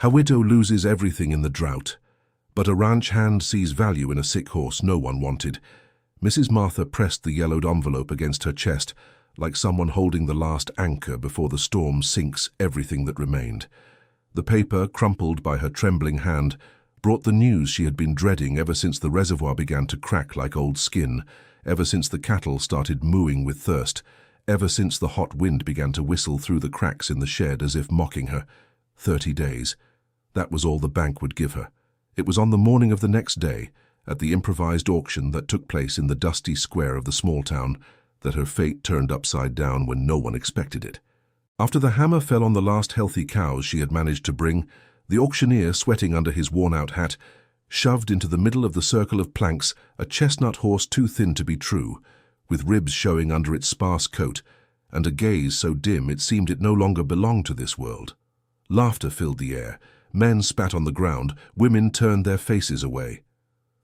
Her widow loses everything in the drought, but a ranch hand sees value in a sick horse no one wanted. Mrs. Martha pressed the yellowed envelope against her chest, like someone holding the last anchor before the storm sinks everything that remained. The paper, crumpled by her trembling hand, brought the news she had been dreading ever since the reservoir began to crack like old skin, ever since the cattle started mooing with thirst, ever since the hot wind began to whistle through the cracks in the shed as if mocking her. 30 days. That was all the bank would give her. It was on the morning of the next day, at the improvised auction that took place in the dusty square of the small town, that her fate turned upside down when no one expected it. After the hammer fell on the last healthy cows she had managed to bring, the auctioneer, sweating under his worn-out hat, shoved into the middle of the circle of planks a chestnut horse too thin to be true, with ribs showing under its sparse coat, and a gaze so dim it seemed it no longer belonged to this world. Laughter filled the air. Men spat on the ground. Women turned their faces away.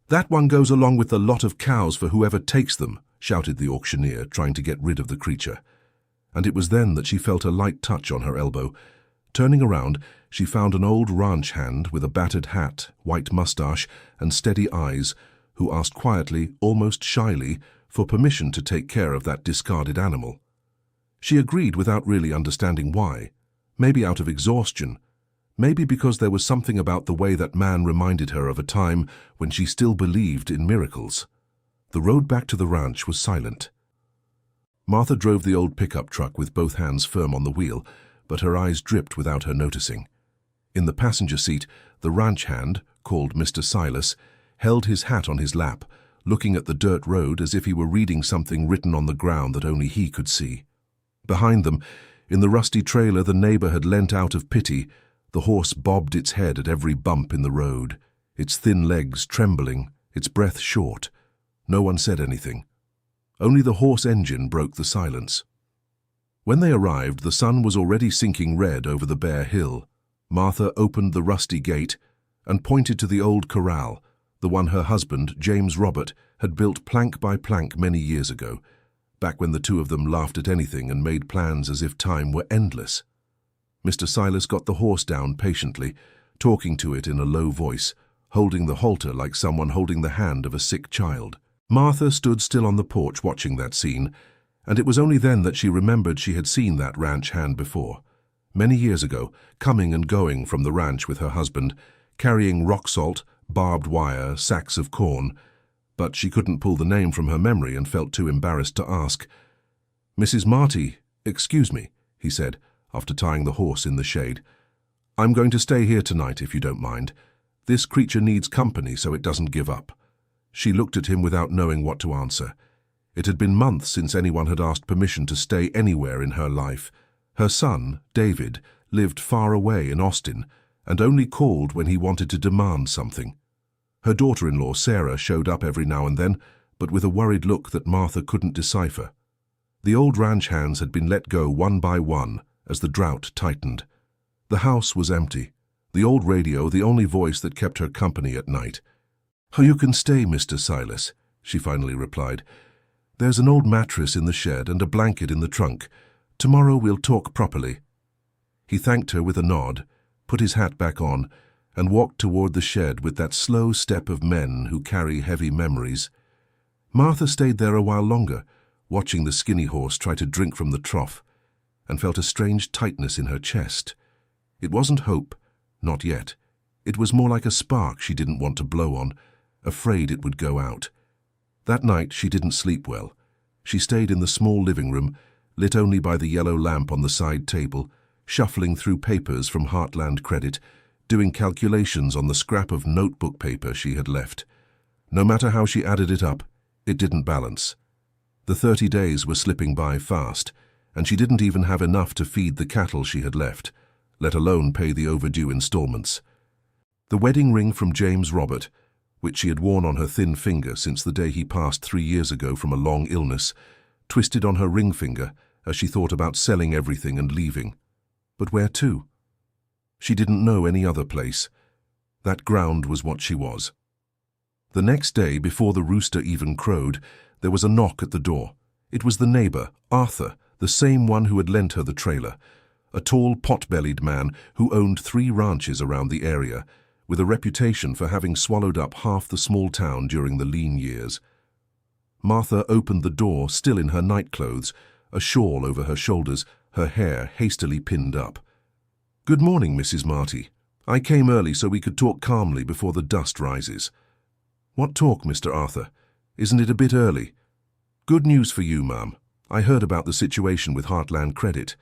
"That one goes along with the lot of cows for whoever takes them," shouted the auctioneer, trying to get rid of the creature. And it was then that she felt a light touch on her elbow. Turning around, she found an old ranch hand with a battered hat, white mustache, and steady eyes, who asked quietly, almost shyly, for permission to take care of that discarded animal. She agreed without really understanding why. Maybe out of exhaustion. Maybe because there was something about the way that man reminded her of a time when she still believed in miracles. The road back to the ranch was silent. Martha drove the old pickup truck with both hands firm on the wheel, but her eyes dripped without her noticing. In the passenger seat, the ranch hand, called Mr. Silas, held his hat on his lap, looking at the dirt road as if he were reading something written on the ground that only he could see. Behind them, in the rusty trailer the neighbor had lent out of pity, the horse bobbed its head at every bump in the road, its thin legs trembling, its breath short. No one said anything. Only the horse engine broke the silence. When they arrived, the sun was already sinking red over the bare hill. Martha opened the rusty gate and pointed to the old corral, the one her husband, James Robert, had built plank by plank many years ago, back when the two of them laughed at anything and made plans as if time were endless. Mr. Silas got the horse down patiently, talking to it in a low voice, holding the halter like someone holding the hand of a sick child. Martha stood still on the porch watching that scene, and it was only then that she remembered she had seen that ranch hand before. Many years ago, coming and going from the ranch with her husband, carrying rock salt, barbed wire, sacks of corn, but she couldn't pull the name from her memory and felt too embarrassed to ask. "Mrs. Marty, excuse me," he said, after tying the horse in the shade. "I'm going to stay here tonight, if you don't mind. This creature needs company so it doesn't give up." She looked at him without knowing what to answer. It had been months since anyone had asked permission to stay anywhere in her life. Her son, David, lived far away in Austin, and only called when he wanted to demand something. Her daughter-in-law, Sarah, showed up every now and then, but with a worried look that Martha couldn't decipher. The old ranch hands had been let go one by one as the drought tightened. The house was empty, the old radio the only voice that kept her company at night. "Oh, you can stay, Mr. Silas," she finally replied. "There's an old mattress in the shed and a blanket in the trunk. Tomorrow we'll talk properly." He thanked her with a nod, put his hat back on, and walked toward the shed with that slow step of men who carry heavy memories. Martha stayed there a while longer, watching the skinny horse try to drink from the trough, and felt a strange tightness in her chest. It wasn't hope, not yet. It was more like a spark she didn't want to blow on, afraid it would go out. That night she didn't sleep well. She stayed in the small living room, lit only by the yellow lamp on the side table, shuffling through papers from Heartland Credit, doing calculations on the scrap of notebook paper she had left. No matter how she added it up, it didn't balance. The 30 days were slipping by fast, and she didn't even have enough to feed the cattle she had left, let alone pay the overdue installments. The wedding ring from James Robert, which she had worn on her thin finger since the day he passed 3 years ago from a long illness, twisted on her ring finger as she thought about selling everything and leaving. But where to? She didn't know any other place. That ground was what she was. The next day, before the rooster even crowed, there was a knock at the door. It was the neighbor, Arthur, the same one who had lent her the trailer. a tall, pot-bellied man who owned 3 ranches around the area, with a reputation for having swallowed up half the small town during the lean years. Martha opened the door, still in her nightclothes, a shawl over her shoulders, her hair hastily pinned up. "Good morning, Mrs. Marty. I came early so we could talk calmly before the dust rises." "What talk, Mr. Arthur? Isn't it a bit early?" "Good news for you, ma'am. I heard about the situation with Heartland Credit.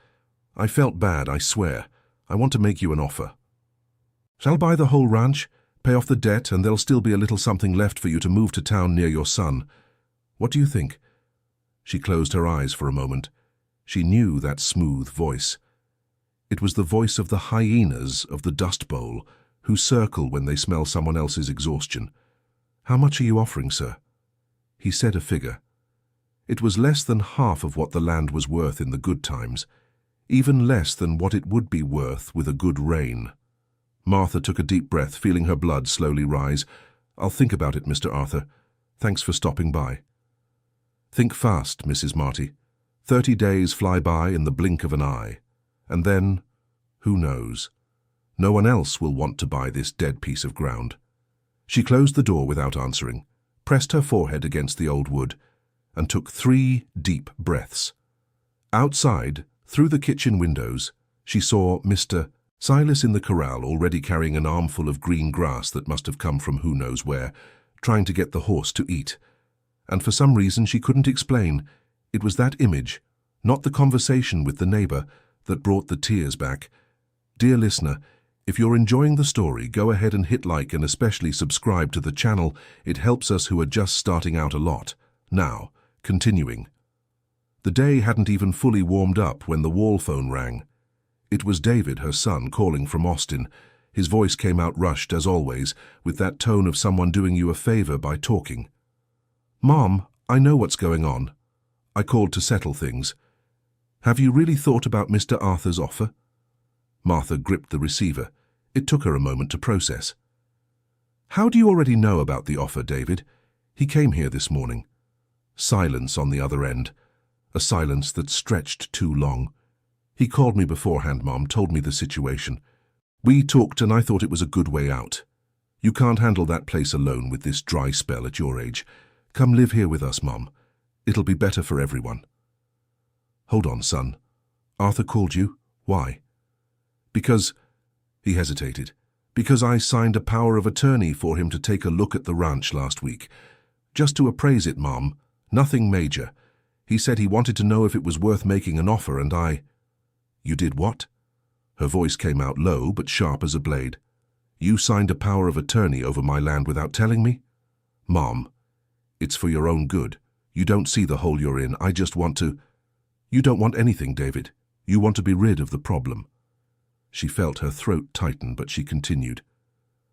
I felt bad, I swear. I want to make you an offer. Shall buy the whole ranch, pay off the debt, and there'll still be a little something left for you to move to town near your son. What do you think?" She closed her eyes for a moment. She knew that smooth voice. It was the voice of the hyenas of the Dust Bowl, who circle when they smell someone else's exhaustion. "How much are you offering, sir?" He said a figure. It was less than half of what the land was worth in the good times, even less than what it would be worth with a good rain. Martha took a deep breath, feeling her blood slowly rise. "I'll think about it, Mr. Arthur. Thanks for stopping by." "Think fast, Mrs. Marty. 30 days fly by in the blink of an eye. And then, who knows? No one else will want to buy this dead piece of ground." She closed the door without answering, pressed her forehead against the old wood, and took 3 deep breaths. Outside, through the kitchen windows, she saw Mr. Silas in the corral, already carrying an armful of green grass that must have come from who knows where, trying to get the horse to eat. And for some reason she couldn't explain, it was that image, not the conversation with the neighbor, that brought the tears back. Dear listener, if you're enjoying the story, go ahead and hit like and especially subscribe to the channel. It helps us who are just starting out a lot. Now, continuing. The day hadn't even fully warmed up when the wall phone rang. It was David, her son, calling from Austin. His voice came out rushed, as always, with that tone of someone doing you a favor by talking. "Mom, I know what's going on. I called to settle things. Have you really thought about Mr. Arthur's offer?" Martha gripped the receiver. It took her a moment to process. "How do you already know about the offer, David? He came here this morning." Silence on the other end, a silence that stretched too long. "He called me beforehand, Mom, told me the situation. We talked and I thought it was a good way out. You can't handle that place alone with this dry spell at your age. Come live here with us, Mom. It'll be better for everyone." "Hold on, son. Arthur called you? Why?" "Because," he hesitated, "because I signed a power of attorney for him to take a look at the ranch last week. Just to appraise it, Mom. Nothing major. He said he wanted to know if it was worth making an offer, and I—" "You did what?" Her voice came out low but sharp as a blade. "You signed a power of attorney over my land without telling me?" "Mom, it's for your own good. You don't see the hole you're in. I just want to—" "You don't want anything, David. You want to be rid of the problem." She felt her throat tighten, but she continued.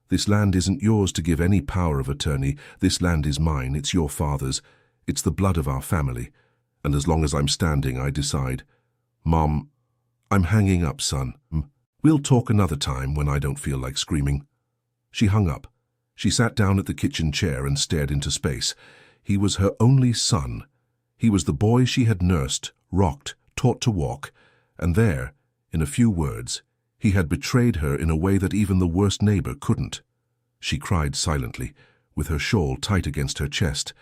"This land isn't yours to give any power of attorney. This land is mine. It's your father's. It's the blood of our family. And as long as I'm standing, I decide. Mom, I'm hanging up, son. We'll talk another time when I don't feel like screaming." She hung up. She sat down at the kitchen chair and stared into space. He was her only son. He was the boy she had nursed, rocked, taught to walk. And there, in a few words, he had betrayed her in a way that even the worst neighbor couldn't. She cried silently, with her shawl tight against her chest,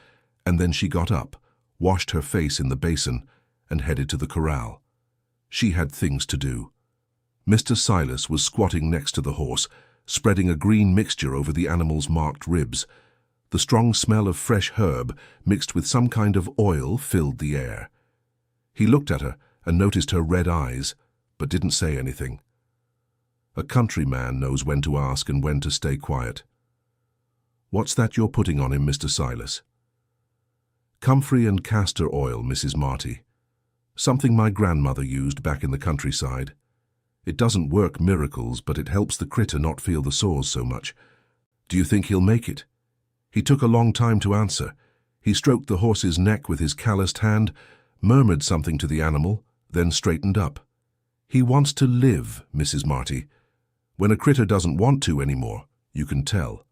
and then she got up, washed her face in the basin, and headed to the corral. She had things to do. Mr. Silas was squatting next to the horse, spreading a green mixture over the animal's marked ribs. The strong smell of fresh herb mixed with some kind of oil filled the air. He looked at her and noticed her red eyes, but didn't say anything. A country man knows when to ask and when to stay quiet. "What's that you're putting on him, Mr. Silas?" "Comfrey and castor oil, Mrs. Marty. Something my grandmother used back in the countryside. It doesn't work miracles, but it helps the critter not feel the sores so much. Do you think he'll make it?" He took a long time to answer. He stroked the horse's neck with his calloused hand, murmured something to the animal, then straightened up. "He wants to live, Mrs. Marty. When a critter doesn't want to anymore, you can tell.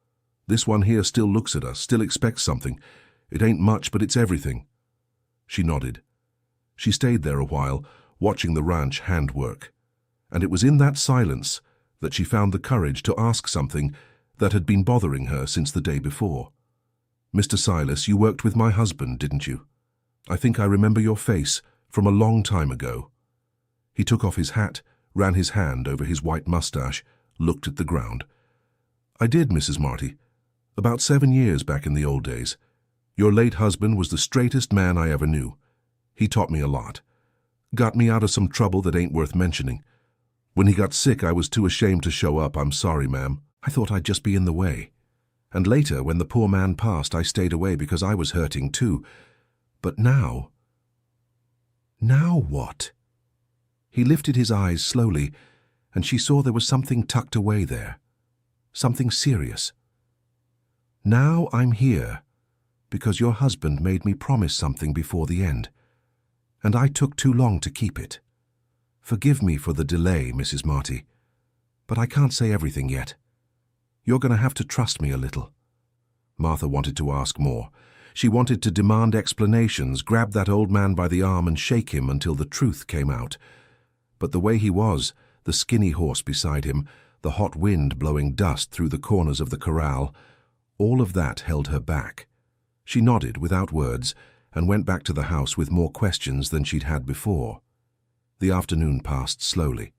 This one here still looks at us, still expects something. It ain't much, but it's everything." She nodded. She stayed there a while, watching the ranch handwork. And it was in that silence that she found the courage to ask something that had been bothering her since the day before. "Mr. Silas, you worked with my husband, didn't you? I think I remember your face from a long time ago." He took off his hat, ran his hand over his white mustache, looked at the ground. "I did, Mrs. Marty. About 7 years back in the old days. Your late husband was the straightest man I ever knew. He taught me a lot. Got me out of some trouble that ain't worth mentioning. When he got sick, I was too ashamed to show up. I'm sorry, ma'am. I thought I'd just be in the way. And later, when the poor man passed, I stayed away because I was hurting too. But now... Now what?" He lifted his eyes slowly, and she saw there was something tucked away there. Something serious. "Now I'm here because your husband made me promise something before the end, and I took too long to keep it. Forgive me for the delay, Mrs. Marty, but I can't say everything yet. You're going to have to trust me a little." Martha wanted to ask more. She wanted to demand explanations, grab that old man by the arm and shake him until the truth came out. But the way he was, the skinny horse beside him, the hot wind blowing dust through the corners of the corral, all of that held her back. She nodded without words and went back to the house with more questions than she'd had before. The afternoon passed slowly.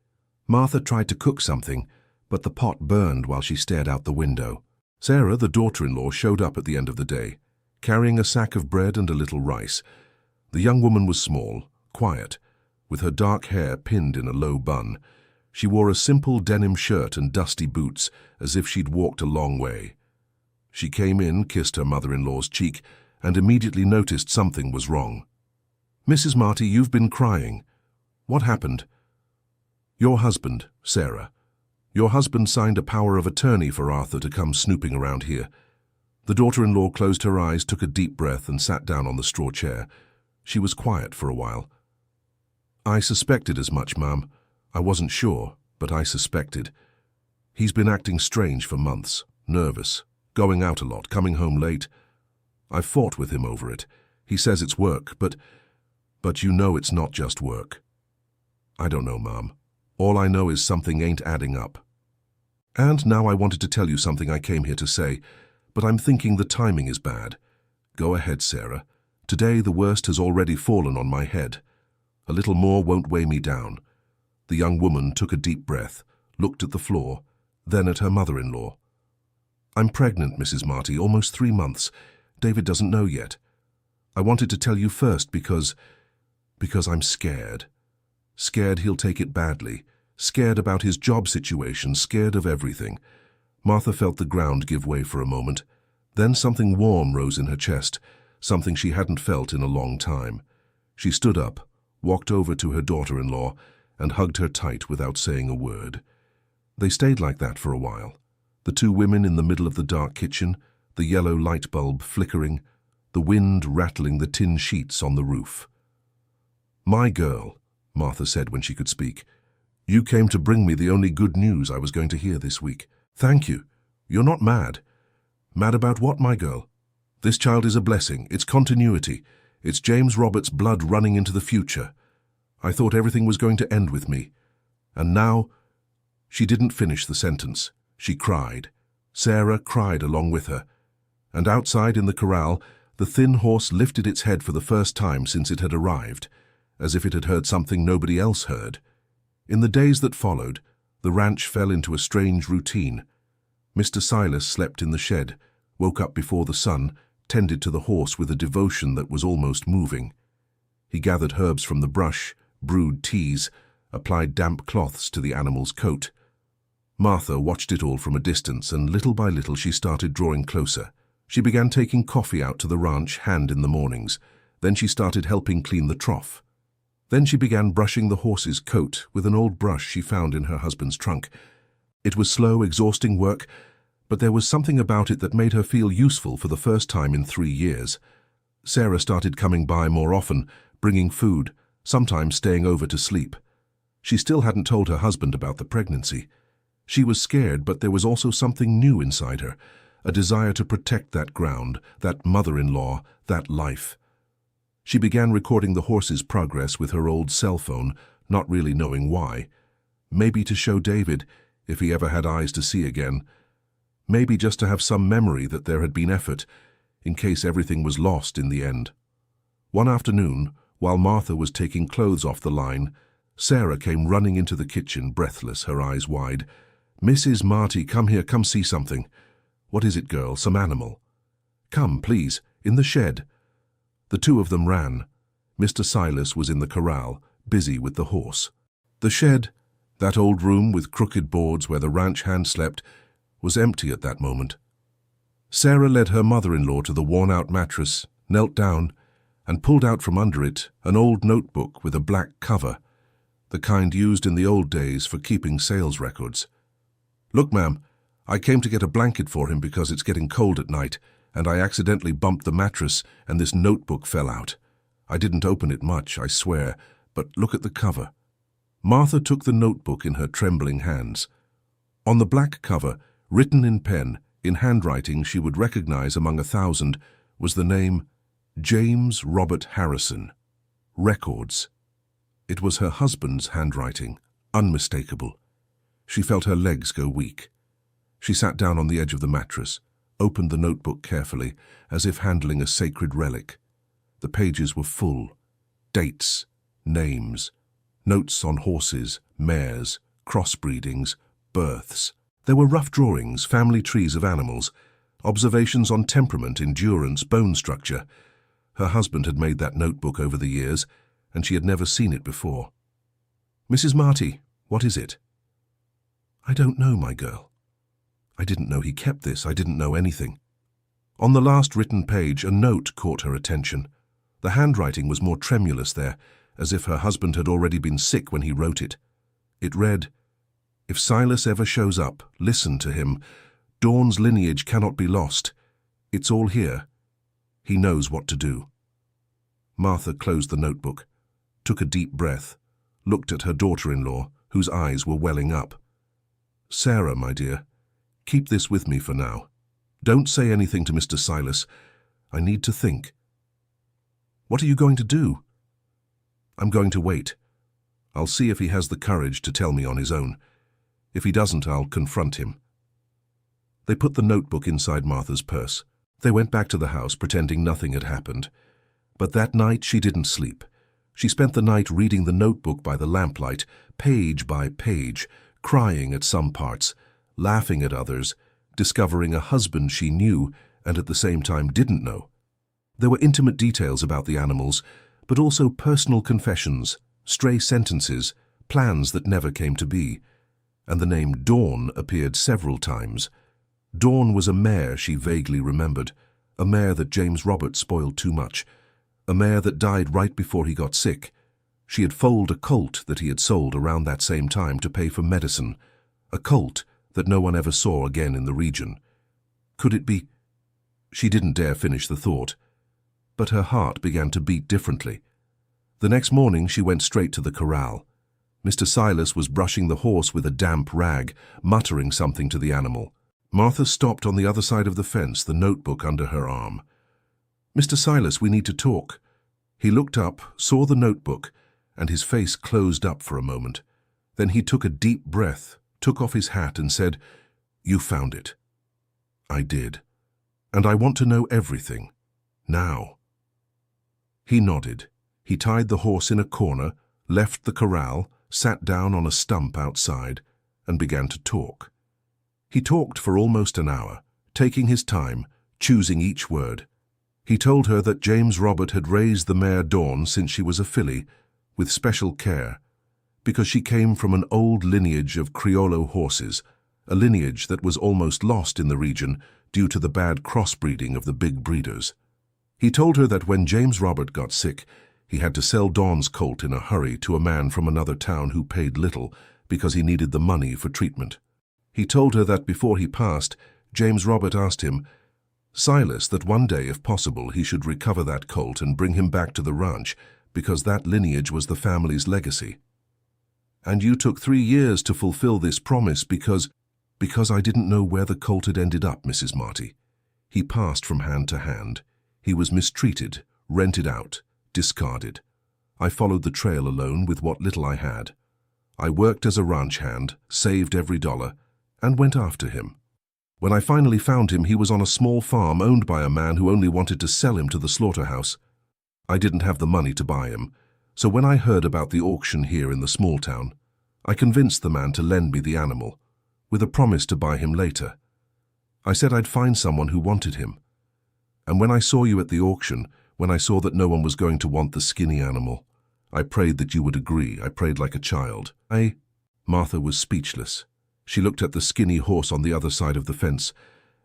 Martha tried to cook something, but the pot burned while she stared out the window. Sarah, the daughter-in-law, showed up at the end of the day, carrying a sack of bread and a little rice. The young woman was small, quiet, with her dark hair pinned in a low bun. She wore a simple denim shirt and dusty boots, as if she'd walked a long way. She came in, kissed her mother-in-law's cheek, and immediately noticed something was wrong. "Mrs. Marty, you've been crying. What happened?" "Your husband, Sarah. Your husband signed a power of attorney for Arthur to come snooping around here." The daughter-in-law closed her eyes, took a deep breath, and sat down on the straw chair. She was quiet for a while. "I suspected as much, ma'am. I wasn't sure, but I suspected. He's been acting strange for months, nervous, going out a lot, coming home late. I've fought with him over it. He says it's work, but you know it's not just work." "I don't know, ma'am. All I know is something ain't adding up. And now I wanted to tell you something I came here to say, but I'm thinking the timing is bad. Go ahead, Sarah. Today the worst has already fallen on my head. A little more won't weigh me down." The young woman took a deep breath, looked at the floor, then at her mother-in-law. "I'm pregnant, Mrs. Marty, almost 3 months. David doesn't know yet. I wanted to tell you first because I'm scared. Scared he'll take it badly. Scared about his job situation, scared of everything." Martha felt the ground give way for a moment. Then something warm rose in her chest, something she hadn't felt in a long time. She stood up, walked over to her daughter-in-law, and hugged her tight without saying a word. They stayed like that for a while. The two women in the middle of the dark kitchen, the yellow light bulb flickering, the wind rattling the tin sheets on the roof. "My girl," Martha said when she could speak, "you came to bring me the only good news I was going to hear this week. Thank you. You're not mad." "Mad about what, my girl? This child is a blessing. It's continuity. It's James Roberts' blood running into the future. I thought everything was going to end with me. And now—" She didn't finish the sentence. She cried. Sarah cried along with her. And outside in the corral, the thin horse lifted its head for the first time since it had arrived, as if it had heard something nobody else heard. In the days that followed, the ranch fell into a strange routine. Mr. Silas slept in the shed, woke up before the sun, tended to the horse with a devotion that was almost moving. He gathered herbs from the brush, brewed teas, applied damp cloths to the animal's coat. Martha watched it all from a distance, and little by little she started drawing closer. She began taking coffee out to the ranch hand in the mornings. Then she started helping clean the trough. Then she began brushing the horse's coat with an old brush she found in her husband's trunk. It was slow, exhausting work, but there was something about it that made her feel useful for the first time in 3 years. Sarah started coming by more often, bringing food, sometimes staying over to sleep. She still hadn't told her husband about the pregnancy. She was scared, but there was also something new inside her, a desire to protect that ground, that mother-in-law, that life. She began recording the horse's progress with her old cell phone, not really knowing why. Maybe to show David, if he ever had eyes to see again. Maybe just to have some memory that there had been effort, in case everything was lost in the end. One afternoon, while Martha was taking clothes off the line, Sarah came running into the kitchen, breathless, her eyes wide. "Mrs. Marty, come here, come see something." "What is it, girl? Some animal?" "Come, please, in the shed." The two of them ran. Mr. Silas was in the corral, busy with the horse. The shed, that old room with crooked boards where the ranch hand slept, was empty at that moment. Sarah led her mother-in-law to the worn-out mattress, knelt down, and pulled out from under it an old notebook with a black cover, the kind used in the old days for keeping sales records. "Look, ma'am, I came to get a blanket for him because it's getting cold at night, and I accidentally bumped the mattress and this notebook fell out. I didn't open it much, I swear, but look at the cover." Martha took the notebook in her trembling hands. On the black cover, written in pen, in handwriting she would recognize among 1,000, was the name James Robert Harrison. Records. It was her husband's handwriting, unmistakable. She felt her legs go weak. She sat down on the edge of the mattress, opened the notebook carefully, as if handling a sacred relic. The pages were full. Dates, names, notes on horses, mares, crossbreedings, births. There were rough drawings, family trees of animals, observations on temperament, endurance, bone structure. Her husband had made that notebook over the years, and she had never seen it before. "Mrs. Marty, what is it?" "I don't know, my girl. I didn't know he kept this. I didn't know anything." On the last written page, a note caught her attention. The handwriting was more tremulous there, as if her husband had already been sick when he wrote it. It read, "If Silas ever shows up, listen to him. Dawn's lineage cannot be lost. It's all here. He knows what to do." Martha closed the notebook, took a deep breath, looked at her daughter-in-law, whose eyes were welling up. "Sarah, my dear, keep this with me for now. Don't say anything to Mr. Silas. I need to think." "What are you going to do?" "I'm going to wait. I'll see if he has the courage to tell me on his own. If he doesn't, I'll confront him." They put the notebook inside Martha's purse. They went back to the house, pretending nothing had happened. But that night she didn't sleep. She spent the night reading the notebook by the lamplight, page by page, crying at some parts, laughing at others, discovering a husband she knew and at the same time didn't know. There were intimate details about the animals, but also personal confessions, stray sentences, plans that never came to be. And the name Dawn appeared several times. Dawn was a mare she vaguely remembered, a mare that James Robert spoiled too much, a mare that died right before he got sick. She had foaled a colt that he had sold around that same time to pay for medicine, a colt that no one ever saw again in the region. Could it be? She didn't dare finish the thought, but her heart began to beat differently. The next morning she went straight to the corral. Mr. Silas was brushing the horse with a damp rag, muttering something to the animal. Martha stopped on the other side of the fence, the notebook under her arm. "Mr. Silas, we need to talk." He looked up, saw the notebook, and his face closed up for a moment. Then he took a deep breath, took off his hat and said, "You found it." "I did. And I want to know everything. Now." He nodded. He tied the horse in a corner, left the corral, sat down on a stump outside, and began to talk. He talked for almost an hour, taking his time, choosing each word. He told her that James Robert had raised the mare Dawn since she was a filly, with special care, because she came from an old lineage of Criollo horses, a lineage that was almost lost in the region due to the bad crossbreeding of the big breeders. He told her that when James Robert got sick, he had to sell Dawn's colt in a hurry to a man from another town who paid little because he needed the money for treatment. He told her that before he passed, James Robert asked him, Silas, that one day, if possible, he should recover that colt and bring him back to the ranch, because that lineage was the family's legacy. "And you took 3 years to fulfill this promise because I didn't know where the colt had ended up, Mrs. Marty. He passed from hand to hand. He was mistreated, rented out, discarded. I followed the trail alone with what little I had. I worked as a ranch hand, saved every dollar, and went after him. When I finally found him, he was on a small farm owned by a man who only wanted to sell him to the slaughterhouse. I didn't have the money to buy him, so when I heard about the auction here in the small town, I convinced the man to lend me the animal, with a promise to buy him later. I said I'd find someone who wanted him. And when I saw you at the auction, when I saw that no one was going to want the skinny animal, I prayed that you would agree. I prayed like a child. Martha was speechless. She looked at the skinny horse on the other side of the fence,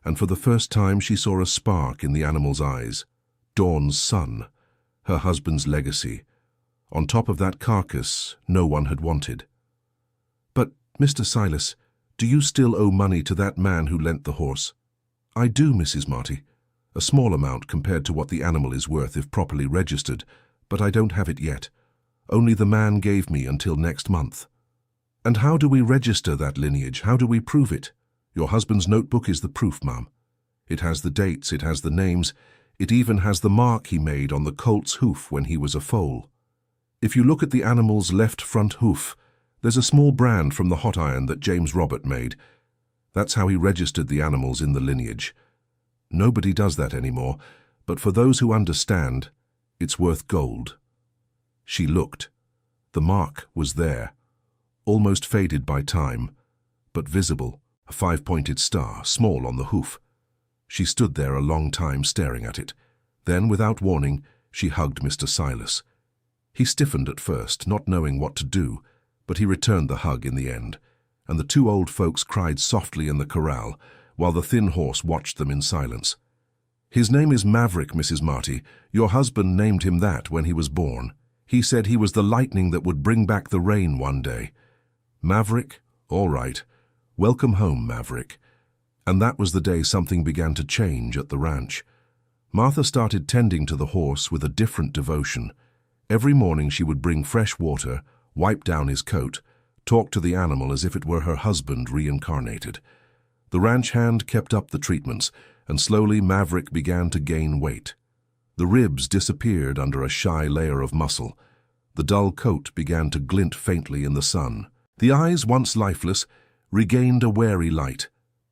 and for the first time she saw a spark in the animal's eyes. Dawn's son, her husband's legacy. On top of that carcass no one had wanted. But, Mr. Silas, do you still owe money to that man who lent the horse? I do, Mrs. Marty. A small amount compared to what the animal is worth if properly registered, but I don't have it yet. Only the man gave me until next month. And how do we register that lineage? How do we prove it? Your husband's notebook is the proof, ma'am. It has the dates, it has the names, it even has the mark he made on the colt's hoof when he was a foal. If you look at the animal's left front hoof, there's a small brand from the hot iron that James Robert made. That's how he registered the animals in the lineage. Nobody does that anymore, but for those who understand, it's worth gold. She looked. The mark was there, almost faded by time, but visible, a 5-pointed star, small on the hoof. She stood there a long time staring at it. Then, without warning, she hugged Mr. Silas. He stiffened at first, not knowing what to do, but he returned the hug in the end, and the two old folks cried softly in the corral, while the thin horse watched them in silence. His name is Maverick, Mrs. Marty. Your husband named him that when he was born. He said he was the lightning that would bring back the rain one day. Maverick? All right. Welcome home, Maverick. And that was the day something began to change at the ranch. Martha started tending to the horse with a different devotion. Every morning she would bring fresh water, wipe down his coat, talk to the animal as if it were her husband reincarnated. The ranch hand kept up the treatments, and slowly Maverick began to gain weight. The ribs disappeared under a shy layer of muscle. The dull coat began to glint faintly in the sun. The eyes, once lifeless, regained a wary light,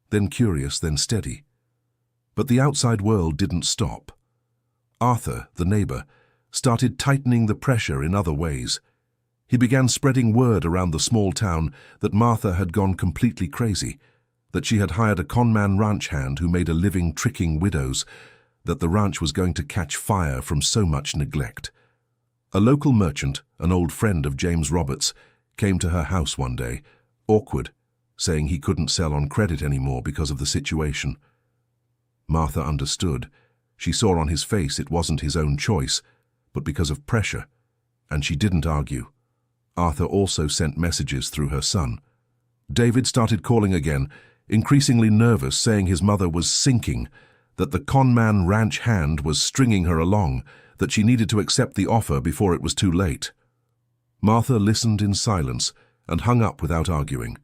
then curious, then steady. But the outside world didn't stop. Arthur, the neighbor, started tightening the pressure in other ways. He began spreading word around the small town that Martha had gone completely crazy, that she had hired a conman ranch hand who made a living tricking widows, that the ranch was going to catch fire from so much neglect. A local merchant, an old friend of James Roberts, came to her house one day, awkward, saying he couldn't sell on credit anymore because of the situation. Martha understood. She saw on his face it wasn't his own choice, but because of pressure, and she didn't argue. Arthur also sent messages through her son. David started calling again, increasingly nervous, saying his mother was sinking, that the conman ranch hand was stringing her along, that she needed to accept the offer before it was too late. Martha listened in silence and hung up without arguing.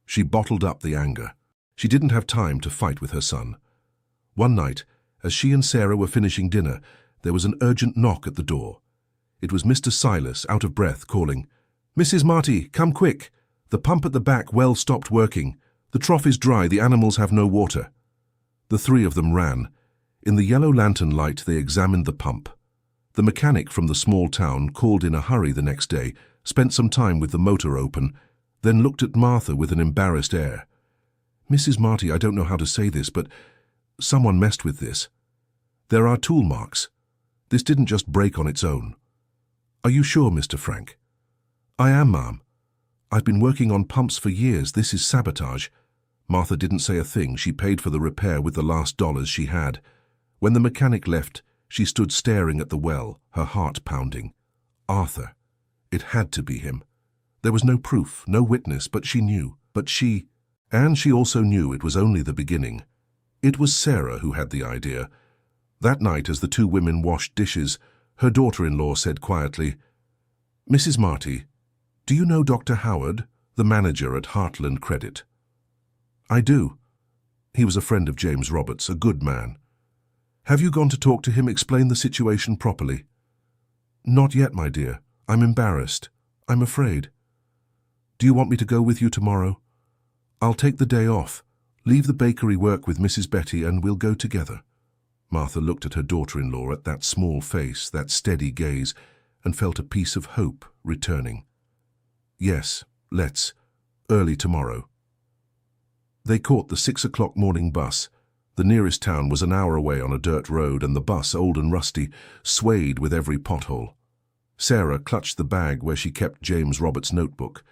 She bottled up the anger. She didn't have time to fight with her son. One night, as she and Sarah were finishing dinner, there was an urgent knock at the door. It was Mr. Silas, out of breath, calling, "Mrs. Marty, come quick! The pump at the back well stopped working. The trough is dry, the animals have no water." The three of them ran. In the yellow lantern light they examined the pump. The mechanic from the small town, called in a hurry the next day, spent some time with the motor open, then looked at Martha with an embarrassed air. "Mrs. Marty, I don't know how to say this, but someone messed with this. There are tool marks. This didn't just break on its own." "Are you sure, Mr. Frank?" "I am, ma'am. I've been working on pumps for years. This is sabotage." Martha didn't say a thing. She paid for the repair with the last dollars she had. When the mechanic left, she stood staring at the well, her heart pounding. Arthur. It had to be him. There was no proof, no witness, but she knew. And she also knew it was only the beginning. It was Sarah who had the idea. That night, as the two women washed dishes, her daughter-in-law said quietly, "Mrs. Marty, do you know Dr. Howard, the manager at Heartland Credit?" "I do. He was a friend of James Roberts, a good man." "Have you gone to talk to him, explain the situation properly?" "Not yet, my dear. I'm embarrassed. I'm afraid." Do you want me to go with you tomorrow? I'll take the day off. Leave the bakery work with Mrs. Betty and we'll go together. Martha looked at her daughter-in-law, at that small face, that steady gaze, and felt a piece of hope returning. Yes, let's. Early tomorrow. They caught the 6 o'clock morning bus. The nearest town was an hour away on a dirt road, and the bus, old and rusty, swayed with every pothole. Sarah clutched the bag where she kept James Roberts' notebook.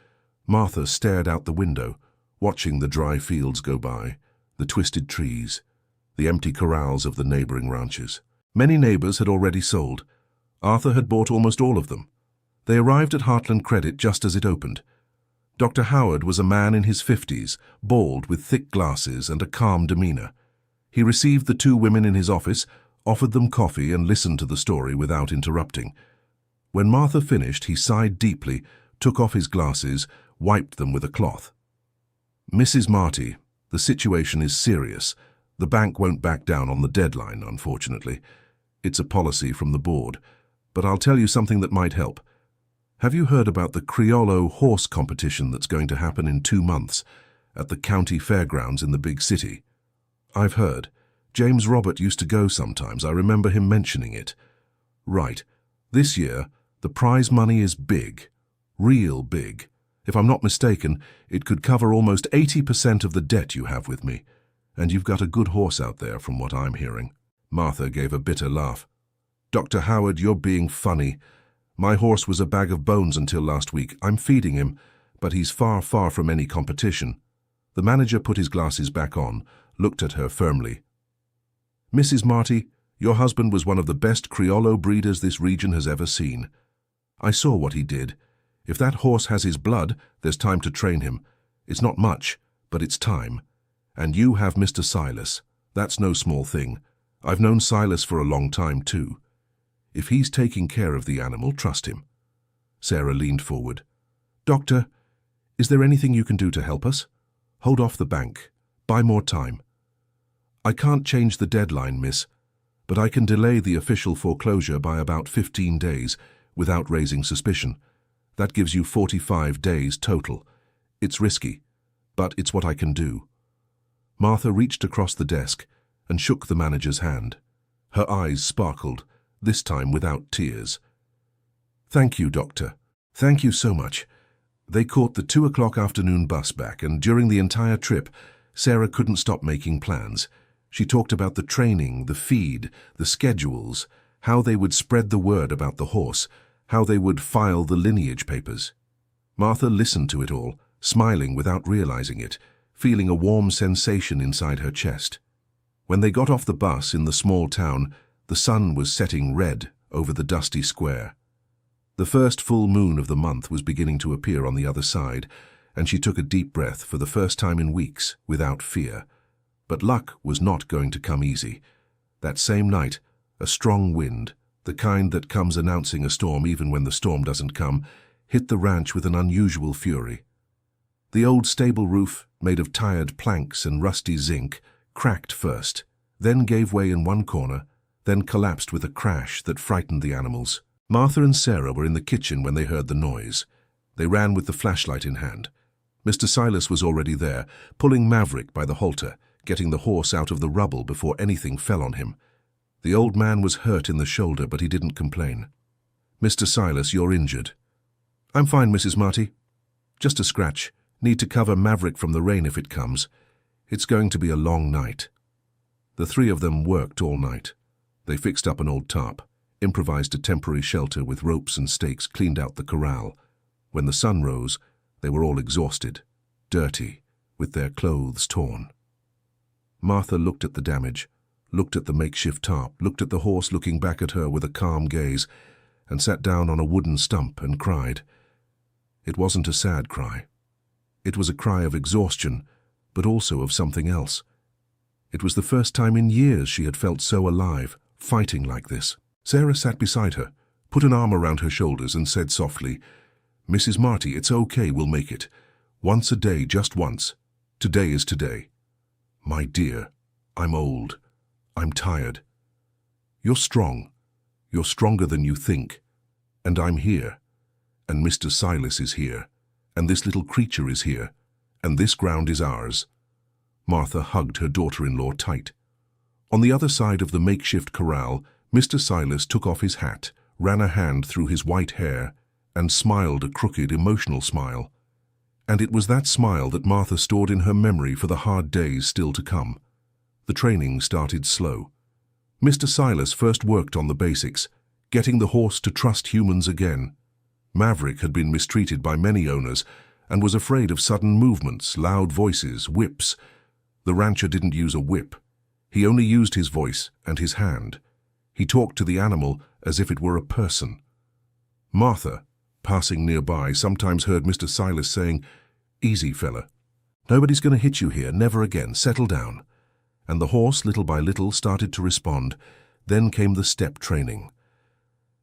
Martha stared out the window, watching the dry fields go by, the twisted trees, the empty corrals of the neighboring ranches. Many neighbors had already sold. Arthur had bought almost all of them. They arrived at Heartland Credit just as it opened. Dr. Howard was a man in his 50s, bald with thick glasses and a calm demeanor. He received the two women in his office, offered them coffee, and listened to the story without interrupting. When Martha finished, he sighed deeply, took off his glasses, wiped them with a cloth. Mrs. Marty, the situation is serious. The bank won't back down on the deadline, unfortunately. It's a policy from the board. But I'll tell you something that might help. Have you heard about the Criollo horse competition that's going to happen in 2 months at the county fairgrounds in the big city? I've heard. James Robert used to go sometimes. I remember him mentioning it. Right. This year, the prize money is big. Real big. If I'm not mistaken, it could cover almost 80% of the debt you have with me. And you've got a good horse out there, from what I'm hearing. Martha gave a bitter laugh. Dr. Howard, you're being funny. My horse was a bag of bones until last week. I'm feeding him, but he's far, far from any competition. The manager put his glasses back on, looked at her firmly. Mrs. Marty, your husband was one of the best Criollo breeders this region has ever seen. I saw what he did. If that horse has his blood, there's time to train him. It's not much, but it's time. And you have Mr. Silas. That's no small thing. I've known Silas for a long time, too. If he's taking care of the animal, trust him. Sarah leaned forward. Doctor, is there anything you can do to help us? Hold off the bank. Buy more time. I can't change the deadline, miss, but I can delay the official foreclosure by about 15 days without raising suspicion. That gives you 45 days total. It's risky, but it's what I can do. Martha reached across the desk and shook the manager's hand. Her eyes sparkled, this time without tears. Thank you, Doctor. Thank you so much. They caught the 2 o'clock afternoon bus back, and during the entire trip, Sarah couldn't stop making plans. She talked about the training, the feed, the schedules, how they would spread the word about the horse, how they would file the lineage papers. Martha listened to it all, smiling without realizing it, feeling a warm sensation inside her chest. When they got off the bus in the small town, the sun was setting red over the dusty square. The first full moon of the month was beginning to appear on the other side, and she took a deep breath for the first time in weeks, without fear. But luck was not going to come easy. That same night, a strong wind, the kind that comes announcing a storm even when the storm doesn't come, hit the ranch with an unusual fury. The old stable roof, made of tired planks and rusty zinc, cracked first, then gave way in one corner, then collapsed with a crash that frightened the animals. Martha and Sarah were in the kitchen when they heard the noise. They ran with the flashlight in hand. Mr. Silas was already there, pulling Maverick by the halter, getting the horse out of the rubble before anything fell on him. The old man was hurt in the shoulder, but he didn't complain. Mr. Silas, you're injured. I'm fine, Mrs. Marty. Just a scratch. Need to cover Maverick from the rain if it comes. It's going to be a long night. The three of them worked all night. They fixed up an old tarp, improvised a temporary shelter with ropes and stakes, cleaned out the corral. When the sun rose, they were all exhausted, dirty, with their clothes torn. Martha looked at the damage, looked at the makeshift tarp, looked at the horse looking back at her with a calm gaze, and sat down on a wooden stump and cried. It wasn't a sad cry. It was a cry of exhaustion, but also of something else. It was the first time in years she had felt so alive, fighting like this. Sarah sat beside her, put an arm around her shoulders and said softly, Mrs. Marty, it's okay, we'll make it. Once a day, just once. Today is today. My dear, I'm old. I'm tired. You're strong. You're stronger than you think. And I'm here. And Mr. Silas is here. And this little creature is here, and this ground is ours." Martha hugged her daughter-in-law tight. On the other side of the makeshift corral, Mr. Silas took off his hat, ran a hand through his white hair, and smiled a crooked, emotional smile. And it was that smile that Martha stored in her memory for the hard days still to come. The training started slow. Mr. Silas first worked on the basics, getting the horse to trust humans again. Maverick had been mistreated by many owners and was afraid of sudden movements, loud voices, whips. The rancher didn't use a whip. He only used his voice and his hand. He talked to the animal as if it were a person. Martha, passing nearby, sometimes heard Mr. Silas saying, "Easy, fella. Nobody's going to hit you here, never again, settle down." And the horse, little by little, started to respond. Then came the step training.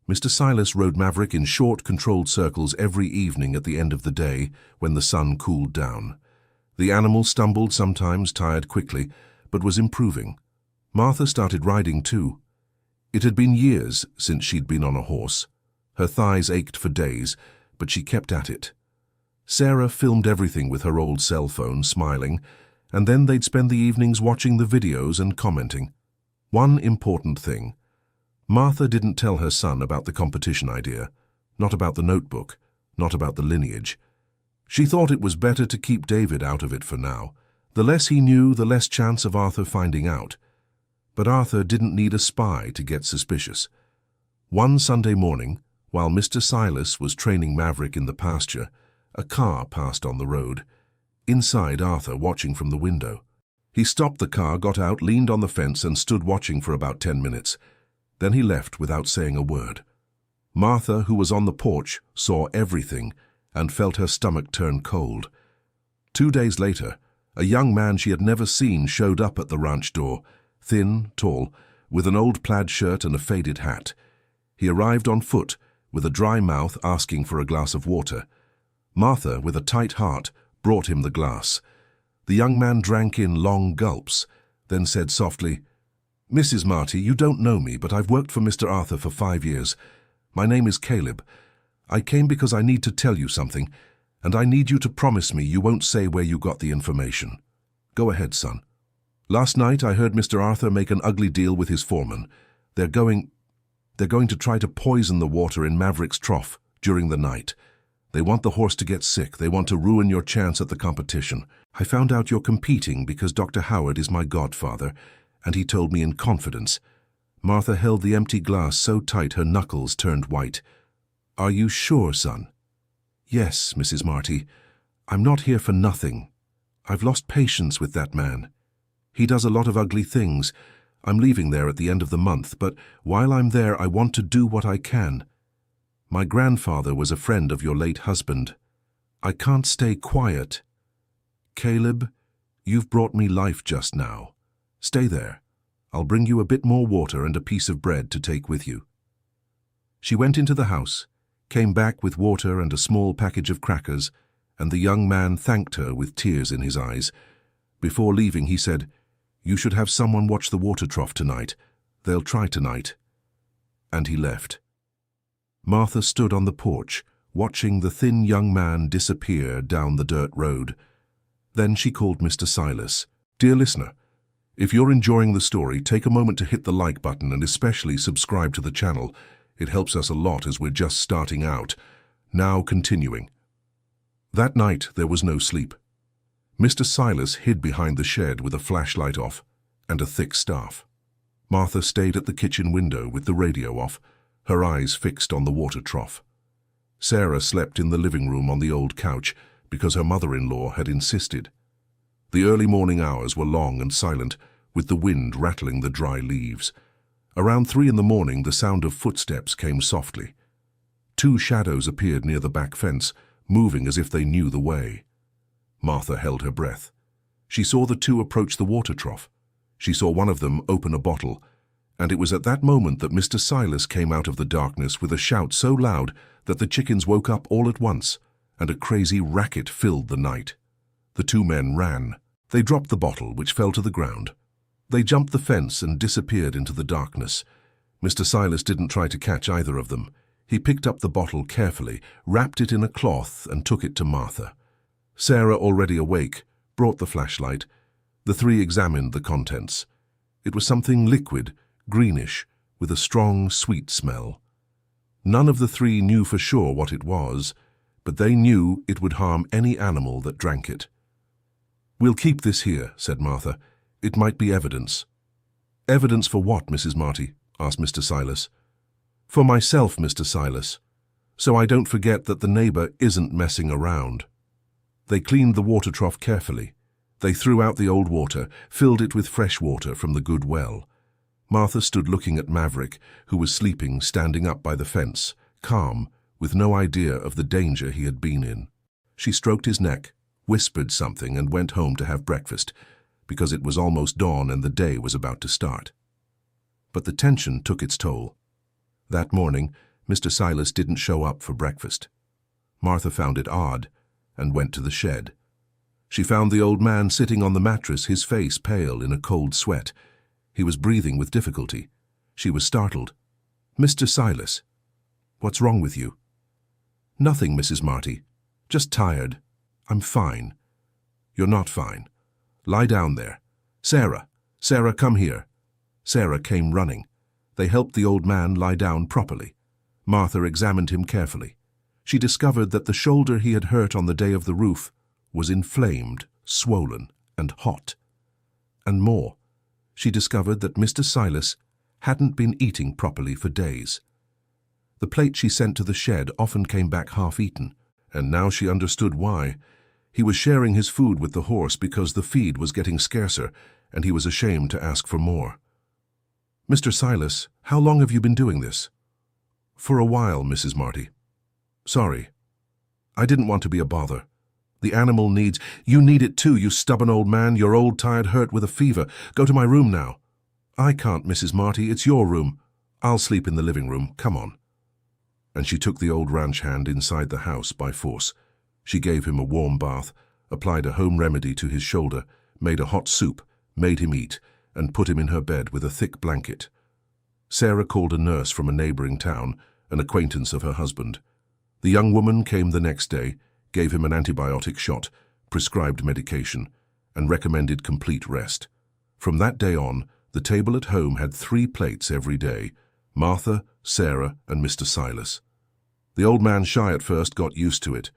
Mr. Silas rode Maverick in short, controlled circles every evening at the end of the day when the sun cooled down. The animal stumbled sometimes, tired quickly, but was improving. Martha started riding too. It had been years since she'd been on a horse. Her thighs ached for days, but she kept at it. Sarah filmed everything with her old cell phone, smiling, and then they'd spend the evenings watching the videos and commenting. One important thing. Martha didn't tell her son about the competition idea, not about the notebook, not about the lineage. She thought it was better to keep David out of it for now. The less he knew, the less chance of Arthur finding out. But Arthur didn't need a spy to get suspicious. One Sunday morning, while Mr. Silas was training Maverick in the pasture, a car passed on the road. Inside, Arthur watching from the window. He stopped the car, got out, leaned on the fence and stood watching for about 10 minutes. Then he left without saying a word. Martha, who was on the porch, saw everything and felt her stomach turn cold. 2 days later, a young man she had never seen showed up at the ranch door, thin, tall, with an old plaid shirt and a faded hat. He arrived on foot, with a dry mouth, asking for a glass of water. Martha, with a tight heart, brought him the glass. The young man drank in long gulps, then said softly, "Mrs. Marty, you don't know me, but I've worked for Mr. Arthur for 5 years. My name is Caleb. I came because I need to tell you something, and I need you to promise me you won't say where you got the information. Go ahead, son. Last night I heard Mr. Arthur make an ugly deal with his foreman. They're going to try to poison the water in Maverick's trough during the night. They want the horse to get sick. They want to ruin your chance at the competition. I found out you're competing because Dr. Howard is my godfather, and he told me in confidence." Martha held the empty glass so tight her knuckles turned white. "Are you sure, son?" "Yes, Mrs. Marty. I'm not here for nothing. I've lost patience with that man. He does a lot of ugly things. I'm leaving there at the end of the month, but while I'm there I want to do what I can. My grandfather was a friend of your late husband. I can't stay quiet. Caleb, you've brought me life just now. Stay there. I'll bring you a bit more water and a piece of bread to take with you." She went into the house, came back with water and a small package of crackers, and the young man thanked her with tears in his eyes. Before leaving, he said, "You should have someone watch the water trough tonight. They'll try tonight." And he left. Martha stood on the porch, watching the thin young man disappear down the dirt road. Then she called Mr. Silas. "Dear listener, if you're enjoying the story, take a moment to hit the like button and especially subscribe to the channel. It helps us a lot as we're just starting out. Now continuing. That night there was no sleep. Mr. Silas hid behind the shed with a flashlight off and a thick staff. Martha stayed at the kitchen window with the radio off, her eyes fixed on the water trough. Sarah slept in the living room on the old couch because her mother-in-law had insisted. The early morning hours were long and silent, with the wind rattling the dry leaves. Around 3 in the morning, the sound of footsteps came softly. 2 shadows appeared near the back fence, moving as if they knew the way. Martha held her breath. She saw the 2 approach the water trough. She saw one of them open a bottle, and it was at that moment that Mr. Silas came out of the darkness with a shout so loud that the chickens woke up all at once, and a crazy racket filled the night. The 2 men ran. They dropped the bottle, which fell to the ground. They jumped the fence and disappeared into the darkness. Mr. Silas didn't try to catch either of them. He picked up the bottle carefully, wrapped it in a cloth, and took it to Martha. Sarah, already awake, brought the flashlight. The three examined the contents. It was something liquid, greenish, with a strong, sweet smell. None of the three knew for sure what it was, but they knew it would harm any animal that drank it. "We'll keep this here," said Martha. "It might be evidence." "Evidence for what, Mrs. Marty?" asked Mr. Silas. "For myself, Mr. Silas, so I don't forget that the neighbor isn't messing around." They cleaned the water trough carefully. They threw out the old water, filled it with fresh water from the good well. Martha stood looking at Maverick, who was sleeping, standing up by the fence, calm, with no idea of the danger he had been in. She stroked his neck, whispered something, and went home to have breakfast, because it was almost dawn and the day was about to start. But the tension took its toll. That morning, Mr. Silas didn't show up for breakfast. Martha found it odd and went to the shed. She found the old man sitting on the mattress, his face pale in a cold sweat. He was breathing with difficulty. She was startled. "Mr. Silas, what's wrong with you?" "Nothing, Mrs. Marty. Just tired. I'm fine." "You're not fine. Lie down there. Sarah, Sarah, come here." Sarah came running. They helped the old man lie down properly. Martha examined him carefully. She discovered that the shoulder he had hurt on the day of the roof was inflamed, swollen, and hot. And more, she discovered that Mr. Silas hadn't been eating properly for days. The plate she sent to the shed often came back half-eaten, and now she understood why. He was sharing his food with the horse because the feed was getting scarcer, and he was ashamed to ask for more. "Mr. Silas, how long have you been doing this?" "For a while, Mrs. Marty." "Sorry. I didn't want to be a bother. The animal needs—" "You need it too, you stubborn old man. You're old, tired, hurt with a fever. Go to my room now." "I can't, Mrs. Marty. It's your room. I'll sleep in the living room. Come on." And she took the old ranch hand inside the house by force. She gave him a warm bath, applied a home remedy to his shoulder, made a hot soup, made him eat, and put him in her bed with a thick blanket. Sarah called a nurse from a neighboring town, an acquaintance of her husband. The young woman came the next day, gave him an antibiotic shot, prescribed medication, and recommended complete rest. From that day on, the table at home had 3 plates every day: Martha, Sarah, and Mr. Silas. The old man, shy at first, got used to it.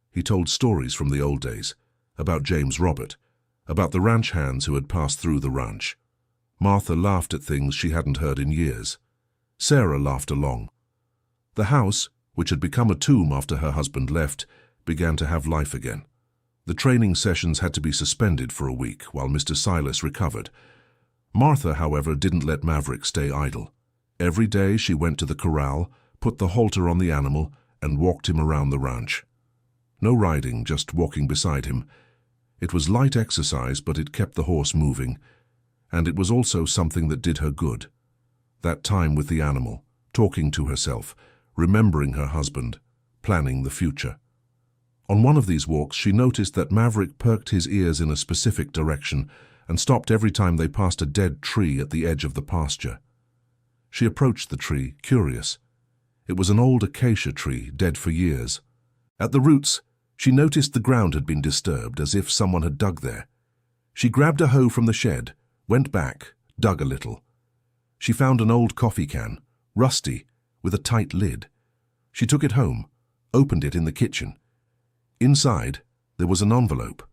He told stories from the old days, about James Robert, about the ranch hands who had passed through the ranch. Martha laughed at things she hadn't heard in years. Sarah laughed along. The house, which had become a tomb after her husband left, began to have life again. The training sessions had to be suspended for a week while Mr. Silas recovered. Martha, however, didn't let Maverick stay idle. Every day she went to the corral, put the halter on the animal, and walked him around the ranch. No riding, just walking beside him. It was light exercise, but it kept the horse moving, and it was also something that did her good. That time with the animal, talking to herself, remembering her husband, planning the future. On one of these walks, she noticed that Maverick perked his ears in a specific direction and stopped every time they passed a dead tree at the edge of the pasture. She approached the tree, curious. It was an old acacia tree, dead for years. At the roots, she noticed the ground had been disturbed, as if someone had dug there. She grabbed a hoe from the shed, went back, dug a little. She found an old coffee can, rusty, with a tight lid. She took it home, opened it in the kitchen. Inside, there was an envelope.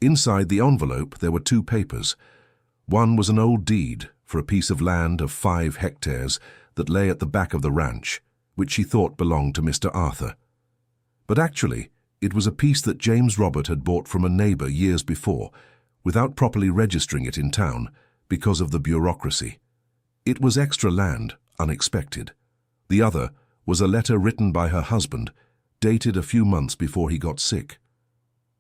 Inside the envelope, there were 2 papers. One was an old deed for a piece of land of 5 hectares that lay at the back of the ranch, which she thought belonged to Mr. Arthur. But actually, it was a piece that James Robert had bought from a neighbor years before, without properly registering it in town because of the bureaucracy. It was extra land, unexpected. The other was a letter written by her husband, dated a few months before he got sick.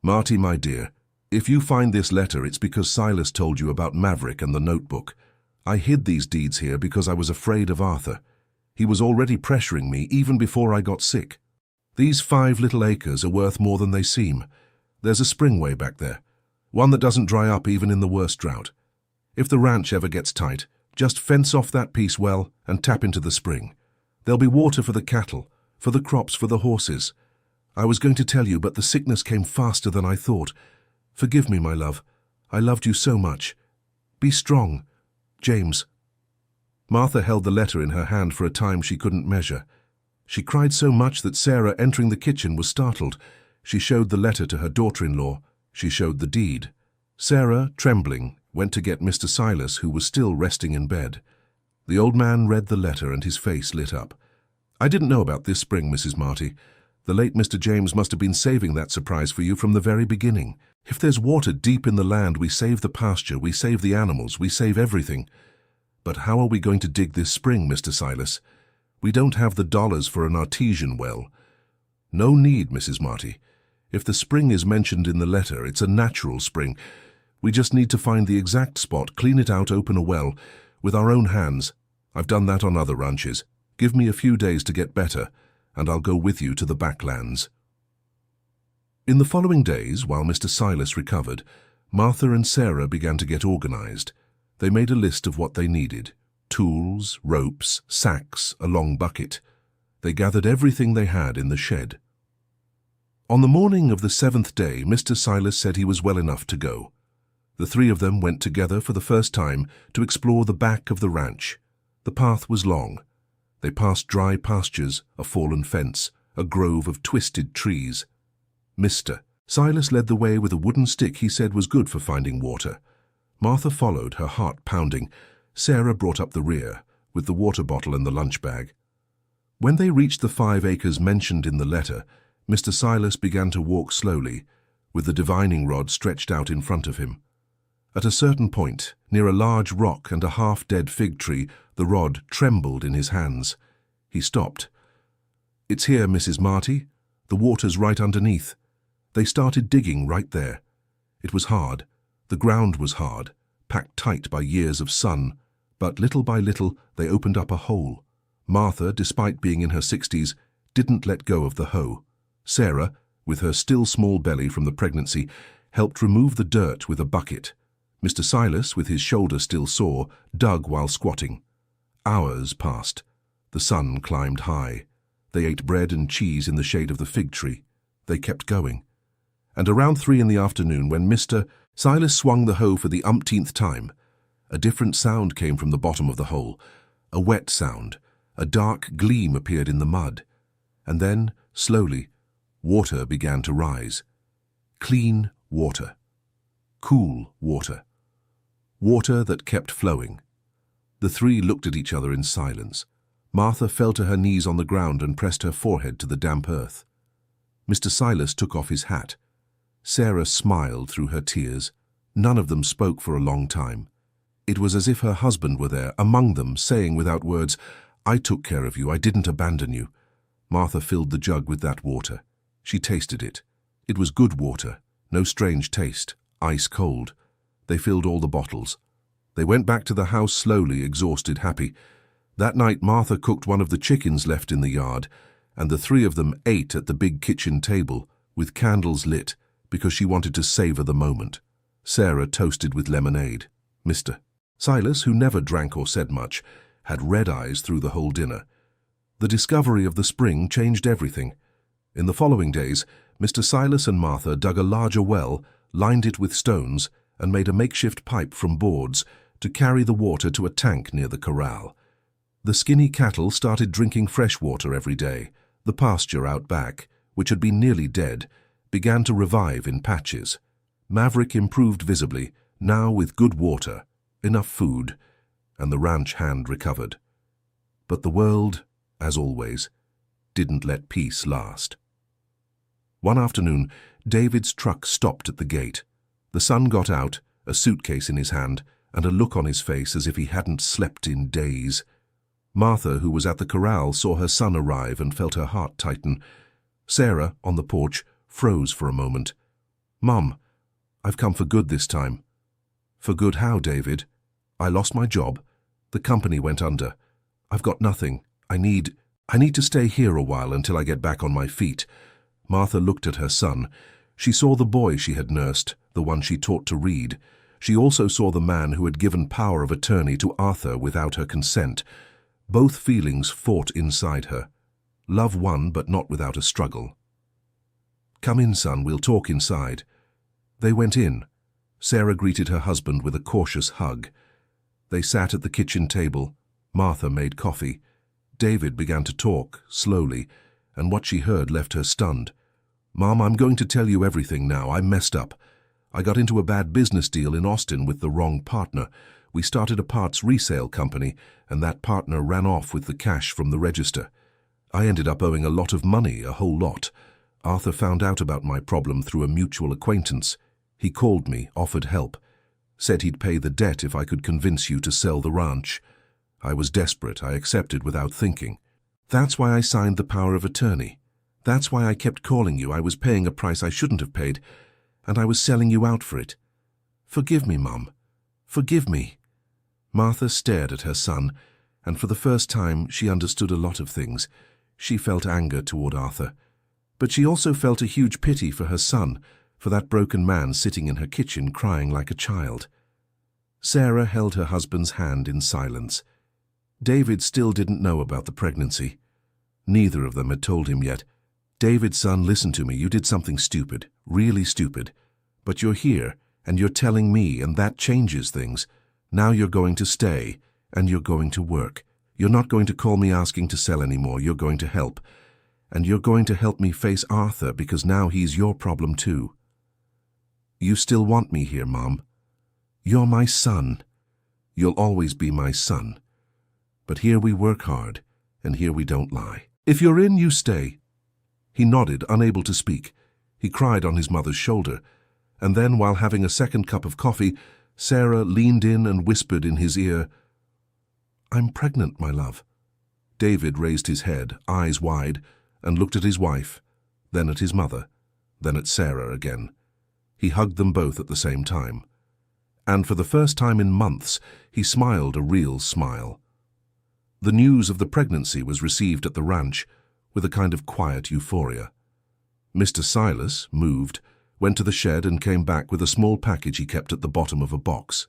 "Marty, my dear, if you find this letter, it's because Silas told you about Maverick and the notebook. I hid these deeds here because I was afraid of Arthur. He was already pressuring me even before I got sick. These 5 little acres are worth more than they seem. There's a springway back there, one that doesn't dry up even in the worst drought. If the ranch ever gets tight, just fence off that piece well and tap into the spring. There'll be water for the cattle, For the crops, for the horses. I was going to tell you, but the sickness came faster than I thought. Forgive me, my love. I loved you so much. Be strong. James. Martha held the letter in her hand for a time she couldn't measure. She cried so much that Sarah, entering the kitchen, was startled. She showed the letter to her daughter-in-law. She showed the deed. Sarah, trembling, went to get Mr. Silas, who was still resting in bed. The old man read the letter and his face lit up. I didn't know about this spring, Mrs. Marty. The late Mr. James must have been saving that surprise for you from the very beginning. If there's water deep in the land, we save the pasture, we save the animals, we save everything. But how are we going to dig this spring, Mr. Silas? We don't have the dollars for an artesian well. No need, Mrs. Marty. If the spring is mentioned in the letter, it's a natural spring. We just need to find the exact spot, clean it out, open a well, with our own hands. I've done that on other ranches. Give me a few days to get better, and I'll go with you to the backlands. In the following days, while Mr. Silas recovered, Martha and Sarah began to get organized. They made a list of what they needed: tools, ropes, sacks, a long bucket. They gathered everything they had in the shed. On the morning of the 7th day, Mr. Silas said he was well enough to go. The three of them went together for the first time to explore the back of the ranch. The path was long. They passed dry pastures, a fallen fence, a grove of twisted trees. Mr. Silas led the way with a wooden stick he said was good for finding water. Martha followed, her heart pounding. Sarah brought up the rear, with the water bottle and the lunch bag. When they reached the 5 acres mentioned in the letter, Mr. Silas began to walk slowly, with the divining rod stretched out in front of him. At a certain point, near a large rock and a half-dead fig tree, the rod trembled in his hands. He stopped. "It's here, Mrs. Marty. The water's right underneath." They started digging right there. It was hard. The ground was hard, packed tight by years of sun, but little by little they opened up a hole. Martha, despite being in her 60s, didn't let go of the hoe. Sarah, with her still small belly from the pregnancy, helped remove the dirt with a bucket. Mr. Silas, with his shoulder still sore, dug while squatting. Hours passed. The sun climbed high. They ate bread and cheese in the shade of the fig tree. They kept going. And around 3 in the afternoon, when Mr. Silas swung the hoe for the umpteenth time, a different sound came from the bottom of the hole. A wet sound. A dark gleam appeared in the mud. And then, slowly, water began to rise. Clean water. Cool water. Water that kept flowing. The three looked at each other in silence. Martha fell to her knees on the ground and pressed her forehead to the damp earth. Mr. Silas took off his hat. Sarah smiled through her tears. None of them spoke for a long time. It was as if her husband were there, among them, saying without words, "I took care of you, I didn't abandon you." Martha filled the jug with that water. She tasted it. It was good water, no strange taste, ice cold. They filled all the bottles. They went back to the house slowly, exhausted, happy. That night Martha cooked one of the chickens left in the yard, and the three of them ate at the big kitchen table, with candles lit, because she wanted to savor the moment. Sarah toasted with lemonade. Mr. Silas, who never drank or said much, had red eyes through the whole dinner. The discovery of the spring changed everything. In the following days, Mr. Silas and Martha dug a larger well, lined it with stones, and made a makeshift pipe from boards to carry the water to a tank near the corral. The skinny cattle started drinking fresh water every day. The pasture out back, which had been nearly dead, began to revive in patches. Maverick improved visibly, now with good water, enough food, and the ranch hand recovered. But the world, as always, didn't let peace last. One afternoon, David's truck stopped at the gate. The son got out, a suitcase in his hand, and a look on his face as if he hadn't slept in days. Martha, who was at the corral, saw her son arrive and felt her heart tighten. Sarah, on the porch, froze for a moment. "Mum, I've come for good this time." "For good how, David?" "I lost my job. The company went under. I've got nothing. I need to stay here a while until I get back on my feet." Martha looked at her son. She saw the boy she had nursed, the one she taught to read. She also saw the man who had given power of attorney to Arthur without her consent. Both feelings fought inside her. Love won, but not without a struggle. "Come in, son, we'll talk inside." They went in. Sarah greeted her husband with a cautious hug. They sat at the kitchen table. Martha made coffee. David began to talk, slowly, and what she heard left her stunned. "Mom, I'm going to tell you everything now. I messed up. I got into a bad business deal in Austin with the wrong partner. We started a parts resale company, and that partner ran off with the cash from the register. I ended up owing a lot of money, a whole lot. Arthur found out about my problem through a mutual acquaintance. He called me, offered help, said he'd pay the debt if I could convince you to sell the ranch. I was desperate. I accepted without thinking. That's why I signed the power of attorney. That's why I kept calling you. I was paying a price I shouldn't have paid, and I was selling you out for it. Forgive me, Mum. Forgive me." Martha stared at her son, and for the first time she understood a lot of things. She felt anger toward Arthur, but she also felt a huge pity for her son, for that broken man sitting in her kitchen crying like a child. Sarah held her husband's hand in silence. David still didn't know about the pregnancy. Neither of them had told him yet. "David, son, listen to me. You did something stupid, really stupid. But you're here, and you're telling me, and that changes things. Now you're going to stay, and you're going to work. You're not going to call me asking to sell anymore. You're going to help. And you're going to help me face Arthur, because now he's your problem too. You still want me here, Mom. You're my son. You'll always be my son. But here we work hard, and here we don't lie. If you're in, you stay." He nodded, unable to speak. He cried on his mother's shoulder, and then, while having a second cup of coffee, Sarah leaned in and whispered in his ear, "I'm pregnant, my love." David raised his head, eyes wide, and looked at his wife, then at his mother, then at Sarah again. He hugged them both at the same time. And for the first time in months, he smiled a real smile. The news of the pregnancy was received at the ranch with a kind of quiet euphoria. Mr. Silas, moved, went to the shed and came back with a small package he kept at the bottom of a box.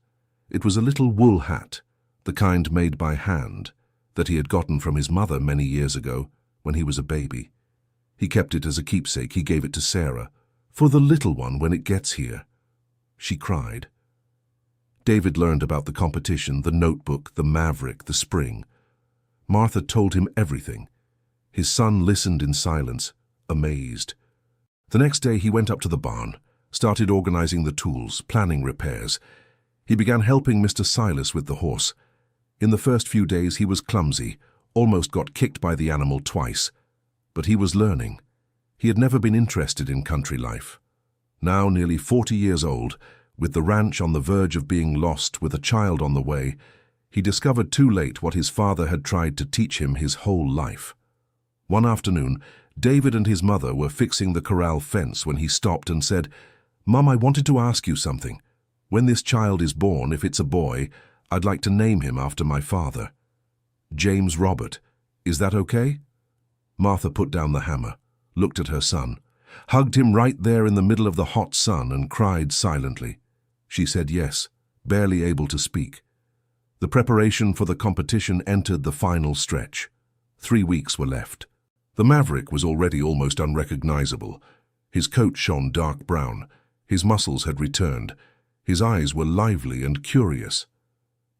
It was a little wool hat, the kind made by hand, that he had gotten from his mother many years ago when he was a baby. He kept it as a keepsake. He gave it to Sarah. "For the little one when it gets here." She cried. David learned about the competition, the notebook, the Maverick, the spring. Martha told him everything. His son listened in silence, amazed. The next day he went up to the barn, started organizing the tools, planning repairs. He began helping Mr. Silas with the horse. In the first few days he was clumsy, almost got kicked by the animal twice. But he was learning. He had never been interested in country life. Now, nearly 40 years old, with the ranch on the verge of being lost with a child on the way, he discovered too late what his father had tried to teach him his whole life. One afternoon, David and his mother were fixing the corral fence when he stopped and said, "Mom, I wanted to ask you something. When this child is born, if it's a boy, I'd like to name him after my father. James Robert. Is that okay?" Martha put down the hammer, looked at her son, hugged him right there in the middle of the hot sun and cried silently. She said yes, barely able to speak. The preparation for the competition entered the final stretch. 3 weeks were left. The Maverick was already almost unrecognizable. His coat shone dark brown. His muscles had returned. His eyes were lively and curious.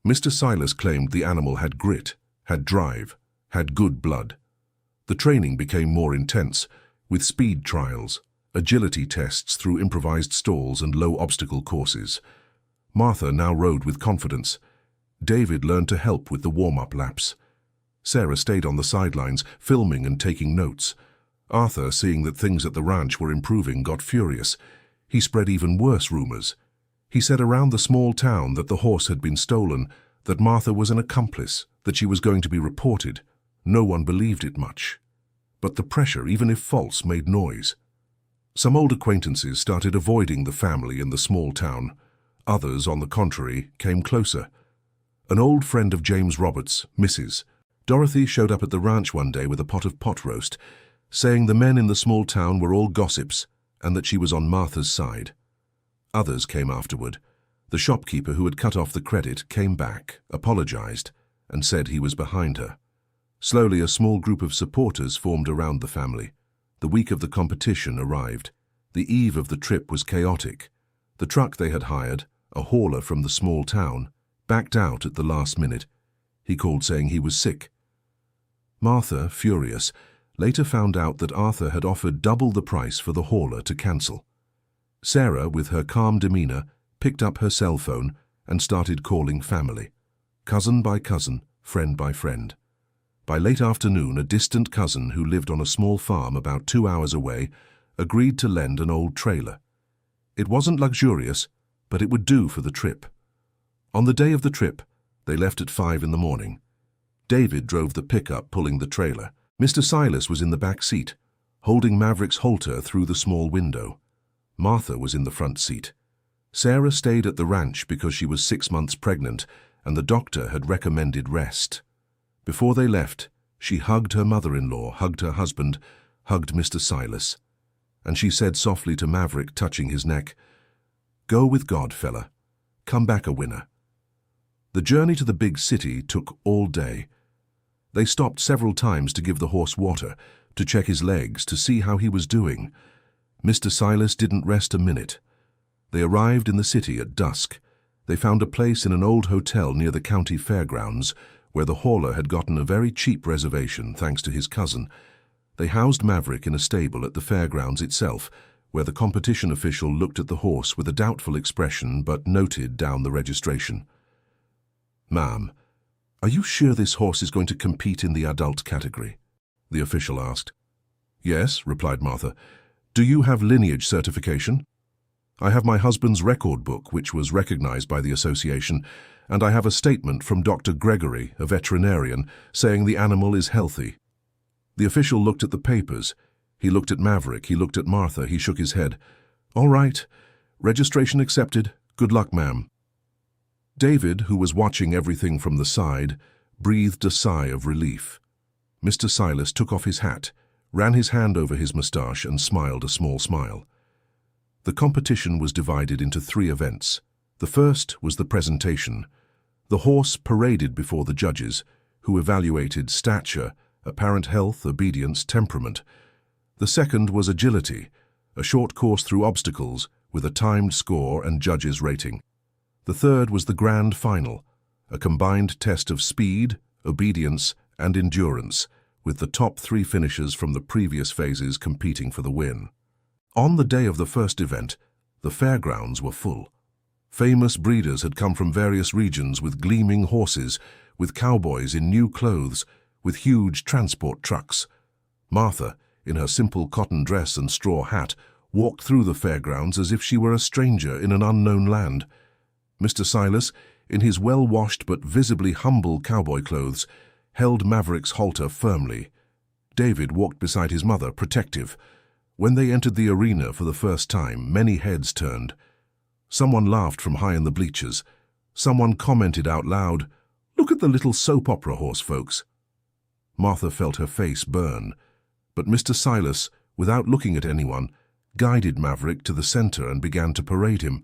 Mr. Silas claimed the animal had grit, had drive, had good blood. The training became more intense, with speed trials, agility tests through improvised stalls and low-obstacle courses. Martha now rode with confidence. David learned to help with the warm-up laps. Sarah stayed on the sidelines, filming and taking notes. Arthur, seeing that things at the ranch were improving, got furious. He spread even worse rumors. He said around the small town that the horse had been stolen, that Martha was an accomplice, that she was going to be reported. No one believed it much. But the pressure, even if false, made noise. Some old acquaintances started avoiding the family in the small town. Others, on the contrary, came closer. An old friend of James Roberts, Mrs. Dorothy, showed up at the ranch one day with a pot of pot roast, saying the men in the small town were all gossips and that she was on Martha's side. Others came afterward. The shopkeeper who had cut off the credit came back, apologized, and said he was behind her. Slowly, a small group of supporters formed around the family. The week of the competition arrived. The eve of the trip was chaotic. The truck they had hired, a hauler from the small town, backed out at the last minute. He called saying he was sick. Martha, furious, later found out that Arthur had offered double the price for the hauler to cancel. Sarah, with her calm demeanor, picked up her cell phone and started calling family, cousin by cousin, friend by friend. By late afternoon, a distant cousin who lived on a small farm about 2 hours away agreed to lend an old trailer. It wasn't luxurious, but it would do for the trip. On the day of the trip, they left at 5 in the morning. David drove the pickup pulling the trailer. Mr. Silas was in the back seat, holding Maverick's halter through the small window. Martha was in the front seat. Sarah stayed at the ranch because she was 6 months pregnant and the doctor had recommended rest. Before they left, she hugged her mother-in-law, hugged her husband, hugged Mr. Silas. And she said softly to Maverick, touching his neck, "Go with God, fella. Come back a winner." The journey to the big city took all day. They stopped several times to give the horse water, to check his legs, to see how he was doing. Mr. Silas didn't rest a minute. They arrived in the city at dusk. They found a place in an old hotel near the county fairgrounds, where the hauler had gotten a very cheap reservation thanks to his cousin. They housed Maverick in a stable at the fairgrounds itself, where the competition official looked at the horse with a doubtful expression but noted down the registration. "Ma'am, are you sure this horse is going to compete in the adult category?" the official asked. "Yes," replied Martha. "Do you have lineage certification?" "I have my husband's record book, which was recognized by the association, and I have a statement from Dr. Gregory, a veterinarian, saying the animal is healthy." The official looked at the papers. He looked at Maverick. He looked at Martha. He shook his head. "All right. Registration accepted. Good luck, ma'am." David, who was watching everything from the side, breathed a sigh of relief. Mr. Silas took off his hat, ran his hand over his moustache and smiled a small smile. The competition was divided into 3 events. The first was the presentation. The horse paraded before the judges, who evaluated stature, apparent health, obedience, temperament. The second was agility, a short course through obstacles with a timed score and judges' rating. The third was the grand final, a combined test of speed, obedience, and endurance, with the top 3 finishers from the previous phases competing for the win. On the day of the first event, the fairgrounds were full. Famous breeders had come from various regions with gleaming horses, with cowboys in new clothes, with huge transport trucks. Martha, in her simple cotton dress and straw hat, walked through the fairgrounds as if she were a stranger in an unknown land. Mr. Silas, in his well-washed but visibly humble cowboy clothes, held Maverick's halter firmly. David walked beside his mother, protective. When they entered the arena for the first time, many heads turned. Someone laughed from high in the bleachers. Someone commented out loud, "Look at the little soap opera horse, folks." Martha felt her face burn, but Mr. Silas, without looking at anyone, guided Maverick to the center and began to parade him.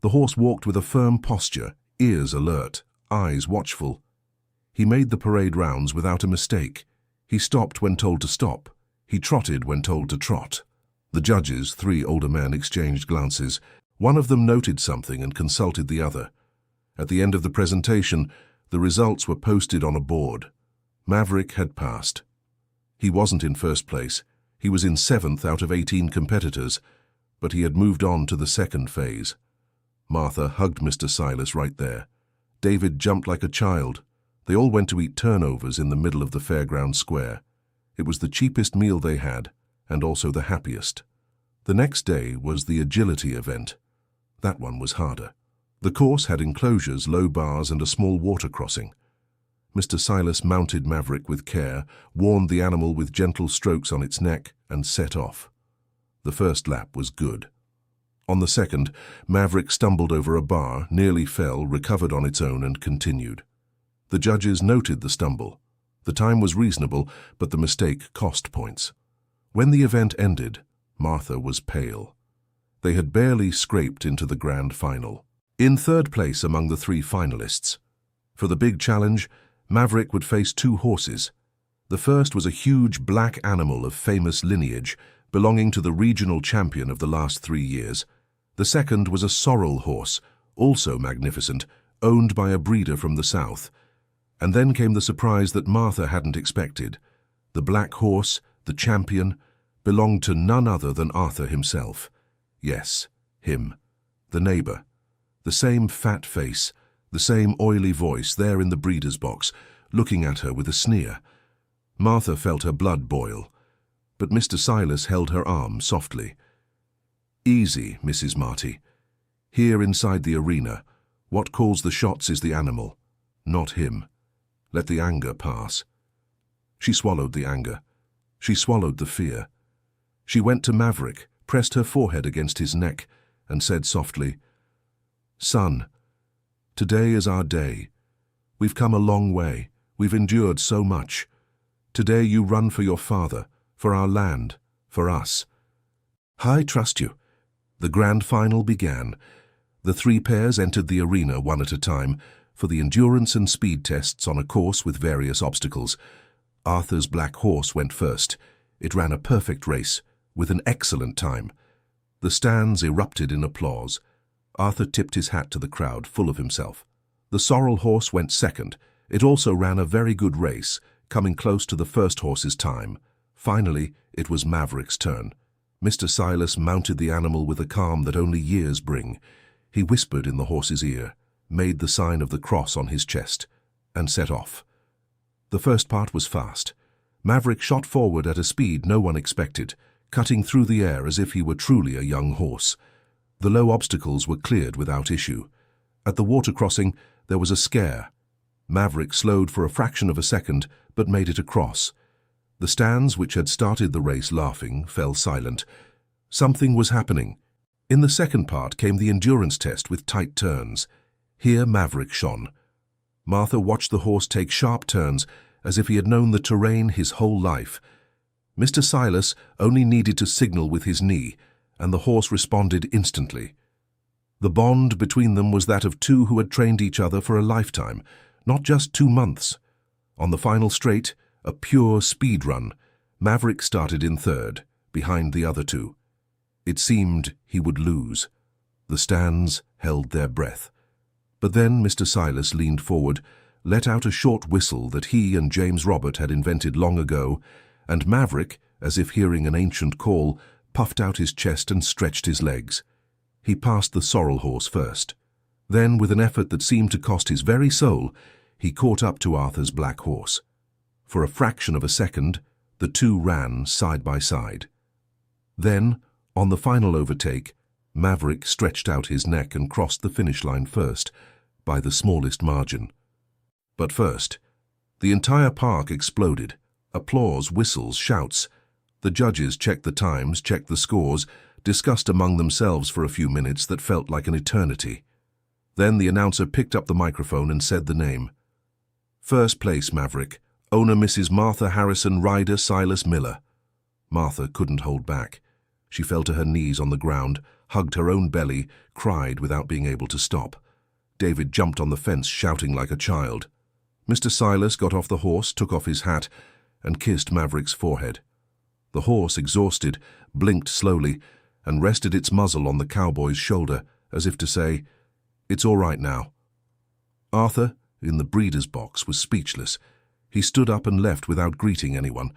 The horse walked with a firm posture, ears alert, eyes watchful. He made the parade rounds without a mistake. He stopped when told to stop. He trotted when told to trot. The judges, 3 older men, exchanged glances. One of them noted something and consulted the other. At the end of the presentation, the results were posted on a board. Maverick had passed. He wasn't in first place. He was in 7th out of 18 competitors, but he had moved on to the second phase. Martha hugged Mr. Silas right there. David jumped like a child. They all went to eat turnovers in the middle of the fairground square. It was the cheapest meal they had, and also the happiest. The next day was the agility event. That one was harder. The course had enclosures, low bars, and a small water crossing. Mr. Silas mounted Maverick with care, warned the animal with gentle strokes on its neck, and set off. The first lap was good. On the second, Maverick stumbled over a bar, nearly fell, recovered on its own, and continued. The judges noted the stumble. The time was reasonable, but the mistake cost points. When the event ended, Martha was pale. They had barely scraped into the grand final. In third place among the 3 finalists. For the big challenge, Maverick would face 2 horses. The first was a huge black animal of famous lineage, belonging to the regional champion of the last 3 years. The second was a sorrel horse, also magnificent, owned by a breeder from the south. And then came the surprise that Martha hadn't expected. The black horse, the champion, belonged to none other than Arthur himself. Yes, him. The neighbour. The same fat face, the same oily voice there in the breeder's box, looking at her with a sneer. Martha felt her blood boil, but Mr. Silas held her arm softly. "Easy, Mrs. Marty. Here inside the arena, what calls the shots is the animal, not him. Let the anger pass." She swallowed the anger. She swallowed the fear. She went to Maverick, pressed her forehead against his neck, and said softly, "Son, today is our day. We've come a long way. We've endured so much. Today you run for your father, for our land, for us. I trust you." The grand final began. The 3 pairs entered the arena one at a time for the endurance and speed tests on a course with various obstacles. Arthur's black horse went first. It ran a perfect race, with an excellent time. The stands erupted in applause. Arthur tipped his hat to the crowd, full of himself. The sorrel horse went second. It also ran a very good race, coming close to the first horse's time. Finally, it was Maverick's turn. Mr. Silas mounted the animal with a calm that only years bring. He whispered in the horse's ear, made the sign of the cross on his chest, and set off. The first part was fast. Maverick shot forward at a speed no one expected, cutting through the air as if he were truly a young horse. The low obstacles were cleared without issue. At the water crossing, there was a scare. Maverick slowed for a fraction of a second, but made it across. The stands, which had started the race laughing, fell silent. Something was happening. In the second part came the endurance test with tight turns. Here Maverick shone. Martha watched the horse take sharp turns, as if he had known the terrain his whole life. Mr. Silas only needed to signal with his knee, and the horse responded instantly. The bond between them was that of 2 who had trained each other for a lifetime, not just 2 months. On the final straight, a pure speed run, Maverick started in third, behind the other 2. It seemed he would lose. The stands held their breath. But then Mr. Silas leaned forward, let out a short whistle that he and James Robert had invented long ago, and Maverick, as if hearing an ancient call, puffed out his chest and stretched his legs. He passed the sorrel horse first. Then, with an effort that seemed to cost his very soul, he caught up to Arthur's black horse. For a fraction of a second, the 2 ran side by side. Then, on the final overtake, Maverick stretched out his neck and crossed the finish line first, by the smallest margin. But first, the entire park exploded. Applause, whistles, shouts. The judges checked the times, checked the scores, discussed among themselves for a few minutes that felt like an eternity. Then the announcer picked up the microphone and said the name. "First place, Maverick. Owner Mrs. Martha Harrison, rider Silas Miller." Martha couldn't hold back. She fell to her knees on the ground, hugged her own belly, cried without being able to stop. David jumped on the fence, shouting like a child. Mr. Silas got off the horse, took off his hat, and kissed Maverick's forehead. The horse, exhausted, blinked slowly and rested its muzzle on the cowboy's shoulder, as if to say, "It's all right now." Arthur, in the breeder's box, was speechless. He stood up and left without greeting anyone.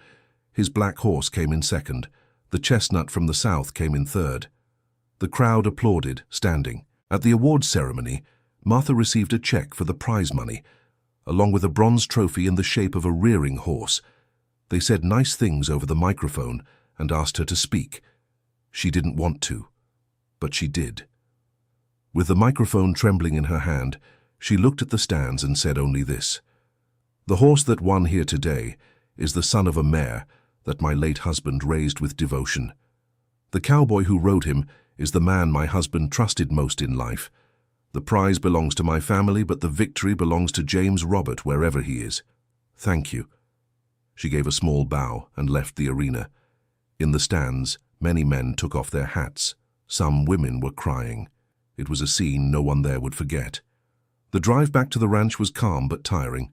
His black horse came in second. The chestnut from the south came in third. The crowd applauded, standing. At the awards ceremony, Martha received a check for the prize money, along with a bronze trophy in the shape of a rearing horse. They said nice things over the microphone and asked her to speak. She didn't want to, but she did. With the microphone trembling in her hand, she looked at the stands and said only this: "The horse that won here today is the son of a mare that my late husband raised with devotion. The cowboy who rode him is the man my husband trusted most in life. The prize belongs to my family, but the victory belongs to James Robert wherever he is. Thank you." She gave a small bow and left the arena. In the stands, many men took off their hats. Some women were crying. It was a scene no one there would forget. The drive back to the ranch was calm but tiring.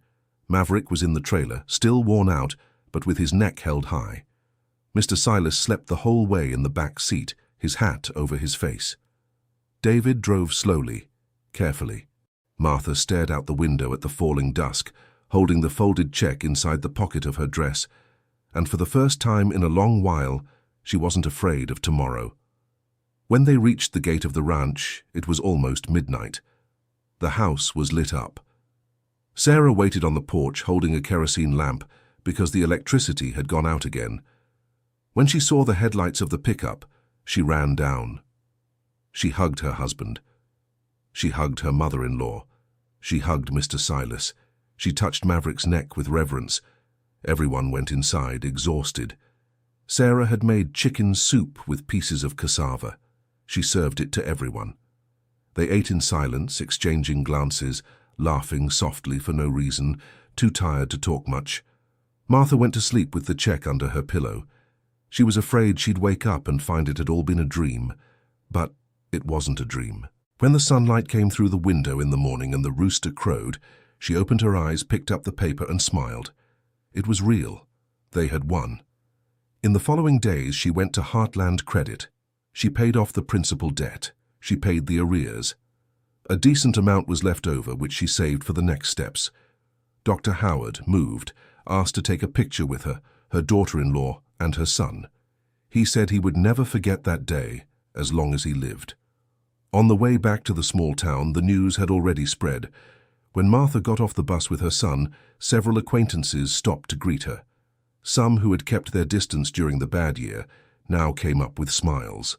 Maverick was in the trailer, still worn out, but with his neck held high. Mr. Silas slept the whole way in the back seat, his hat over his face. David drove slowly, carefully. Martha stared out the window at the falling dusk, holding the folded check inside the pocket of her dress, and for the first time in a long while, she wasn't afraid of tomorrow. When they reached the gate of the ranch, it was almost midnight. The house was lit up. Sarah waited on the porch holding a kerosene lamp because the electricity had gone out again. When she saw the headlights of the pickup, she ran down. She hugged her husband. She hugged her mother-in-law. She hugged Mr. Silas. She touched Maverick's neck with reverence. Everyone went inside, exhausted. Sarah had made chicken soup with pieces of cassava. She served it to everyone. They ate in silence, exchanging glances, laughing softly for no reason, too tired to talk much. Martha went to sleep with the check under her pillow. She was afraid she'd wake up and find it had all been a dream. But it wasn't a dream. When the sunlight came through the window in the morning and the rooster crowed, she opened her eyes, picked up the paper and smiled. It was real. They had won. In the following days, she went to Heartland Credit. She paid off the principal debt. She paid the arrears. A decent amount was left over, which she saved for the next steps. Dr. Howard, moved, asked to take a picture with her, her daughter-in-law, and her son. He said he would never forget that day, as long as he lived. On the way back to the small town, the news had already spread. When Martha got off the bus with her son, several acquaintances stopped to greet her. Some who had kept their distance during the bad year now came up with smiles.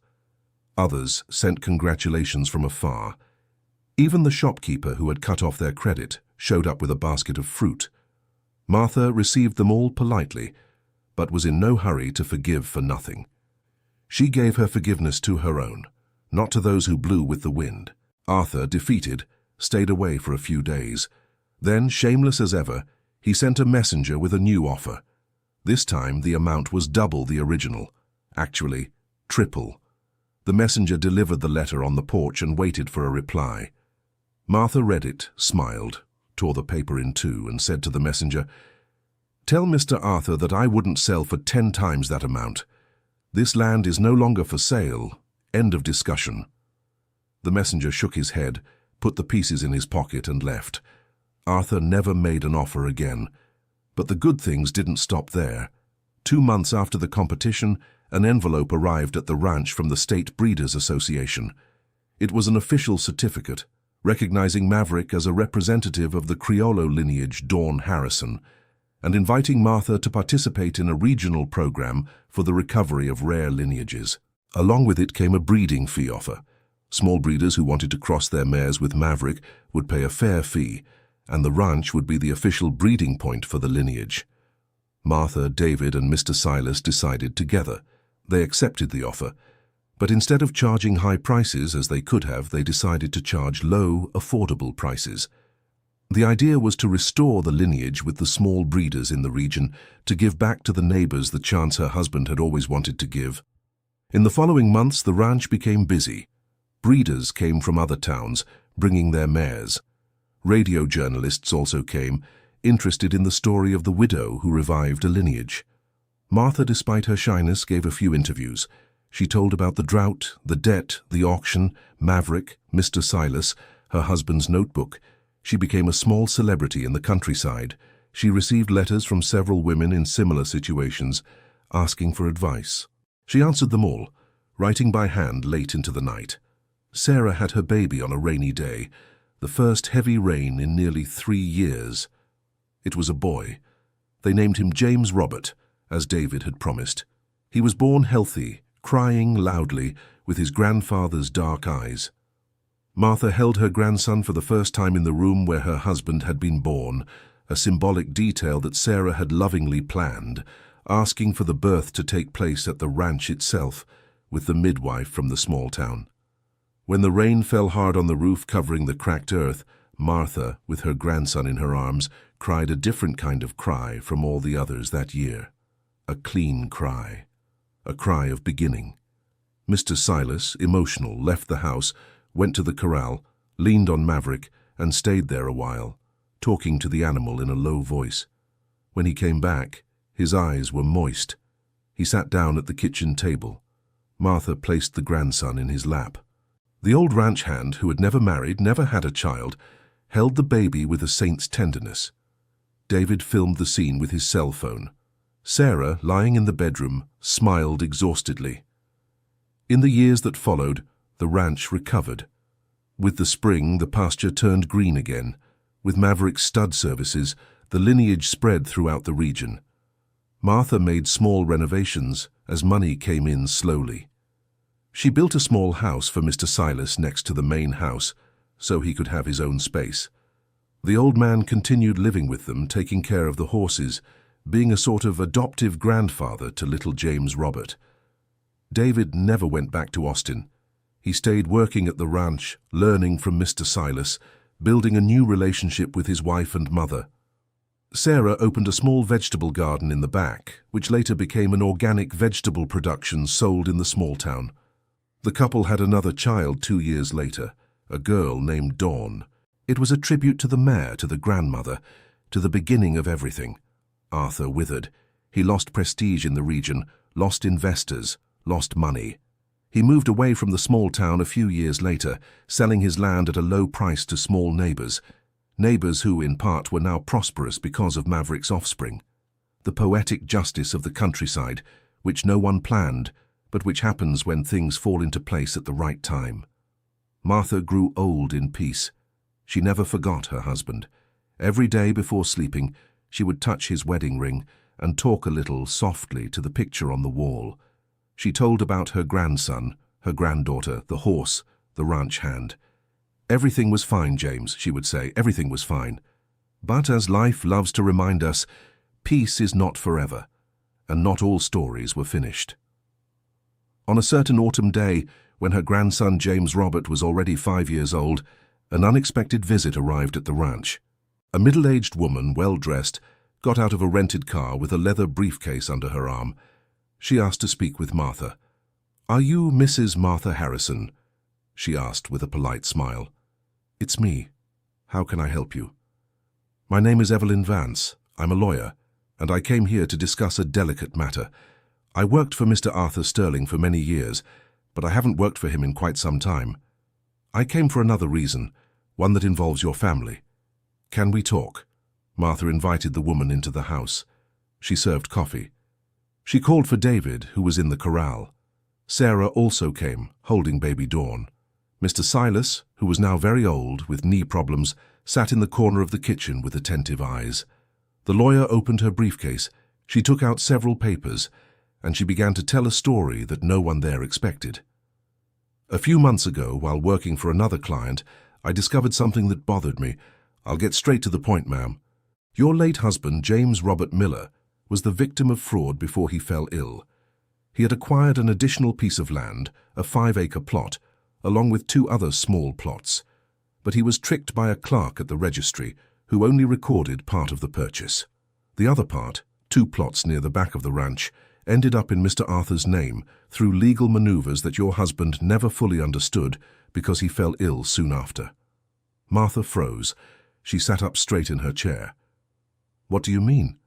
Others sent congratulations from afar. Even the shopkeeper who had cut off their credit showed up with a basket of fruit. Martha received them all politely, but was in no hurry to forgive for nothing. She gave her forgiveness to her own, not to those who blew with the wind. Arthur, defeated, stayed away for a few days. Then, shameless as ever, he sent a messenger with a new offer. This time the amount was double the original, actually triple. The messenger delivered the letter on the porch and waited for a reply. Martha read it, smiled, tore the paper in two, and said to the messenger, "Tell Mr. Arthur that I wouldn't sell for 10 times that amount. This land is no longer for sale. End of discussion." The messenger shook his head, put the pieces in his pocket and left. Arthur never made an offer again. But the good things didn't stop there. 2 months after the competition, an envelope arrived at the ranch from the State Breeders Association. It was an official certificate, recognizing Maverick as a representative of the Criollo lineage Dawn Harrison, and inviting Martha to participate in a regional program for the recovery of rare lineages. Along with it came a breeding fee offer. Small breeders who wanted to cross their mares with Maverick would pay a fair fee, and the ranch would be the official breeding point for the lineage. Martha, David, and Mr. Silas decided together. They accepted the offer, but instead of charging high prices as they could have, they decided to charge low, affordable prices. The idea was to restore the lineage with the small breeders in the region, to give back to the neighbors the chance her husband had always wanted to give. In the following months, the ranch became busy. Breeders came from other towns, bringing their mares. Radio journalists also came, interested in the story of the widow who revived a lineage. Martha, despite her shyness, gave a few interviews. She told about the drought, the debt, the auction, Maverick, Mr. Silas, her husband's notebook. She became a small celebrity in the countryside. She received letters from several women in similar situations, asking for advice. She answered them all, writing by hand late into the night. Sarah had her baby on a rainy day, the first heavy rain in nearly 3 years. It was a boy. They named him James Robert, as David had promised. He was born healthy, crying loudly, with his grandfather's dark eyes. Martha held her grandson for the first time in the room where her husband had been born, a symbolic detail that Sarah had lovingly planned, asking for the birth to take place at the ranch itself, with the midwife from the small town. When the rain fell hard on the roof covering the cracked earth, Martha, with her grandson in her arms, cried a different kind of cry from all the others that year. A clean cry. A cry of beginning. Mr. Silas, emotional, left the house, went to the corral, leaned on Maverick, and stayed there a while, talking to the animal in a low voice. When he came back, His eyes were moist. He sat down at the kitchen table. Martha placed the grandson in his lap. The old ranch hand, who had never married, never had a child, held the baby with a saint's tenderness. David filmed the scene with his cell phone. Sarah, lying in the bedroom, smiled exhaustedly. In the years that followed, the ranch recovered. With the spring, the pasture turned green again. With Maverick's stud services, the lineage spread throughout the region. Martha made small renovations as money came in slowly. She built a small house for Mr. Silas next to the main house, so he could have his own space. The old man continued living with them, taking care of the horses, being a sort of adoptive grandfather to little James Robert. David never went back to Austin. He stayed working at the ranch, learning from Mr. Silas, building a new relationship with his wife and mother. Sarah opened a small vegetable garden in the back, which later became an organic vegetable production sold in the small town. The couple had another child 2 years later, a girl named Dawn. It was a tribute to the mare, to the grandmother, to the beginning of everything. Arthur withered. He lost prestige in the region, lost investors, lost money. He moved away from the small town a few years later, selling his land at a low price to small neighbors who, in part, were now prosperous because of Maverick's offspring. The poetic justice of the countryside, which no one planned, but which happens when things fall into place at the right time. Martha grew old in peace. She never forgot her husband. Every day before sleeping, she would touch his wedding ring and talk a little softly to the picture on the wall. She told about her grandson, her granddaughter, the horse, the ranch hand. "Everything was fine, James," she would say, "everything was fine. But as life loves to remind us, peace is not forever, and not all stories were finished." On a certain autumn day, when her grandson James Robert was already 5 years old, an unexpected visit arrived at the ranch. A middle-aged woman, well-dressed, got out of a rented car with a leather briefcase under her arm. She asked to speak with Martha. "Are you Mrs. Martha Harrison?" she asked with a polite smile. "It's me. How can I help you?" "My name is Evelyn Vance. I'm a lawyer, and I came here to discuss a delicate matter. I worked for Mr. Arthur Sterling for many years, but I haven't worked for him in quite some time. I came for another reason, one that involves your family. Can we talk?" Martha invited the woman into the house. She served coffee. She called for David, who was in the corral. Sarah also came, holding baby Dawn. Mr. Silas, who was now very old, with knee problems, sat in the corner of the kitchen with attentive eyes. The lawyer opened her briefcase. She took out several papers, and she began to tell a story that no one there expected. "A few months ago, while working for another client, I discovered something that bothered me. I'll get straight to the point, ma'am. Your late husband, James Robert Miller, was the victim of fraud before he fell ill. He had acquired an additional piece of land, a 5-acre plot, along with 2 other small plots. But he was tricked by a clerk at the registry, who only recorded part of the purchase. The other part, 2 plots near the back of the ranch, ended up in Mr. Arthur's name through legal maneuvers that your husband never fully understood because he fell ill soon after." Martha froze. She sat up straight in her chair. "What do you mean?"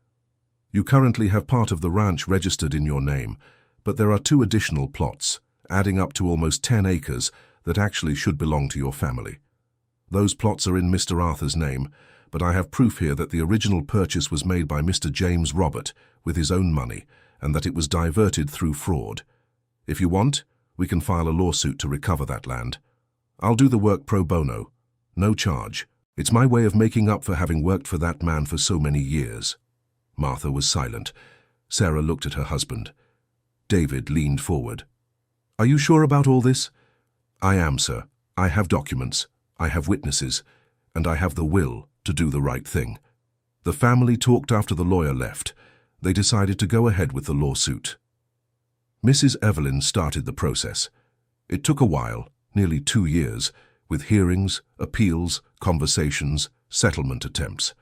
"You currently have part of the ranch registered in your name, but there are 2 additional plots, adding up to almost 10 acres, that actually should belong to your family. Those plots are in Mr. Arthur's name, but I have proof here that the original purchase was made by Mr. James Robert with his own money, and that it was diverted through fraud. If you want, we can file a lawsuit to recover that land. I'll do the work pro bono, no charge. It's my way of making up for having worked for that man for so many years." Martha was silent. Sarah looked at her husband. David leaned forward. "Are you sure about all this?" "I am, sir. I have documents, I have witnesses, and I have the will to do the right thing." The family talked after the lawyer left. They decided to go ahead with the lawsuit. Mrs. Evelyn started the process. It took a while, nearly 2 years, with hearings, appeals, conversations, settlement attempts.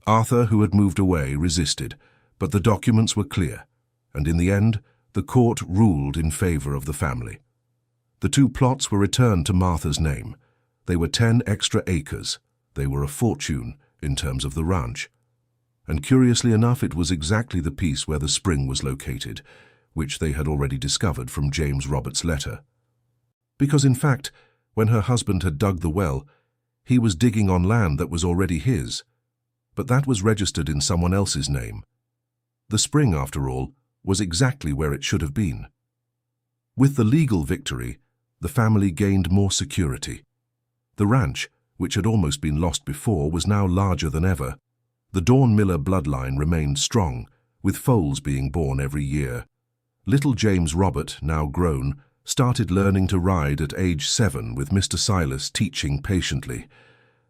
Arthur, who had moved away, resisted, but the documents were clear, and in the end, the court ruled in favor of the family. The 2 plots were returned to Martha's name. They were 10 extra acres. They were a fortune in terms of the ranch. And curiously enough, it was exactly the piece where the spring was located, which they had already discovered from James Roberts' letter. Because in fact, when her husband had dug the well, he was digging on land that was already his, but that was registered in someone else's name. The spring, after all, was exactly where it should have been. With the legal victory, the family gained more security. The ranch, which had almost been lost before, was now larger than ever. The Dawn Miller bloodline remained strong, with foals being born every year. Little James Robert, now grown, started learning to ride at age 7 with Mr. Silas teaching patiently.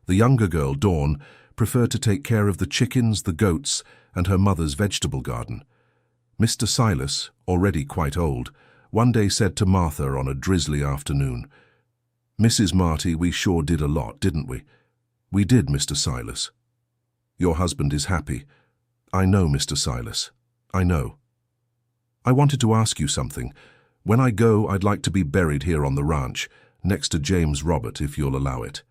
The younger girl, Dawn, preferred to take care of the chickens, the goats, and her mother's vegetable garden. Mr. Silas, already quite old, one day said to Martha on a drizzly afternoon, "Mrs. Marty, we sure did a lot, didn't we?" "We did, Mr. Silas." "Your husband is happy." "I know, Mr. Silas. I know." "I wanted to ask you something. When I go, I'd like to be buried here on the ranch, next to James Robert, if you'll allow it."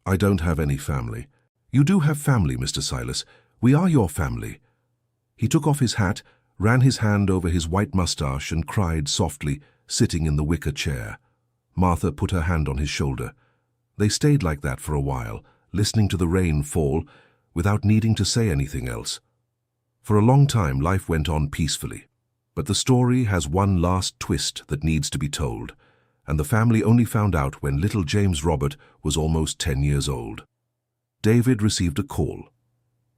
"I don't have any family." "You do have family, Mr. Silas. We are your family." He took off his hat, ran his hand over his white mustache and cried softly, sitting in the wicker chair. Martha put her hand on his shoulder. They stayed like that for a while, listening to the rain fall, without needing to say anything else. For a long time, life went on peacefully. But the story has one last twist that needs to be told, and the family only found out when little James Robert was almost 10 years old. David received a call.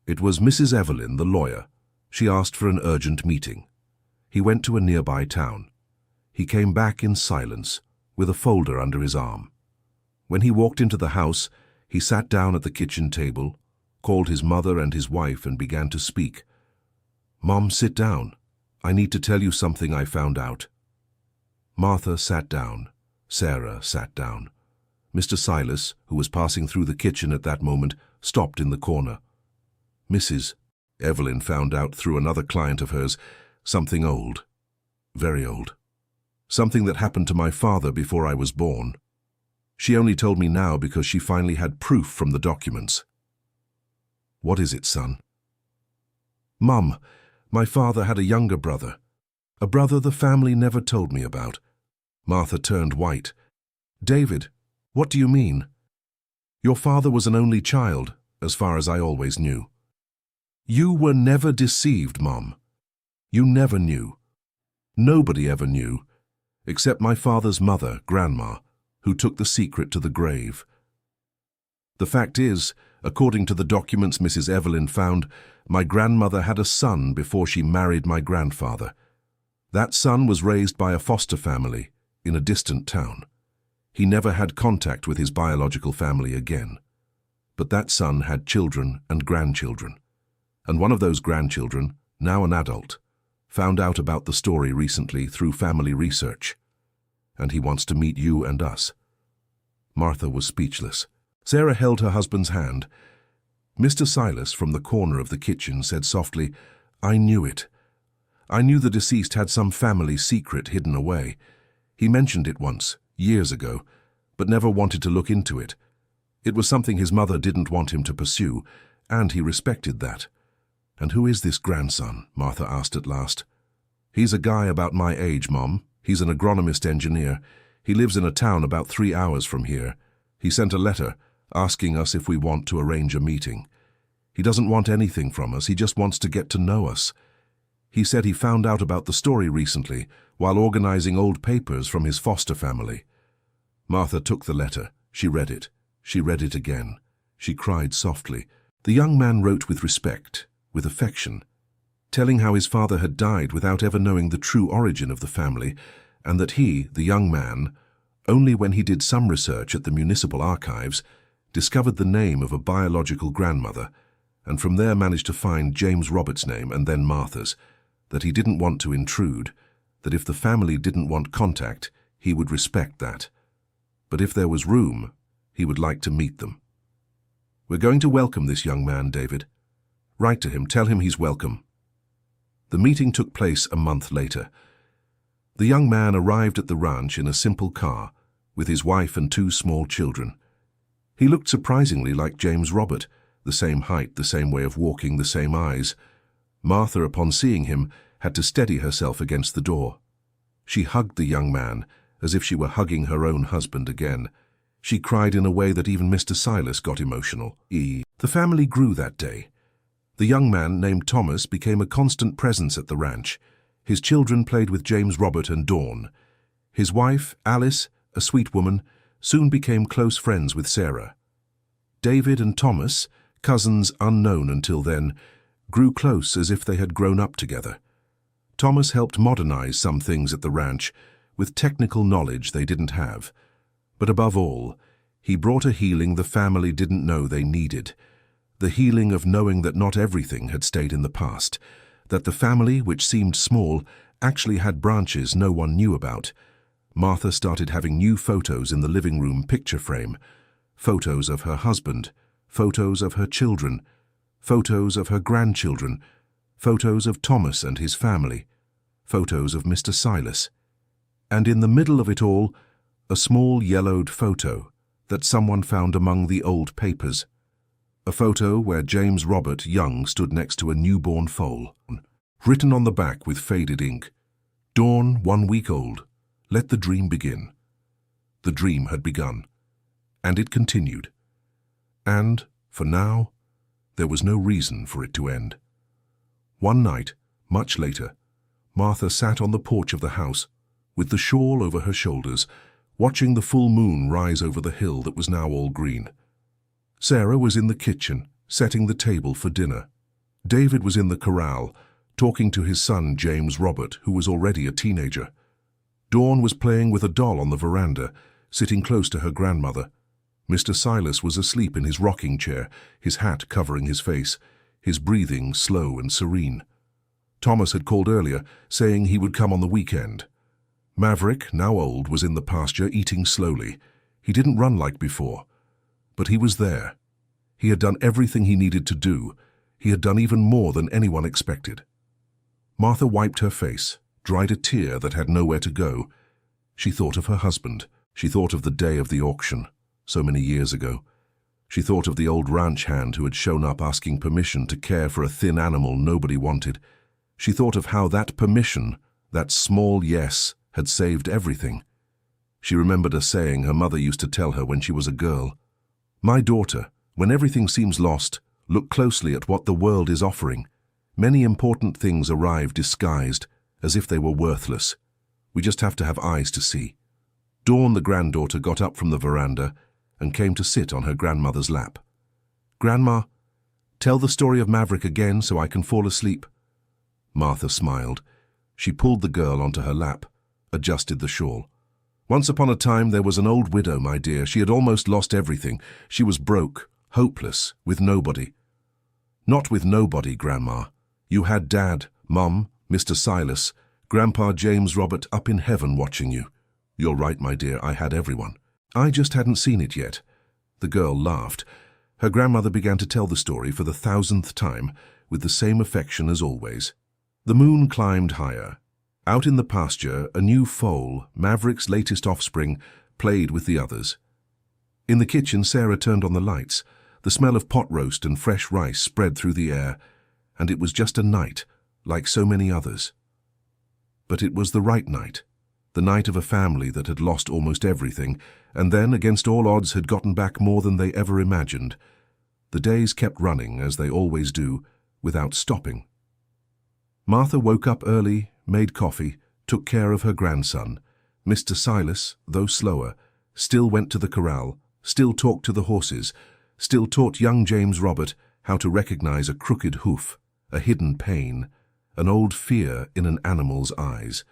It was Mrs. Evelyn, the lawyer. She asked for an urgent meeting. He went to a nearby town. He came back in silence, with a folder under his arm. When he walked into the house, he sat down at the kitchen table, called his mother and his wife, and began to speak. "Mom, sit down. I need to tell you something I found out." Martha sat down. Sarah sat down. Mr. Silas, who was passing through the kitchen at that moment, stopped in the corner. "Mrs. Evelyn found out through another client of hers something old, very old. Something that happened to my father before I was born. She only told me now because she finally had proof from the documents." "What is it, son?" "Mum, my father had a younger brother. A brother the family never told me about." Martha turned white. "David, what do you mean?" "Your father was an only child, as far as I always knew." "You were never deceived, Mom. You never knew. Nobody ever knew, except my father's mother, Grandma, who took the secret to the grave. The fact is, according to the documents Mrs. Evelyn found, my grandmother had a son before she married my grandfather. That son was raised by a foster family in a distant town. He never had contact with his biological family again. But that son had children and grandchildren. And one of those grandchildren, now an adult, found out about the story recently through family research. And he wants to meet you and us." Martha was speechless. Sarah held her husband's hand. Mr. Silas, from the corner of the kitchen, said softly, "I knew it. I knew the deceased had some family secret hidden away. He mentioned it once, years ago, but never wanted to look into it. It was something his mother didn't want him to pursue, and he respected that." "And who is this grandson?" Martha asked at last. "He's a guy about my age, Mom. He's an agronomist engineer. He lives in a town about 3 hours from here. He sent a letter asking us if we want to arrange a meeting. He doesn't want anything from us, he just wants to get to know us. He said he found out about the story recently while organizing old papers from his foster family." Martha took the letter. She read it. She read it again. She cried softly. The young man wrote with respect, with affection, telling how his father had died without ever knowing the true origin of the family, and that he, the young man, only when he did some research at the municipal archives, discovered the name of a biological grandmother, and from there managed to find James Robert's name and then Martha's, that he didn't want to intrude, that if the family didn't want contact, he would respect that. But if there was room, he would like to meet them. "We're going to welcome this young man, David. Write to him, tell him he's welcome." The meeting took place a month later. The young man arrived at the ranch in a simple car, with his wife and 2 small children. He looked surprisingly like James Robert, the same height, the same way of walking, the same eyes. Martha, upon seeing him, had to steady herself against the door. She hugged the young man, as if she were hugging her own husband again. She cried in a way that even Mr. Silas got emotional. The family grew that day. The young man, named Thomas, became a constant presence at the ranch. His children played with James Robert and Dawn. His wife, Alice, a sweet woman, soon became close friends with Sarah. David and Thomas, cousins unknown until then, grew close as if they had grown up together. Thomas helped modernize some things at the ranch with technical knowledge they didn't have. But above all, he brought a healing the family didn't know they needed. The healing of knowing that not everything had stayed in the past, that the family, which seemed small, actually had branches no one knew about. Martha started having new photos in the living room picture frame. Photos of her husband, photos of her children, photos of her grandchildren, photos of Thomas and his family, photos of Mr. Silas. And in the middle of it all, a small yellowed photo that someone found among the old papers. A photo where James Robert young stood next to a newborn foal. Written on the back with faded ink, "Dawn, 1 week old. Let the dream begin." The dream had begun, and it continued. And, for now, there was no reason for it to end. One night, much later, Martha sat on the porch of the house, with the shawl over her shoulders, watching the full moon rise over the hill that was now all green. Sarah was in the kitchen, setting the table for dinner. David was in the corral, talking to his son James Robert, who was already a teenager. Dawn was playing with a doll on the veranda, sitting close to her grandmother. Mr. Silas was asleep in his rocking chair, his hat covering his face, his breathing slow and serene. Thomas had called earlier, saying he would come on the weekend. Maverick, now old, was in the pasture, eating slowly. He didn't run like before. But he was there. He had done everything he needed to do. He had done even more than anyone expected. Martha wiped her face, dried a tear that had nowhere to go. She thought of her husband. She thought of the day of the auction, so many years ago. She thought of the old ranch hand who had shown up asking permission to care for a thin animal nobody wanted. She thought of how that permission, that small yes, had saved everything. She remembered a saying her mother used to tell her when she was a girl. "My daughter, when everything seems lost, look closely at what the world is offering. Many important things arrive disguised, as if they were worthless. We just have to have eyes to see." Dawn, the granddaughter, got up from the veranda and came to sit on her grandmother's lap. "Grandma, tell the story of Maverick again so I can fall asleep." Martha smiled. She pulled the girl onto her lap, adjusted the shawl. "Once upon a time there was an old widow, my dear. She had almost lost everything. She was broke, hopeless, with nobody." "Not with nobody, Grandma. You had Dad, Mum, Mr. Silas, Grandpa James Robert up in heaven watching you." "You're right, my dear, I had everyone. I just hadn't seen it yet." The girl laughed. Her grandmother began to tell the story for the 1,000th time, with the same affection as always. The moon climbed higher. Out in the pasture, a new foal, Maverick's latest offspring, played with the others. In the kitchen, Sarah turned on the lights. The smell of pot roast and fresh rice spread through the air, and it was just a night, like so many others. But it was the right night, the night of a family that had lost almost everything, and then, against all odds, had gotten back more than they ever imagined. The days kept running, as they always do, without stopping. Martha woke up early, made coffee, took care of her grandson. Mr. Silas, though slower, still went to the corral, still talked to the horses, still taught young James Robert how to recognize a crooked hoof, a hidden pain, an old fear in an animal's eyes.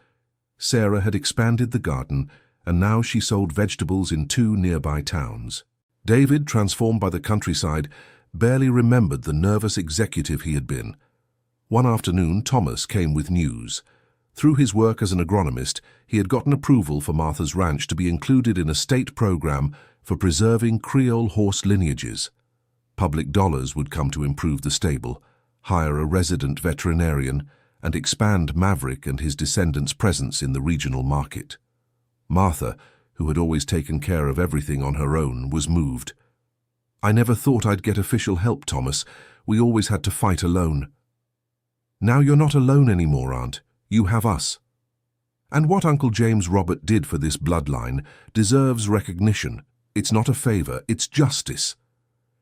Sarah had expanded the garden, and now she sold vegetables in 2 nearby towns. David, transformed by the countryside, barely remembered the nervous executive he had been. One afternoon, Thomas came with news. Through his work as an agronomist, he had gotten approval for Martha's ranch to be included in a state program for preserving Creole horse lineages. Public dollars would come to improve the stable, hire a resident veterinarian, and expand Maverick and his descendants' presence in the regional market. Martha, who had always taken care of everything on her own, was moved. I never thought I'd get official help, Thomas. We always had to fight alone. Now you're not alone anymore, Aunt. You have us. And what Uncle James Robert did for this bloodline deserves recognition. It's not a favor, it's justice.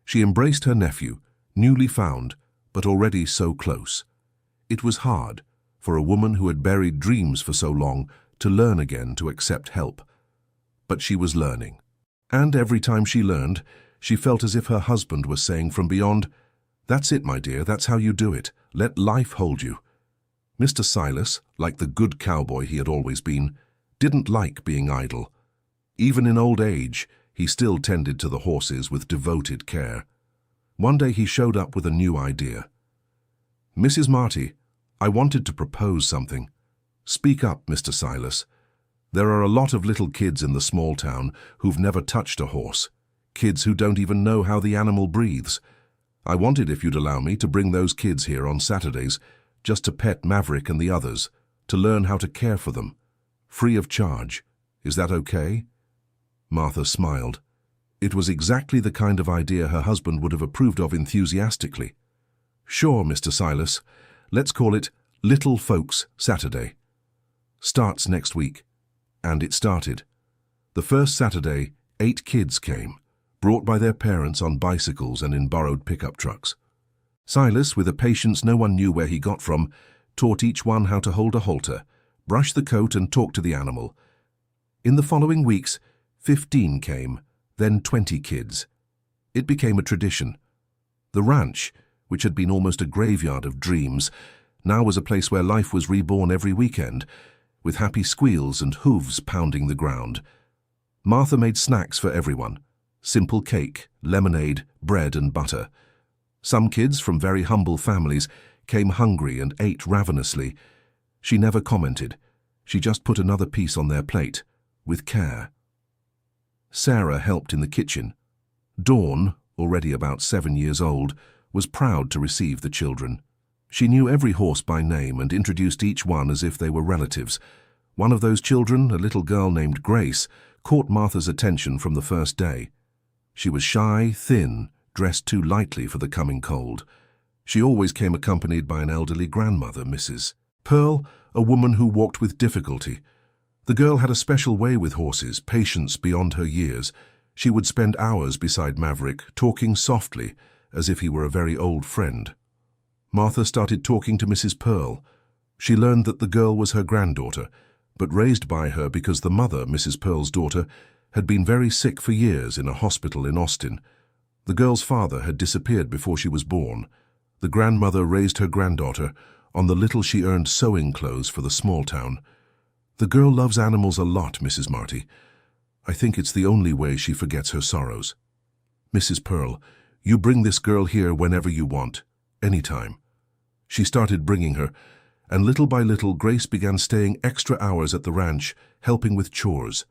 She embraced her nephew, newly found, but already so close. It was hard, for a woman who had buried dreams for so long, to learn again to accept help. But she was learning. And every time she learned, she felt as if her husband was saying from beyond, "That's it, my dear, that's how you do it. Let life hold you." Mr. Silas, like the good cowboy he had always been, didn't like being idle. Even in old age, he still tended to the horses with devoted care. One day he showed up with a new idea. "Mrs. Marty, I wanted to propose something." "Speak up, Mr. Silas. There are a lot of little kids in the small town who've never touched a horse, kids who don't even know how the animal breathes. I wanted, if you'd allow me, to bring those kids here on Saturdays, just to pet Maverick and the others, to learn how to care for them, free of charge. Is that okay?" Martha smiled. It was exactly the kind of idea her husband would have approved of enthusiastically. "Sure, Mr. Silas. Let's call it Little Folks Saturday. Starts next week." And it started. The first Saturday, 8 kids came, brought by their parents on bicycles and in borrowed pickup trucks. Silas, with a patience no one knew where he got from, taught each one how to hold a halter, brush the coat and talk to the animal. In the following weeks, 15 came, then 20 kids. It became a tradition. The ranch, which had been almost a graveyard of dreams, now was a place where life was reborn every weekend, with happy squeals and hooves pounding the ground. Martha made snacks for everyone. Simple cake, lemonade, bread and butter. Some kids from very humble families came hungry and ate ravenously. She never commented. She just put another piece on their plate, with care. Sarah helped in the kitchen. Dawn, already about 7 years old, was proud to receive the children. She knew every horse by name and introduced each one as if they were relatives. One of those children, a little girl named Grace, caught Martha's attention from the first day. She was shy, thin, dressed too lightly for the coming cold. She always came accompanied by an elderly grandmother, Mrs. Pearl, a woman who walked with difficulty. The girl had a special way with horses, patience beyond her years. She would spend hours beside Maverick, talking softly, as if he were a very old friend. Martha started talking to Mrs. Pearl. She learned that the girl was her granddaughter, but raised by her because the mother, Mrs. Pearl's daughter, had been very sick for years in a hospital in Austin. The girl's father had disappeared before she was born. The grandmother raised her granddaughter on the little she earned sewing clothes for the small town. The girl loves animals a lot, Mrs. Marty. I think it's the only way she forgets her sorrows. Mrs. Pearl, you bring this girl here whenever you want, anytime. She started bringing her, and little by little Grace began staying extra hours at the ranch, helping with chores.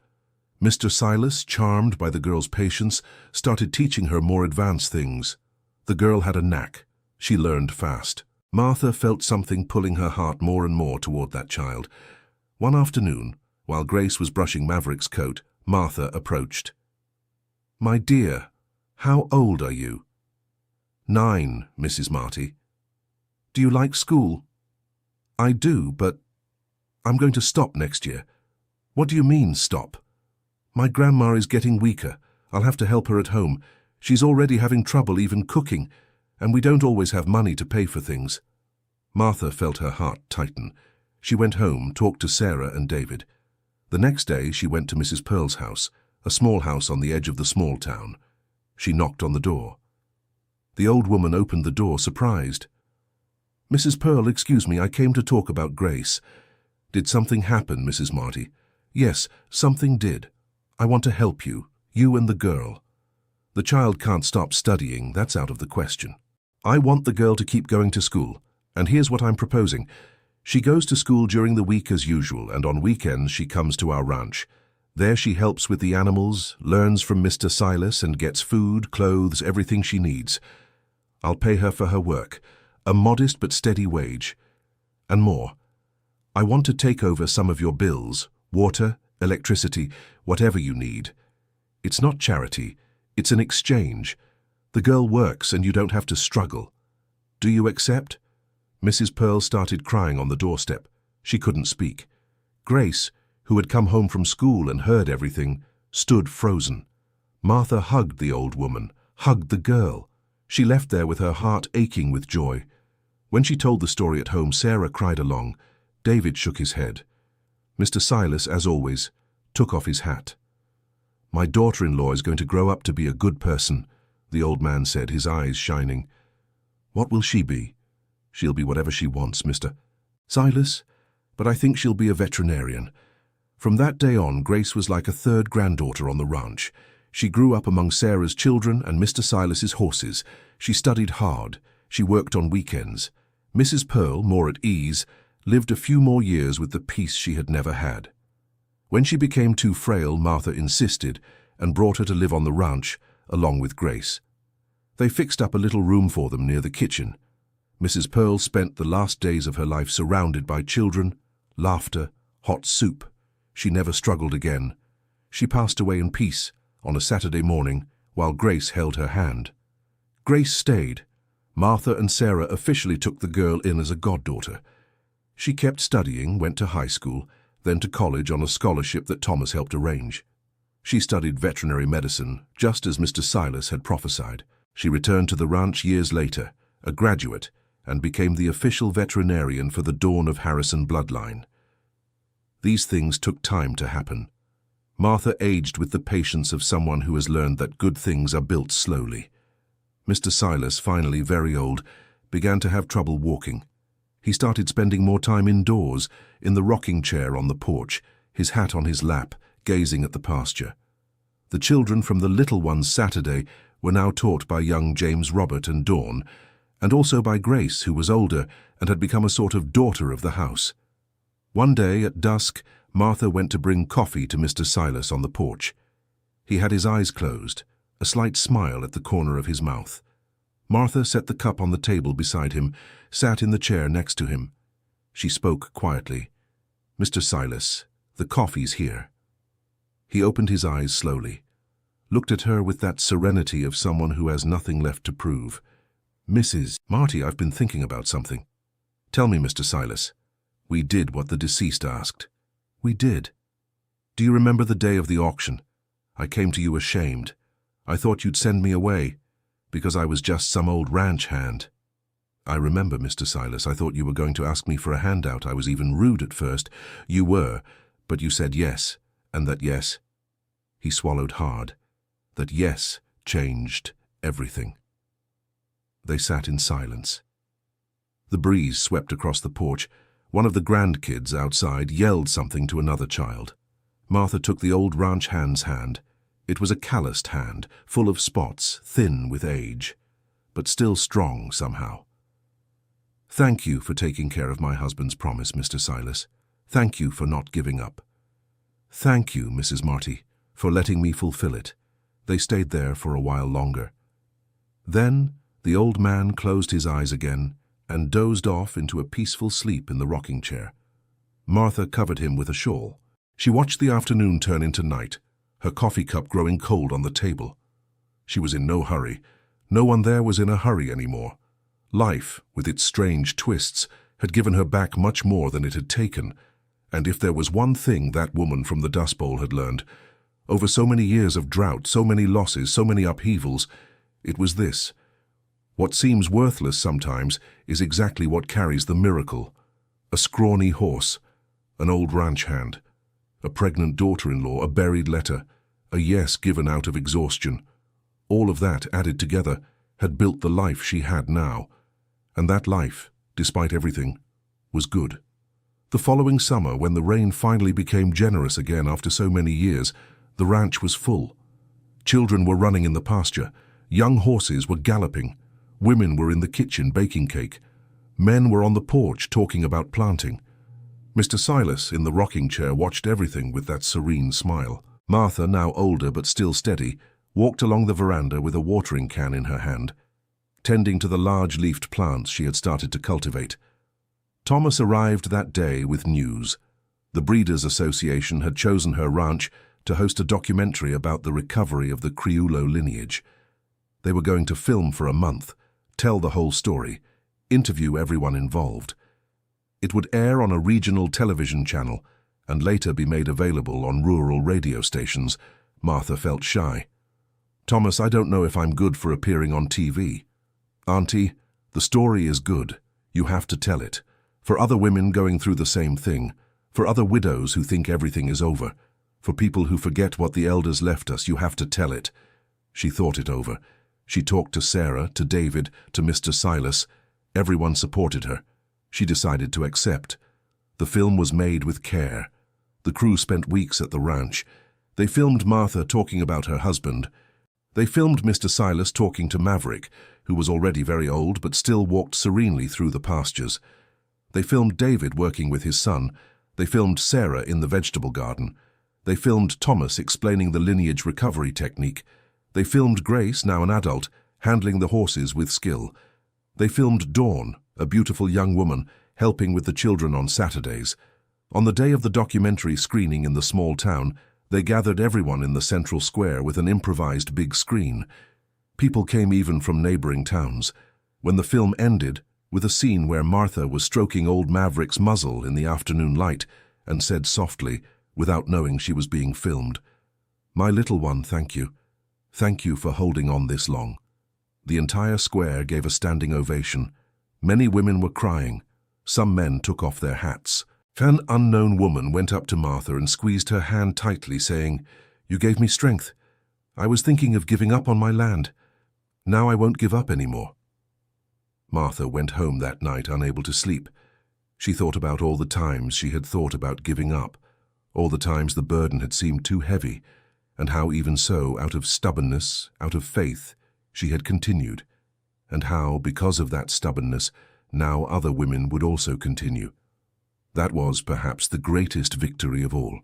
Mr. Silas, charmed by the girl's patience, started teaching her more advanced things. The girl had a knack. She learned fast. Martha felt something pulling her heart more and more toward that child. One afternoon, while Grace was brushing Maverick's coat, Martha approached. "My dear, how old are you?" 9, Mrs. Marty. "Do you like school?" "I do, but I'm going to stop next year." "What do you mean, stop?" "My grandma is getting weaker. I'll have to help her at home. She's already having trouble even cooking, and we don't always have money to pay for things." Martha felt her heart tighten. She went home, talked to Sarah and David. The next day she went to Mrs. Pearl's house, a small house on the edge of the small town. She knocked on the door. The old woman opened the door, surprised. "Mrs. Pearl, excuse me, I came to talk about Grace." "Did something happen, Mrs. Marty?" "Yes, something did. I want to help you and the girl. The child can't stop studying, that's out of the question. I want the girl to keep going to school, and here's what I'm proposing. She goes to school during the week as usual, and on weekends she comes to our ranch. There she helps with the animals, learns from Mr. Silas, and gets food, clothes, everything she needs. I'll pay her for her work, a modest but steady wage. And more. I want to take over some of your bills, water, electricity, whatever you need. It's not charity, it's an exchange. The girl works and you don't have to struggle. Do you accept?" Mrs. Pearl started crying on the doorstep. She couldn't speak. Grace, who had come home from school and heard everything, stood frozen. Martha hugged the old woman, hugged the girl. She left there with her heart aching with joy. When she told the story at home, Sarah cried along. David shook his head. Mr. Silas, as always, took off his hat. "My daughter-in-law is going to grow up to be a good person," the old man said, his eyes shining. "What will she be?" "She'll be whatever she wants, Mr. Silas, but I think she'll be a veterinarian." From that day on, Grace was like a third granddaughter on the ranch. She grew up among Sarah's children and Mr. Silas's horses. She studied hard. She worked on weekends. Mrs. Pearl, more at ease, lived a few more years with the peace she had never had. When she became too frail, Martha insisted and brought her to live on the ranch, along with Grace. They fixed up a little room for them near the kitchen. Mrs. Pearl spent the last days of her life surrounded by children, laughter, hot soup. She never struggled again. She passed away in peace on a Saturday morning while Grace held her hand. Grace stayed. Martha and Sarah officially took the girl in as a goddaughter. She kept studying, went to high school, then to college on a scholarship that Thomas helped arrange. She studied veterinary medicine, just as Mr. Silas had prophesied. She returned to the ranch years later, a graduate, and became the official veterinarian for the dawn of Harrison bloodline. These things took time to happen. Martha aged with the patience of someone who has learned that good things are built slowly. Mr. Silas, finally very old, began to have trouble walking. He started spending more time indoors, in the rocking chair on the porch, his hat on his lap, gazing at the pasture. The children from the little one's Saturday were now taught by young James Robert and Dawn, and also by Grace, who was older and had become a sort of daughter of the house. One day at dusk, Martha went to bring coffee to Mr. Silas on the porch. He had his eyes closed, a slight smile at the corner of his mouth. Martha set the cup on the table beside him, sat in the chair next to him. She spoke quietly. "Mr. Silas, the coffee's here." He opened his eyes slowly, looked at her with that serenity of someone who has nothing left to prove. "Mrs. Marty, I've been thinking about something." "Tell me, Mr. Silas." "We did what the deceased asked." "We did." "Do you remember the day of the auction? I came to you ashamed. I thought you'd send me away, because I was just some old ranch hand." "I remember, Mr. Silas. I thought you were going to ask me for a handout. I was even rude at first." "You were, but you said yes, and that yes—" He swallowed hard. That yes changed everything. They sat in silence. The breeze swept across the porch. One of the grandkids outside yelled something to another child. Martha took the old ranch hand's hand. It was a calloused hand, full of spots, thin with age, but still strong somehow. "Thank you for taking care of my husband's promise, Mr. Silas. Thank you for not giving up." "Thank you, Mrs. Marty, for letting me fulfill it." They stayed there for a while longer. Then the old man closed his eyes again and dozed off into a peaceful sleep in the rocking chair. Martha covered him with a shawl. She watched the afternoon turn into night, her coffee cup growing cold on the table. She was in no hurry. No one there was in a hurry anymore. Life, with its strange twists, had given her back much more than it had taken, and if there was one thing that woman from the Dust Bowl had learned, over so many years of drought, so many losses, so many upheavals, it was this: what seems worthless sometimes is exactly what carries the miracle. A scrawny horse, an old ranch hand, a pregnant daughter-in-law, a buried letter, a yes given out of exhaustion. All of that, added together, had built the life she had now. And that life, despite everything, was good. The following summer, when the rain finally became generous again after so many years, the ranch was full. Children were running in the pasture. Young horses were galloping. Women were in the kitchen baking cake. Men were on the porch talking about planting. Mr. Silas, in the rocking chair, watched everything with that serene smile. Martha, now older but still steady, walked along the veranda with a watering can in her hand, tending to the large-leafed plants she had started to cultivate. Thomas arrived that day with news. The Breeders' Association had chosen her ranch to host a documentary about the recovery of the Criollo lineage. They were going to film for a month, tell the whole story, interview everyone involved. It would air on a regional television channel and later be made available on rural radio stations. Martha felt shy. "Thomas, I don't know if I'm good for appearing on TV." "Auntie, the story is good. You have to tell it. For other women going through the same thing, for other widows who think everything is over, for people who forget what the elders left us, you have to tell it." She thought it over. She talked to Sarah, to David, to Mr. Silas. Everyone supported her. She decided to accept. The film was made with care. The crew spent weeks at the ranch. They filmed Martha talking about her husband. They filmed Mr. Silas talking to Maverick, who was already very old but still walked serenely through the pastures. They filmed David working with his son. They filmed Sarah in the vegetable garden. They filmed Thomas explaining the lineage recovery technique. They filmed Grace, now an adult, handling the horses with skill. They filmed Dawn, a beautiful young woman, helping with the children on Saturdays. On the day of the documentary screening in the small town, they gathered everyone in the central square with an improvised big screen. People came even from neighboring towns. When the film ended, with a scene where Martha was stroking old Maverick's muzzle in the afternoon light and said softly, without knowing she was being filmed, "My little one, thank you. Thank you for holding on this long." The entire square gave a standing ovation. Many women were crying. Some men took off their hats. An unknown woman went up to Martha and squeezed her hand tightly, saying, "You gave me strength. I was thinking of giving up on my land. Now I won't give up anymore." Martha went home that night unable to sleep. She thought about all the times she had thought about giving up, all the times the burden had seemed too heavy, and how even so, out of stubbornness, out of faith, she had continued, and how, because of that stubbornness, now other women would also continue. That was perhaps the greatest victory of all.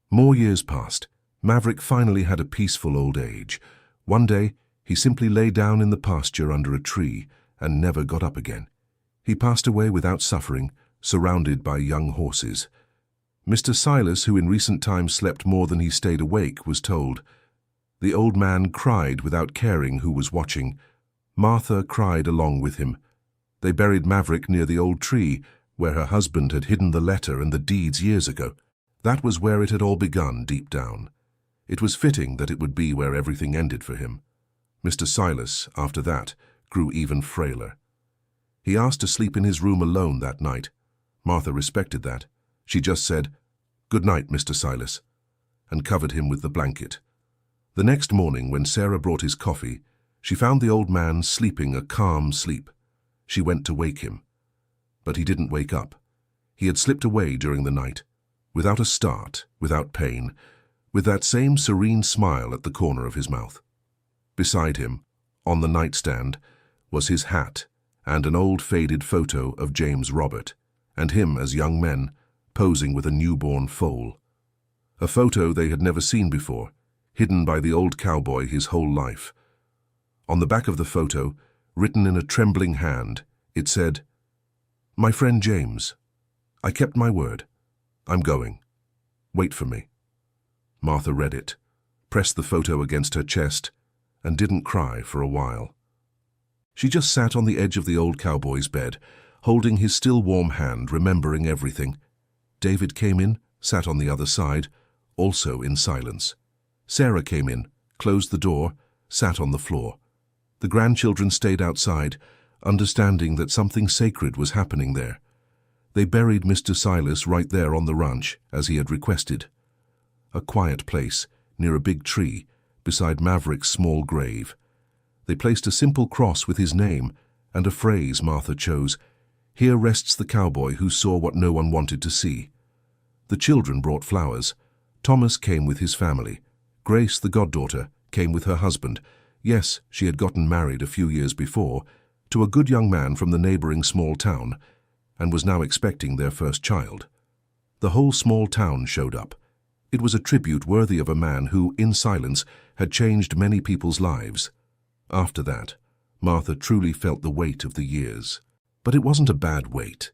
More years passed. Maverick finally had a peaceful old age. One day, he simply lay down in the pasture under a tree and never got up again. He passed away without suffering, surrounded by young horses. Mr. Silas, who in recent times slept more than he stayed awake, was told. The old man cried without caring who was watching. Martha cried along with him. They buried Maverick near the old tree, where her husband had hidden the letter and the deeds years ago. That was where it had all begun, deep down. It was fitting that it would be where everything ended for him. Mr. Silas, after that, grew even frailer. He asked to sleep in his room alone that night. Martha respected that. She just said, "Good night, Mr. Silas," and covered him with the blanket. The next morning, when Sarah brought his coffee, she found the old man sleeping a calm sleep. She went to wake him. But he didn't wake up. He had slipped away during the night, without a start, without pain, with that same serene smile at the corner of his mouth. Beside him, on the nightstand, was his hat and an old faded photo of James Robert, and him as young men, posing with a newborn foal. A photo they had never seen before, hidden by the old cowboy his whole life. On the back of the photo, written in a trembling hand, it said, "My friend James, I kept my word. I'm going. Wait for me." Martha read it, pressed the photo against her chest, and didn't cry for a while. She just sat on the edge of the old cowboy's bed, holding his still warm hand, remembering everything. David came in, sat on the other side, also in silence. Sarah came in, closed the door, sat on the floor. The grandchildren stayed outside, understanding that something sacred was happening there. They buried Mr. Silas right there on the ranch, as he had requested. A quiet place, near a big tree, beside Maverick's small grave. They placed a simple cross with his name and a phrase Martha chose, "Here rests the cowboy who saw what no one wanted to see." The children brought flowers. Thomas came with his family. Grace, the goddaughter, came with her husband. Yes, she had gotten married a few years before, to a good young man from the neighboring small town, and was now expecting their first child. The whole small town showed up. It was a tribute worthy of a man who, in silence, had changed many people's lives. After that, Martha truly felt the weight of the years. But it wasn't a bad weight.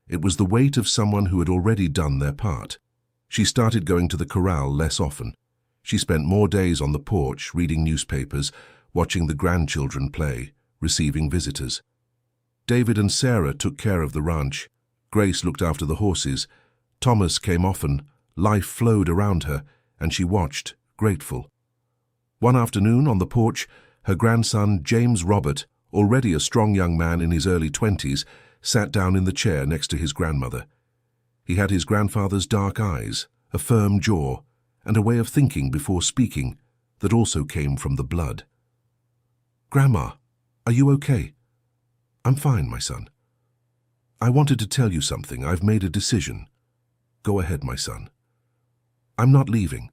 It was the weight of someone who had already done their part. She started going to the corral less often. She spent more days on the porch, reading newspapers, watching the grandchildren play, receiving visitors. David and Sarah took care of the ranch. Grace looked after the horses. Thomas came often. Life flowed around her, and she watched, grateful. One afternoon on the porch, her grandson, James Robert, already a strong young man in his early 20s, sat down in the chair next to his grandmother. He had his grandfather's dark eyes, a firm jaw, and a way of thinking before speaking that also came from the blood. "Grandma, are you okay?" "I'm fine, my son." "I wanted to tell you something. I've made a decision." "Go ahead, my son." "I'm not leaving.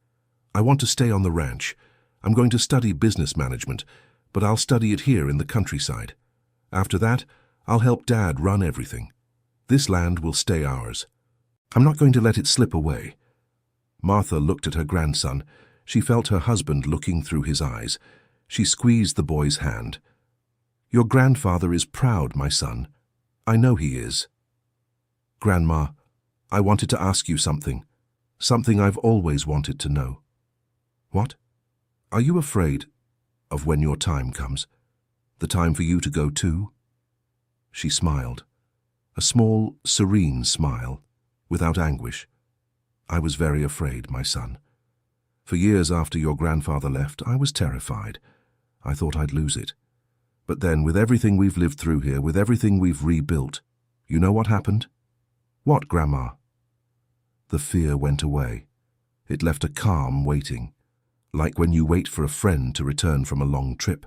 I want to stay on the ranch. I'm going to study business management, but I'll study it here in the countryside. After that, I'll help Dad run everything. This land will stay ours. I'm not going to let it slip away." Martha looked at her grandson. She felt her husband looking through his eyes. She squeezed the boy's hand. "Your grandfather is proud, my son. I know he is." "Grandma, I wanted to ask you something. Something I've always wanted to know." "What?" "Are you afraid of when your time comes? The time for you to go too?" She smiled. A small, serene smile, without anguish. "I was very afraid, my son. For years after your grandfather left, I was terrified. I thought I'd lose it. But then, with everything we've lived through here, with everything we've rebuilt, you know what happened?" "What, Grandma?" "The fear went away. It left a calm waiting, like when you wait for a friend to return from a long trip.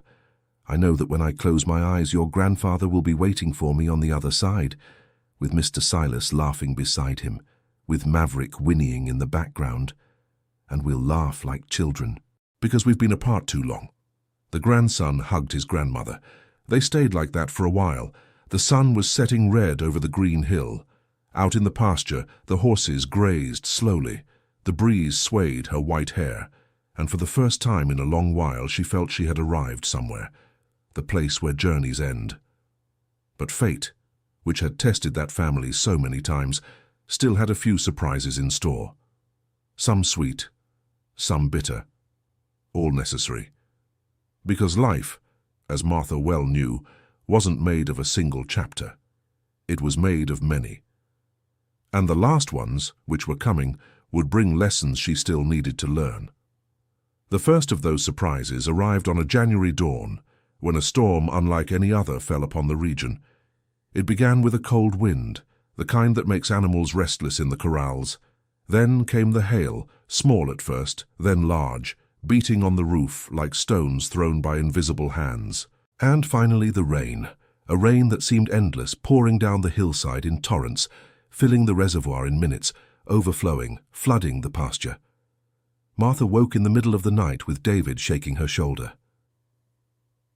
I know that when I close my eyes, your grandfather will be waiting for me on the other side, with Mr. Silas laughing beside him, with Maverick whinnying in the background, and we'll laugh like children, because we've been apart too long." The grandson hugged his grandmother. They stayed like that for a while. The sun was setting red over the green hill. Out in the pasture, the horses grazed slowly. The breeze swayed her white hair, and for the first time in a long while she felt she had arrived somewhere, the place where journeys end. But fate, which had tested that family so many times, still had a few surprises in store. Some sweet, some bitter, all necessary. Because life, as Martha well knew, wasn't made of a single chapter. It was made of many. And the last ones, which were coming, would bring lessons she still needed to learn. The first of those surprises arrived on a January dawn, when a storm unlike any other fell upon the region. It began with a cold wind, the kind that makes animals restless in the corrals. Then came the hail, small at first, then large, beating on the roof like stones thrown by invisible hands. And finally the rain, a rain that seemed endless, pouring down the hillside in torrents, filling the reservoir in minutes, overflowing, flooding the pasture. Martha woke in the middle of the night with David shaking her shoulder.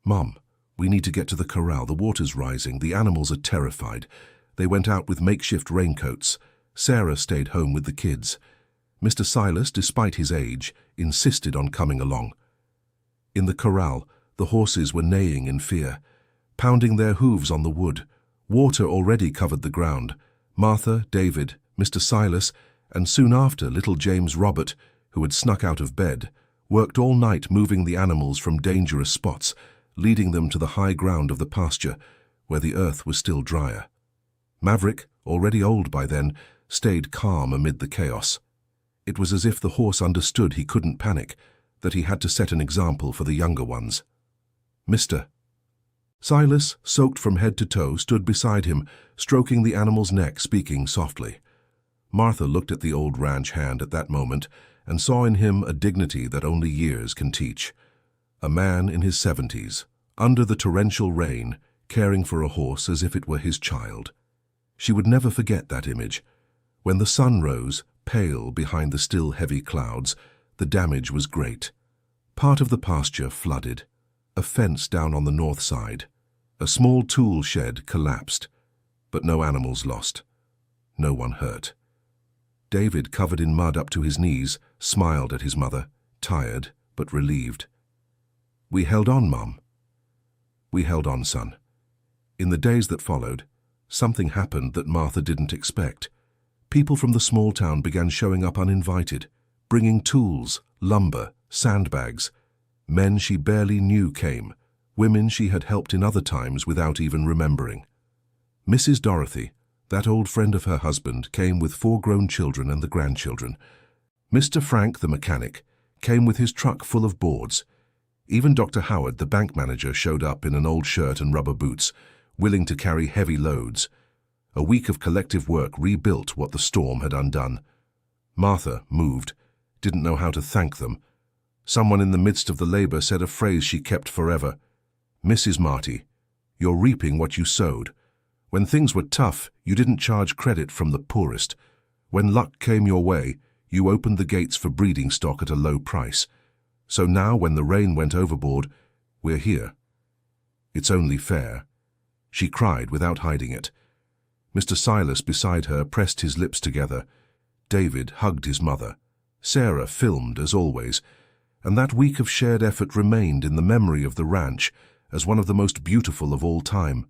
"Mom, we need to get to the corral. The water's rising. The animals are terrified." They went out with makeshift raincoats. Sarah stayed home with the kids. Mr. Silas, despite his age, insisted on coming along. In the corral, the horses were neighing in fear, pounding their hooves on the wood. Water already covered the ground. Martha, David, Mr. Silas, and soon after little James Robert, who had snuck out of bed, worked all night moving the animals from dangerous spots, leading them to the high ground of the pasture, where the earth was still drier. Maverick, already old by then, stayed calm amid the chaos. It was as if the horse understood he couldn't panic, that he had to set an example for the younger ones. "Mister." Silas, soaked from head to toe, stood beside him, stroking the animal's neck, speaking softly. Martha looked at the old ranch hand at that moment and saw in him a dignity that only years can teach. A man in his 70s, under the torrential rain, caring for a horse as if it were his child. She would never forget that image. When the sun rose, pale behind the still heavy clouds, the damage was great. Part of the pasture flooded. A fence down on the north side. A small tool shed collapsed. But no animals lost. No one hurt. David, covered in mud up to his knees, smiled at his mother, tired but relieved. "We held on, Mum." "We held on, son." In the days that followed, something happened that Martha didn't expect. People from the small town began showing up uninvited, bringing tools, lumber, sandbags. Men she barely knew came, women she had helped in other times without even remembering. Mrs. Dorothy, that old friend of her husband, came with 4 grown children and the grandchildren. Mr. Frank, the mechanic, came with his truck full of boards. Even Dr. Howard, the bank manager, showed up in an old shirt and rubber boots, willing to carry heavy loads. A week of collective work rebuilt what the storm had undone. Martha, moved, didn't know how to thank them. Someone in the midst of the labor said a phrase she kept forever. "Mrs. Marty, you're reaping what you sowed. When things were tough, you didn't charge credit from the poorest. When luck came your way, you opened the gates for breeding stock at a low price. So now, when the rain went overboard, we're here. It's only fair." She cried without hiding it. Mr. Silas beside her pressed his lips together. David hugged his mother. Sarah filmed as always, and that week of shared effort remained in the memory of the ranch as one of the most beautiful of all time.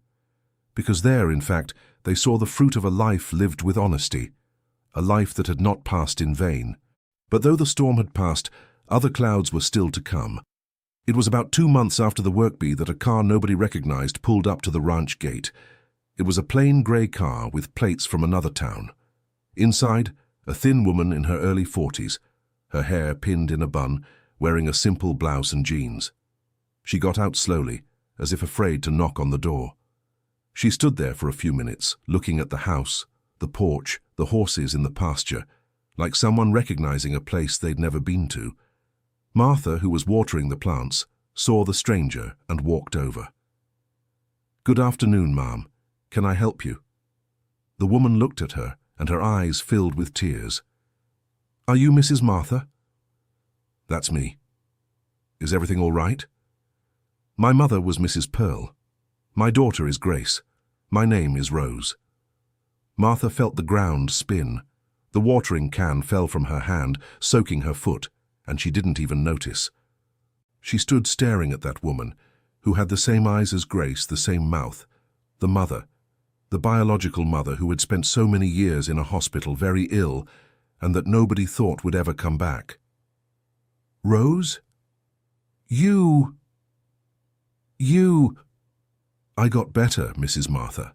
Because there, in fact, they saw the fruit of a life lived with honesty, a life that had not passed in vain. But though the storm had passed, other clouds were still to come. It was about 2 months after the work bee that a car nobody recognized pulled up to the ranch gate. It was a plain grey car with plates from another town. Inside, a thin woman in her early 40s, her hair pinned in a bun, wearing a simple blouse and jeans. She got out slowly, as if afraid to knock on the door. She stood there for a few minutes, looking at the house, the porch, the horses in the pasture, like someone recognizing a place they'd never been to. Martha, who was watering the plants, saw the stranger and walked over. "Good afternoon, ma'am. Can I help you?" The woman looked at her, and her eyes filled with tears. "Are you Mrs. Martha?" "That's me. Is everything all right?" "My mother was Mrs. Pearl. My daughter is Grace. My name is Rose." Martha felt the ground spin. The watering can fell from her hand, soaking her foot, and she didn't even notice. She stood staring at that woman, who had the same eyes as Grace, the same mouth. The mother, the biological mother who had spent so many years in a hospital very ill, and that nobody thought would ever come back. "Rose? You... I got better, Mrs. Martha.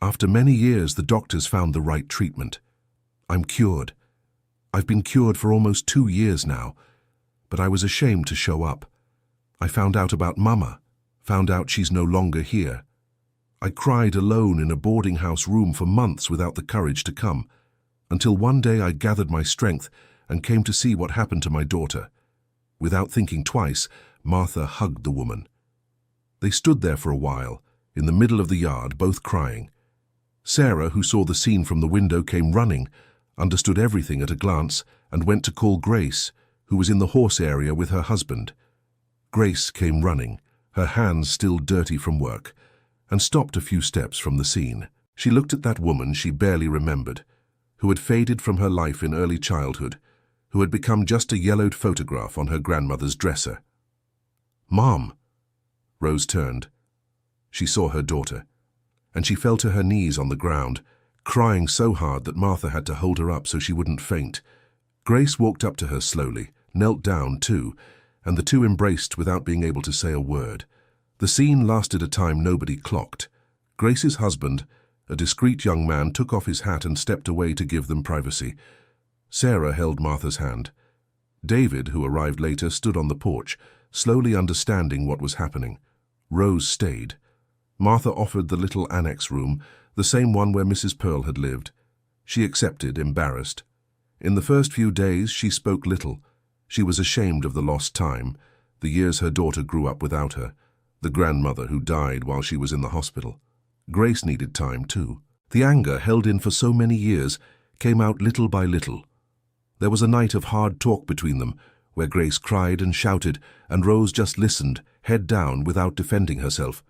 After many years, the doctors found the right treatment. I'm cured. I've been cured for almost 2 years now, but I was ashamed to show up. I found out about Mama, found out she's no longer here. I cried alone in a boarding house room for months without the courage to come, until one day I gathered my strength and came to see what happened to my daughter." Without thinking twice, Martha hugged the woman. They stood there for a while, in the middle of the yard, both crying. Sarah, who saw the scene from the window, came running, understood everything at a glance, and went to call Grace, who was in the horse area with her husband. Grace came running, her hands still dirty from work, and stopped a few steps from the scene. She looked at that woman she barely remembered, who had faded from her life in early childhood, who had become just a yellowed photograph on her grandmother's dresser. "Mom!" Rose turned. She saw her daughter, and she fell to her knees on the ground, crying so hard that Martha had to hold her up so she wouldn't faint. Grace walked up to her slowly, knelt down too, and the two embraced without being able to say a word. The scene lasted a time nobody clocked. Grace's husband, a discreet young man, took off his hat and stepped away to give them privacy. Sarah held Martha's hand. David, who arrived later, stood on the porch, slowly understanding what was happening. Rose stayed. Martha offered the little annex room, the same one where Mrs. Pearl had lived. She accepted, embarrassed. In the first few days, she spoke little. She was ashamed of the lost time, the years her daughter grew up without her, the grandmother who died while she was in the hospital. Grace needed time, too. The anger, held in for so many years, came out little by little. There was a night of hard talk between them, where Grace cried and shouted, and Rose just listened, head down, without defending herself.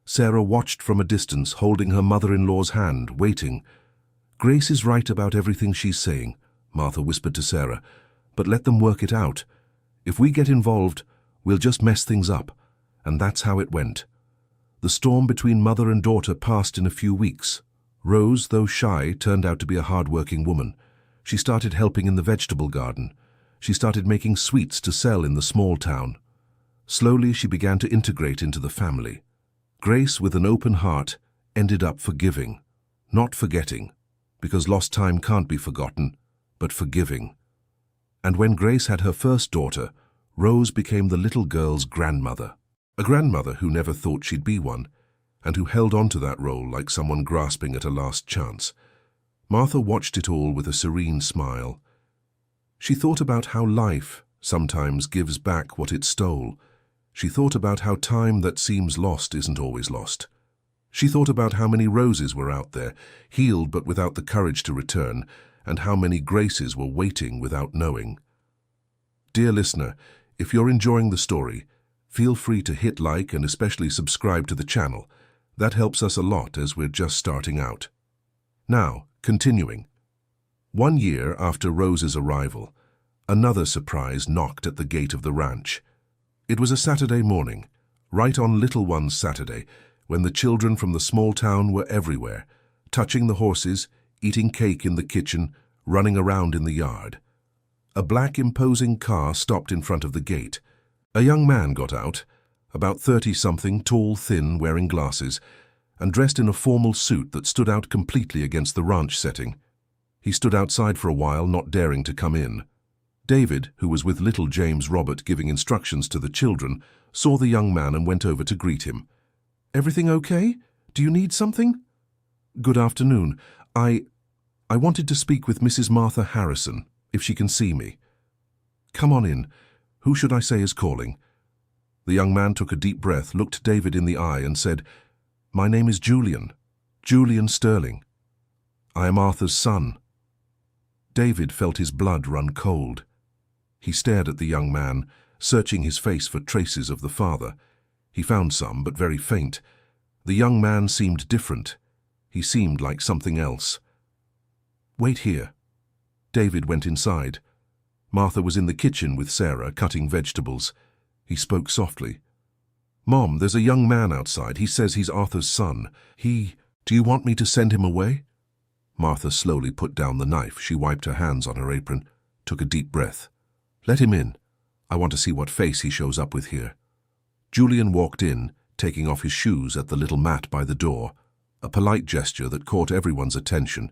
Sarah watched from a distance, holding her mother-in-law's hand, waiting. "Grace is right about everything she's saying," Martha whispered to Sarah, "but let them work it out. If we get involved, we'll just mess things up." And that's how it went. The storm between mother and daughter passed in a few weeks. Rose, though shy, turned out to be a hard-working woman. She started helping in the vegetable garden. She started making sweets to sell in the small town. Slowly she began to integrate into the family. Grace, with an open heart, ended up forgiving, not forgetting, because lost time can't be forgotten, but forgiving. And when Grace had her first daughter, Rose became the little girl's grandmother. A grandmother who never thought she'd be one, and who held on to that role like someone grasping at a last chance. Martha watched it all with a serene smile. She thought about how life sometimes gives back what it stole. She thought about how time that seems lost isn't always lost. She thought about how many Roses were out there, healed but without the courage to return, and how many Graces were waiting without knowing. Dear listener, if you're enjoying the story, feel free to hit like and especially subscribe to the channel. That helps us a lot as we're just starting out. Now, continuing. 1 year after Rose's arrival, another surprise knocked at the gate of the ranch. It was a Saturday morning, right on Little One's Saturday, when the children from the small town were everywhere, touching the horses, eating cake in the kitchen, running around in the yard. A black, imposing car stopped in front of the gate. A young man got out, about 30-something, tall, thin, wearing glasses, and dressed in a formal suit that stood out completely against the ranch setting. He stood outside for a while, not daring to come in. David, who was with little James Robert giving instructions to the children, saw the young man and went over to greet him. "Everything okay? Do you need something?" "Good afternoon. I wanted to speak with Mrs. Martha Harrison, if she can see me." "Come on in. Who should I say is calling?" The young man took a deep breath, looked David in the eye and said, "My name is Julian Sterling. I am Arthur's son." David felt his blood run cold. He stared at the young man, searching his face for traces of the father. He found some, but very faint. The young man seemed different. He seemed like something else. "Wait here." David went inside. Martha was in the kitchen with Sarah, cutting vegetables. He spoke softly. "Mom, there's a young man outside. He says he's Arthur's son. Do you want me to send him away?" Martha slowly put down the knife. She wiped her hands on her apron, took a deep breath. "Let him in. I want to see what face he shows up with here." Julian walked in, taking off his shoes at the little mat by the door, a polite gesture that caught everyone's attention.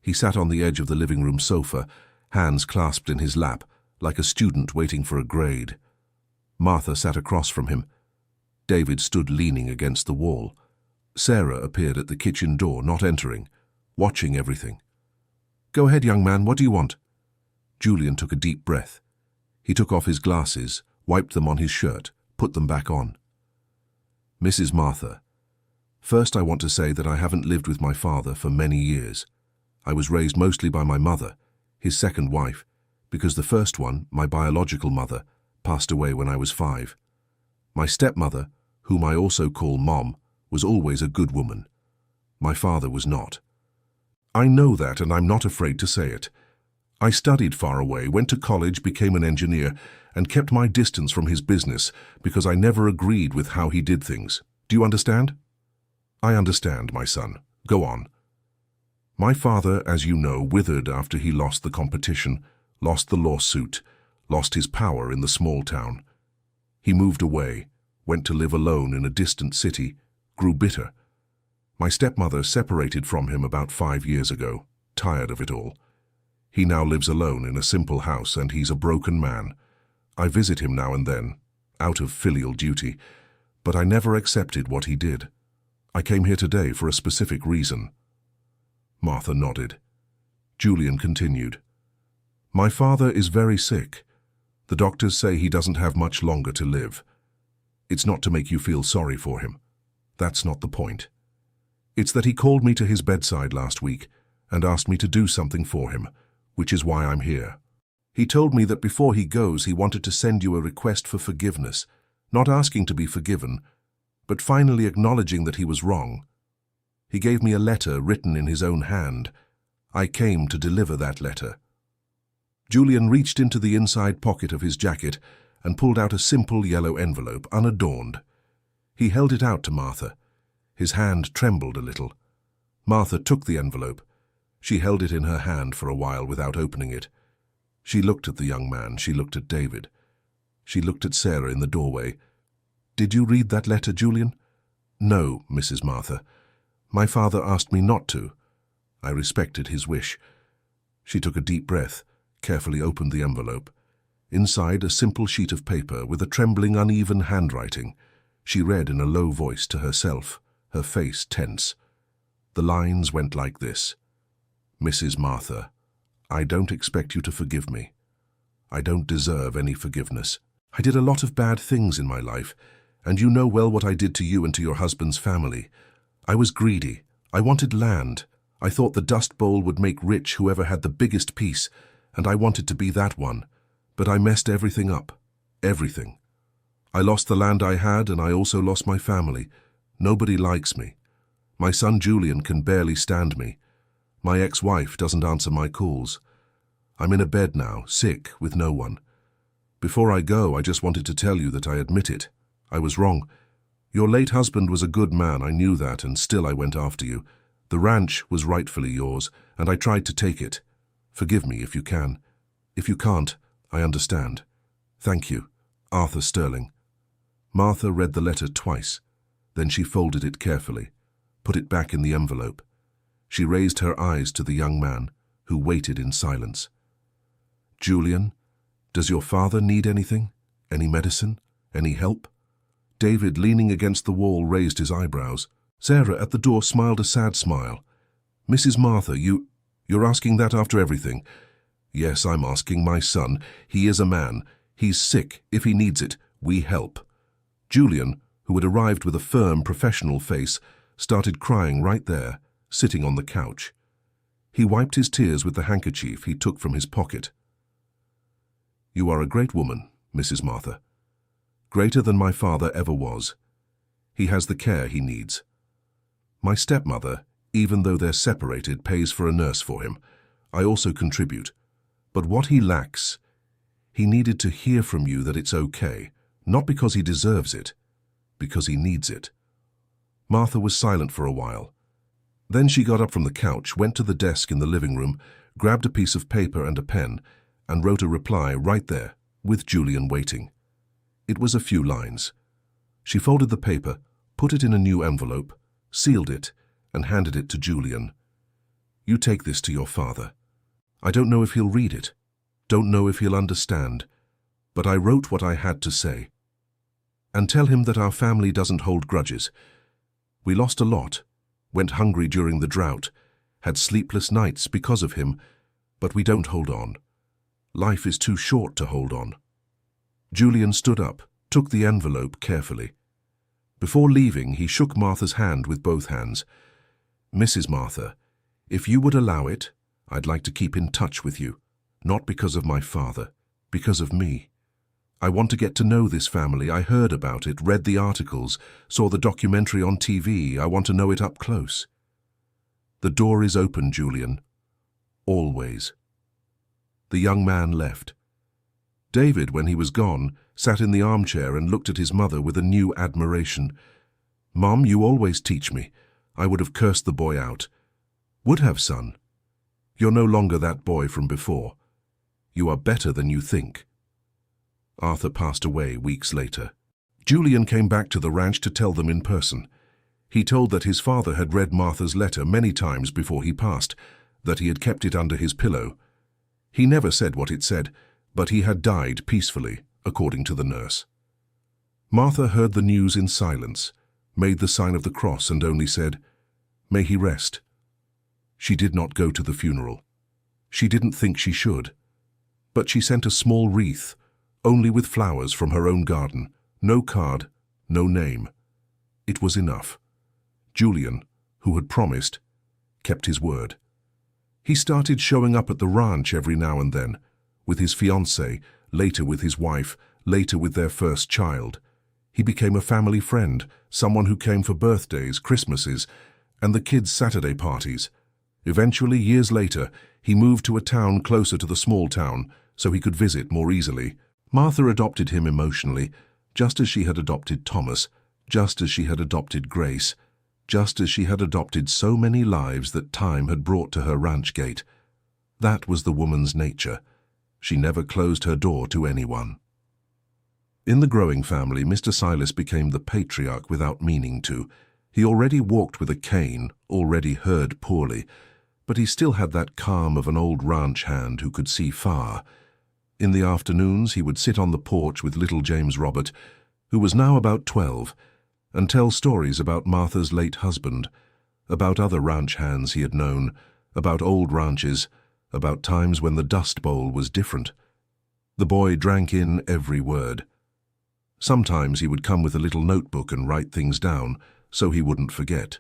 He sat on the edge of the living room sofa, hands clasped in his lap, like a student waiting for a grade. Martha sat across from him. David stood leaning against the wall. Sarah appeared at the kitchen door, not entering, watching everything. "Go ahead, young man, what do you want?" Julian took a deep breath. He took off his glasses, wiped them on his shirt, put them back on. "Mrs. Martha, first I want to say that I haven't lived with my father for many years. I was raised mostly by my mother, his second wife, because the first one, my biological mother, passed away when I was 5. My stepmother, whom I also call Mom, was always a good woman. My father was not. I know that, and I'm not afraid to say it. I studied far away, went to college, became an engineer, and kept my distance from his business because I never agreed with how he did things. Do you understand?" "I understand, my son. Go on." "My father, as you know, withered after he lost the competition, lost the lawsuit, lost his power in the small town. He moved away, went to live alone in a distant city, grew bitter. My stepmother separated from him about 5 years ago, tired of it all. He now lives alone in a simple house, and he's a broken man. I visit him now and then, out of filial duty, but I never accepted what he did. I came here today for a specific reason." Martha nodded. Julian continued. "My father is very sick. The doctors say he doesn't have much longer to live. It's not to make you feel sorry for him. That's not the point. It's that he called me to his bedside last week and asked me to do something for him, which is why I'm here. He told me that before he goes, he wanted to send you a request for forgiveness, not asking to be forgiven, but finally acknowledging that he was wrong. He gave me a letter written in his own hand. I came to deliver that letter." Julian reached into the inside pocket of his jacket and pulled out a simple yellow envelope, unadorned. He held it out to Martha. His hand trembled a little. Martha took the envelope. She held it in her hand for a while without opening it. She looked at the young man, she looked at David. She looked at Sarah in the doorway. "Did you read that letter, Julian?" "No, Mrs. Martha. My father asked me not to." I respected his wish. She took a deep breath, carefully opened the envelope. Inside, a simple sheet of paper with a trembling, uneven handwriting. She read in a low voice to herself, her face tense. The lines went like this. "Mrs. Martha, I don't expect you to forgive me. I don't deserve any forgiveness. I did a lot of bad things in my life, and you know well what I did to you and to your husband's family. I was greedy. I wanted land. I thought the Dust Bowl would make rich whoever had the biggest piece, and I wanted to be that one. But I messed everything up. Everything. I lost the land I had, and I also lost my family. Nobody likes me. My son Julian can barely stand me. My ex-wife doesn't answer my calls. I'm in a bed now, sick, with no one. Before I go, I just wanted to tell you that I admit it. I was wrong. Your late husband was a good man, I knew that, and still I went after you. The ranch was rightfully yours, and I tried to take it. Forgive me if you can. If you can't, I understand. Thank you. Arthur Sterling." Martha read the letter twice. Then she folded it carefully, put it back in the envelope. She raised her eyes to the young man, who waited in silence. "Julian, does your father need anything? Any medicine? Any help?" David, leaning against the wall, raised his eyebrows. Sarah at the door smiled a sad smile. "Mrs. Martha, you're asking that after everything?" "Yes, I'm asking my son. He is a man. He's sick. If he needs it, we help." Julian, who had arrived with a firm, professional face, started crying right there, sitting on the couch. He wiped his tears with the handkerchief he took from his pocket. "You are a great woman, Mrs. Martha. Greater than my father ever was. He has the care he needs. My stepmother, even though they're separated, pays for a nurse for him. I also contribute. But what he lacks, he needed to hear from you that it's okay, not because he deserves it, because he needs it." Martha was silent for a while. Then she got up from the couch, went to the desk in the living room, grabbed a piece of paper and a pen, and wrote a reply right there, with Julian waiting. It was a few lines. She folded the paper, put it in a new envelope, sealed it, and handed it to Julian. "You take this to your father. I don't know if he'll read it, don't know if he'll understand, but I wrote what I had to say. And tell him that our family doesn't hold grudges. We lost a lot, went hungry during the drought, had sleepless nights because of him, but we don't hold on. Life is too short to hold on." Julian stood up, took the envelope carefully. Before leaving, he shook Martha's hand with both hands. "Mrs. Martha, if you would allow it, I'd like to keep in touch with you, not because of my father, because of me. I want to get to know this family. I heard about it, read the articles, saw the documentary on TV. I want to know it up close. The door is open, Julian. Always." The young man left. David, when he was gone, sat in the armchair and looked at his mother with a new admiration. "Mom, you always teach me. I would have cursed the boy out. Would have, son. You're no longer that boy from before. You are better than you think." Arthur passed away weeks later. Julian came back to the ranch to tell them in person. He told that his father had read Martha's letter many times before he passed, that he had kept it under his pillow. He never said what it said, but he had died peacefully, according to the nurse. Martha heard the news in silence, made the sign of the cross, and only said, "May he rest." She did not go to the funeral. She didn't think she should. But she sent a small wreath, only with flowers from her own garden, no card, no name. It was enough. Julian, who had promised, kept his word. He started showing up at the ranch every now and then, with his fiancée, later with his wife, later with their first child. He became a family friend, someone who came for birthdays, Christmases, and the kids' Saturday parties. Eventually, years later, he moved to a town closer to the small town, so he could visit more easily. Martha adopted him emotionally, just as she had adopted Thomas, just as she had adopted Grace, just as she had adopted so many lives that time had brought to her ranch gate. That was the woman's nature. She never closed her door to anyone. In the growing family, Mr. Silas became the patriarch without meaning to. He already walked with a cane, already heard poorly, but he still had that calm of an old ranch hand who could see far. In the afternoons he would sit on the porch with little James Robert, who was now about 12, and tell stories about Martha's late husband, about other ranch hands he had known, about old ranches, about times when the Dust Bowl was different. The boy drank in every word. Sometimes he would come with a little notebook and write things down, so he wouldn't forget.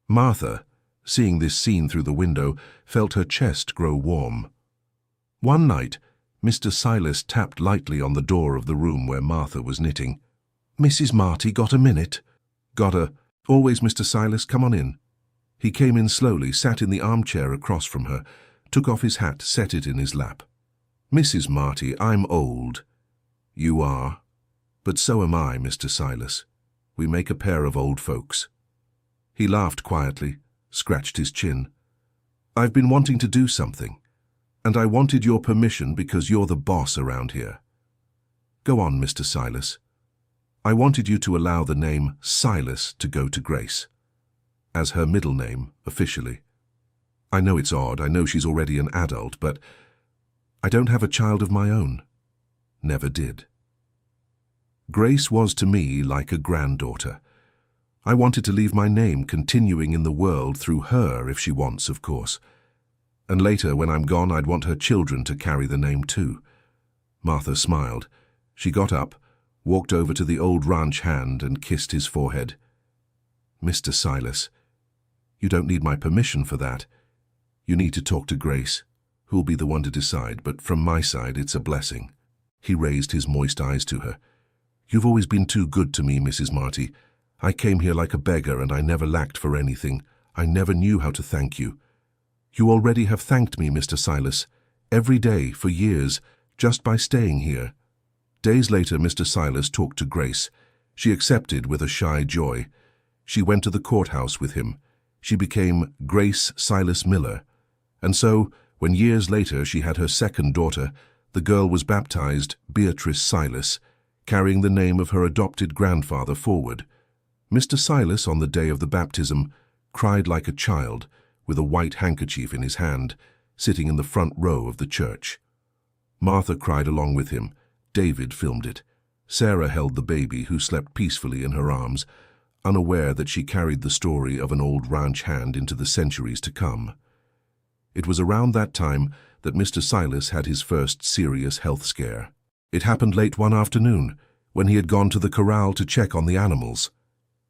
Martha, seeing this scene through the window, felt her chest grow warm. One night, Mr. Silas tapped lightly on the door of the room where Martha was knitting. "Mrs. Marty, got a minute?" "Got a. Always, Mr. Silas, come on in." He came in slowly, sat in the armchair across from her, took off his hat, set it in his lap. "Mrs. Marty, I'm old." "You are. But so am I, Mr. Silas. We make a pair of old folks." He laughed quietly, scratched his chin. "I've been wanting to do something, and I wanted your permission because you're the boss around here." "Go on, Mr. Silas." "I wanted you to allow the name Silas to go to Grace, as her middle name, officially. I know it's odd, I know she's already an adult, but I don't have a child of my own. Never did. Grace was to me like a granddaughter. I wanted to leave my name continuing in the world through her if she wants, of course. And later, when I'm gone, I'd want her children to carry the name too." Martha smiled. She got up, walked over to the old ranch hand and kissed his forehead. "Mr. Silas, you don't need my permission for that. You need to talk to Grace, who'll be the one to decide, but from my side it's a blessing." He raised his moist eyes to her. "You've always been too good to me, Mrs. Marty. I came here like a beggar and I never lacked for anything. I never knew how to thank you. You already have thanked me, Mr. Silas, every day for years, just by staying here." Days later, Mr. Silas talked to Grace. She accepted with a shy joy. She went to the courthouse with him. She became Grace Silas Miller. And so, when years later she had her second daughter, the girl was baptized Beatrice Silas, carrying the name of her adopted grandfather forward. Mr. Silas, on the day of the baptism, cried like a child, with a white handkerchief in his hand, sitting in the front row of the church. Martha cried along with him. David filmed it. Sarah held the baby, who slept peacefully in her arms, unaware that she carried the story of an old ranch hand into the centuries to come. It was around that time that Mr. Silas had his first serious health scare. It happened late one afternoon, when he had gone to the corral to check on the animals.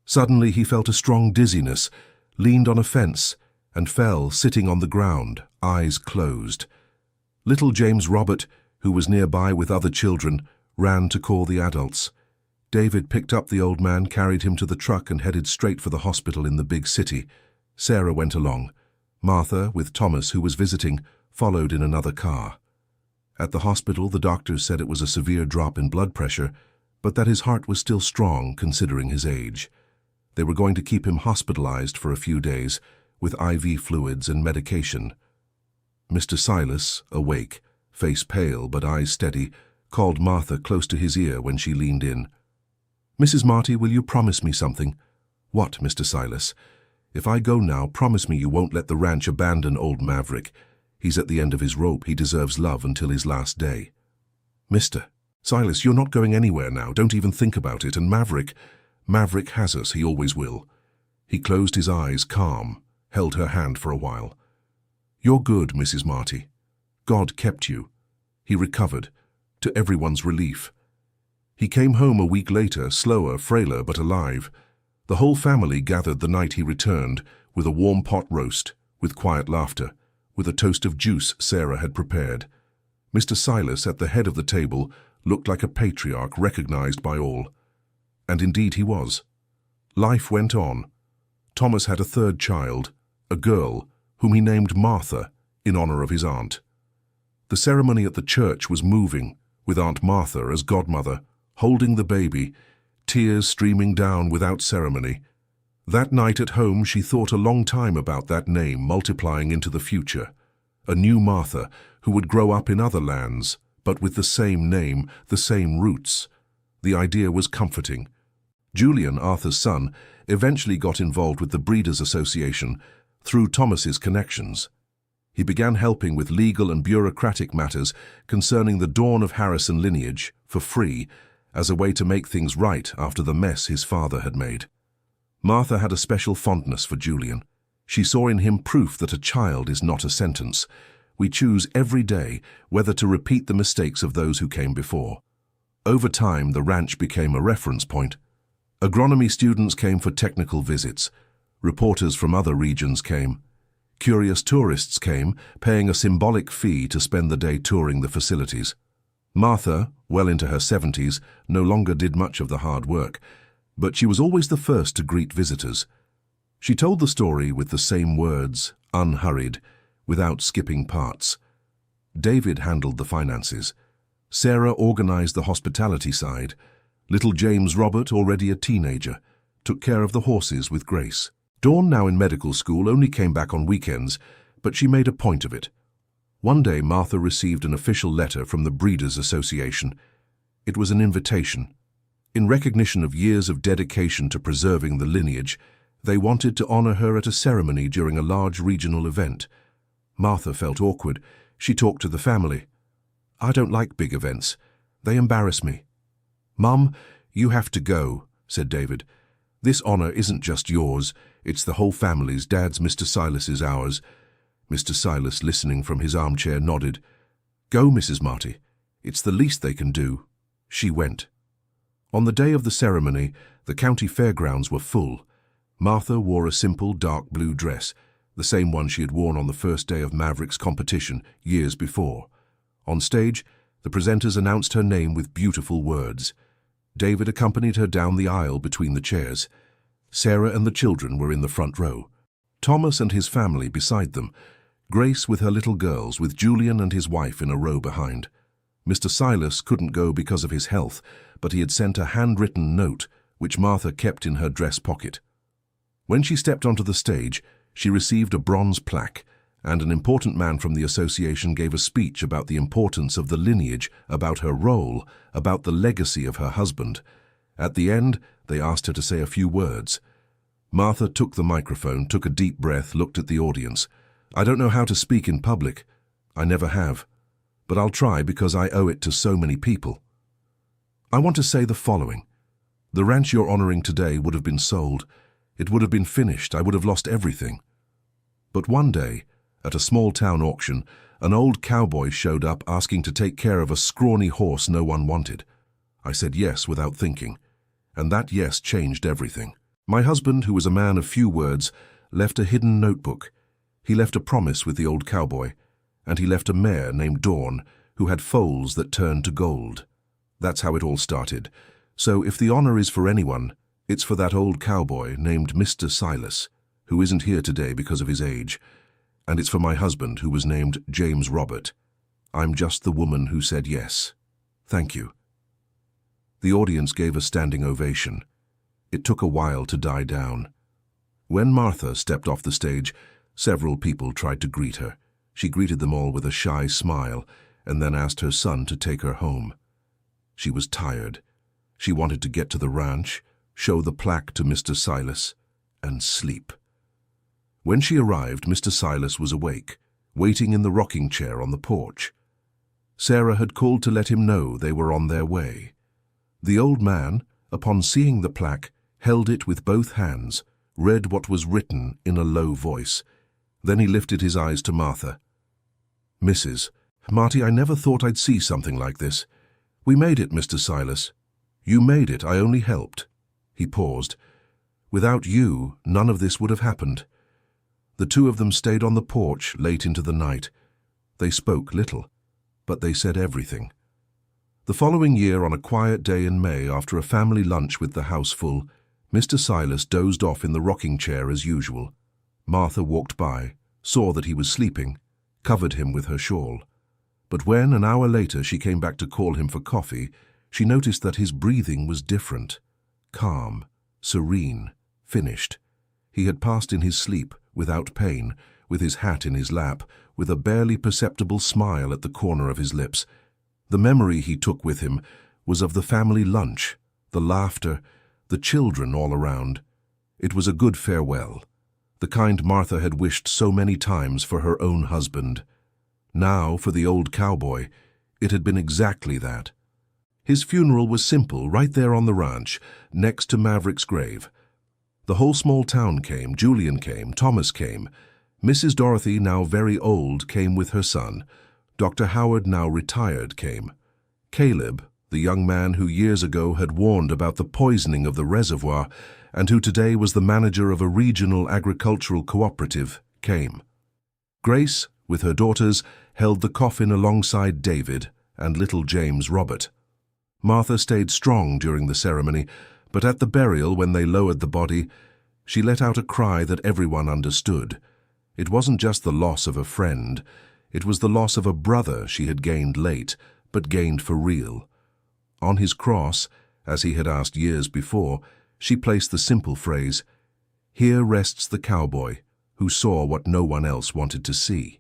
Suddenly he felt a strong dizziness, leaned on a fence, and fell sitting on the ground, eyes closed. Little James Robert, who was nearby with other children, ran to call the adults. David picked up the old man, carried him to the truck, and headed straight for the hospital in the big city. Sarah went along. Martha, with Thomas, who was visiting, followed in another car. At the hospital, the doctors said it was a severe drop in blood pressure, but that his heart was still strong considering his age. They were going to keep him hospitalized for a few days, with IV fluids and medication. Mr. Silas, awake, face pale but eyes steady, called Martha close to his ear when she leaned in. "Mrs. Marty, will you promise me something?" "What, Mr. Silas?" "If I go now, promise me you won't let the ranch abandon old Maverick. He's at the end of his rope. He deserves love until his last day." "Mr. Silas, you're not going anywhere now. Don't even think about it. And Maverick has us. He always will." He closed his eyes, calm, held her hand for a while. "You're good, Mrs. Marty. God kept you." He recovered, to everyone's relief. He came home a week later, slower, frailer, but alive. The whole family gathered the night he returned, with a warm pot roast, with quiet laughter, with a toast of juice Sarah had prepared. Mr. Silas, at the head of the table, looked like a patriarch recognized by all. And indeed he was. Life went on. Thomas had a third child, a girl, whom he named Martha, in honor of his aunt. The ceremony at the church was moving, with Aunt Martha as godmother, holding the baby, tears streaming down without ceremony. That night at home she thought a long time about that name multiplying into the future. A new Martha, who would grow up in other lands, but with the same name, the same roots, The idea was comforting. Julian, Arthur's son, eventually got involved with the Breeders' Association through Thomas's connections. He began helping with legal and bureaucratic matters concerning the Dawn of Harrison lineage for free, as a way to make things right after the mess his father had made. Martha had a special fondness for Julian. She saw in him proof that a child is not a sentence. We choose every day whether to repeat the mistakes of those who came before. Over time, the ranch became a reference point. Agronomy students came for technical visits. Reporters from other regions came. Curious tourists came, paying a symbolic fee to spend the day touring the facilities. Martha, well into her 70s, no longer did much of the hard work, but she was always the first to greet visitors. She told the story with the same words, unhurried, without skipping parts. David handled the finances. Sarah organized the hospitality side. Little James Robert, already a teenager, took care of the horses with grace. Dawn, now in medical school, only came back on weekends, but she made a point of it. One day Martha received an official letter from the Breeders' Association. It was an invitation. In recognition of years of dedication to preserving the lineage, they wanted to honor her at a ceremony during a large regional event. Martha felt awkward. She talked to the family. "I don't like big events. They embarrass me." "Mum, you have to go," said David. "This honor isn't just yours. It's the whole family's. Dad's, Mr. Silas's, ours." Mr. Silas, listening from his armchair, nodded. "Go, Mrs. Marty. It's the least they can do." She went. On the day of the ceremony, the county fairgrounds were full. Martha wore a simple dark blue dress, the same one she had worn on the first day of Maverick's competition years before. On stage, the presenters announced her name with beautiful words. David accompanied her down the aisle between the chairs. Sarah and the children were in the front row. Thomas and his family beside them. Grace with her little girls, with Julian and his wife in a row behind. Mr. Silas couldn't go because of his health, but he had sent a handwritten note, which Martha kept in her dress pocket. When she stepped onto the stage, she received a bronze plaque, and an important man from the association gave a speech about the importance of the lineage, about her role, about the legacy of her husband. At the end, they asked her to say a few words. Martha took the microphone, took a deep breath, looked at the audience. "I don't know how to speak in public. I never have. But I'll try because I owe it to so many people. I want to say the following. The ranch you're honoring today would have been sold. It would have been finished. I would have lost everything. But one day, at a small town auction, an old cowboy showed up asking to take care of a scrawny horse no one wanted. I said yes without thinking, and that yes changed everything. My husband, who was a man of few words, left a hidden notebook. He left a promise with the old cowboy, and he left a mare named Dawn, who had foals that turned to gold. That's how it all started. So if the honor is for anyone, it's for that old cowboy named Mr. Silas, who isn't here today because of his age, and it's for my husband, who was named James Robert. I'm just the woman who said yes. Thank you." The audience gave a standing ovation. It took a while to die down. When Martha stepped off the stage, several people tried to greet her. She greeted them all with a shy smile and then asked her son to take her home. She was tired. She wanted to get to the ranch, show the plaque to Mr. Silas, and sleep. When she arrived, Mr. Silas was awake, waiting in the rocking chair on the porch. Sarah had called to let him know they were on their way. The old man, upon seeing the plaque, held it with both hands, read what was written in a low voice. Then he lifted his eyes to Martha. "Mrs. Marty, I never thought I'd see something like this. We made it, Mr. Silas. You made it, I only helped." He paused. "Without you, none of this would have happened." The two of them stayed on the porch late into the night. They spoke little, but they said everything. The following year, on a quiet day in May, after a family lunch with the house full, Mr. Silas dozed off in the rocking chair as usual. Martha walked by, saw that he was sleeping, covered him with her shawl. But when, an hour later, she came back to call him for coffee, she noticed that his breathing was different. Calm, serene, finished. He had passed in his sleep, without pain, with his hat in his lap, with a barely perceptible smile at the corner of his lips. The memory he took with him was of the family lunch, the laughter, the children all around. It was a good farewell, the kind Martha had wished so many times for her own husband. Now, for the old cowboy, it had been exactly that. His funeral was simple, right there on the ranch, next to Maverick's grave. The whole small town came, Julian came, Thomas came. Mrs. Dorothy, now very old, came with her son. Dr. Howard, now retired, came. Caleb, the young man who years ago had warned about the poisoning of the reservoir and who today was the manager of a regional agricultural cooperative, came. Grace, with her daughters, held the coffin alongside David and little James Robert. Martha stayed strong during the ceremony, but at the burial, when they lowered the body, she let out a cry that everyone understood. It wasn't just the loss of a friend, it was the loss of a brother she had gained late, but gained for real. On his cross, as he had asked years before, she placed the simple phrase, "Here rests the cowboy, who saw what no one else wanted to see."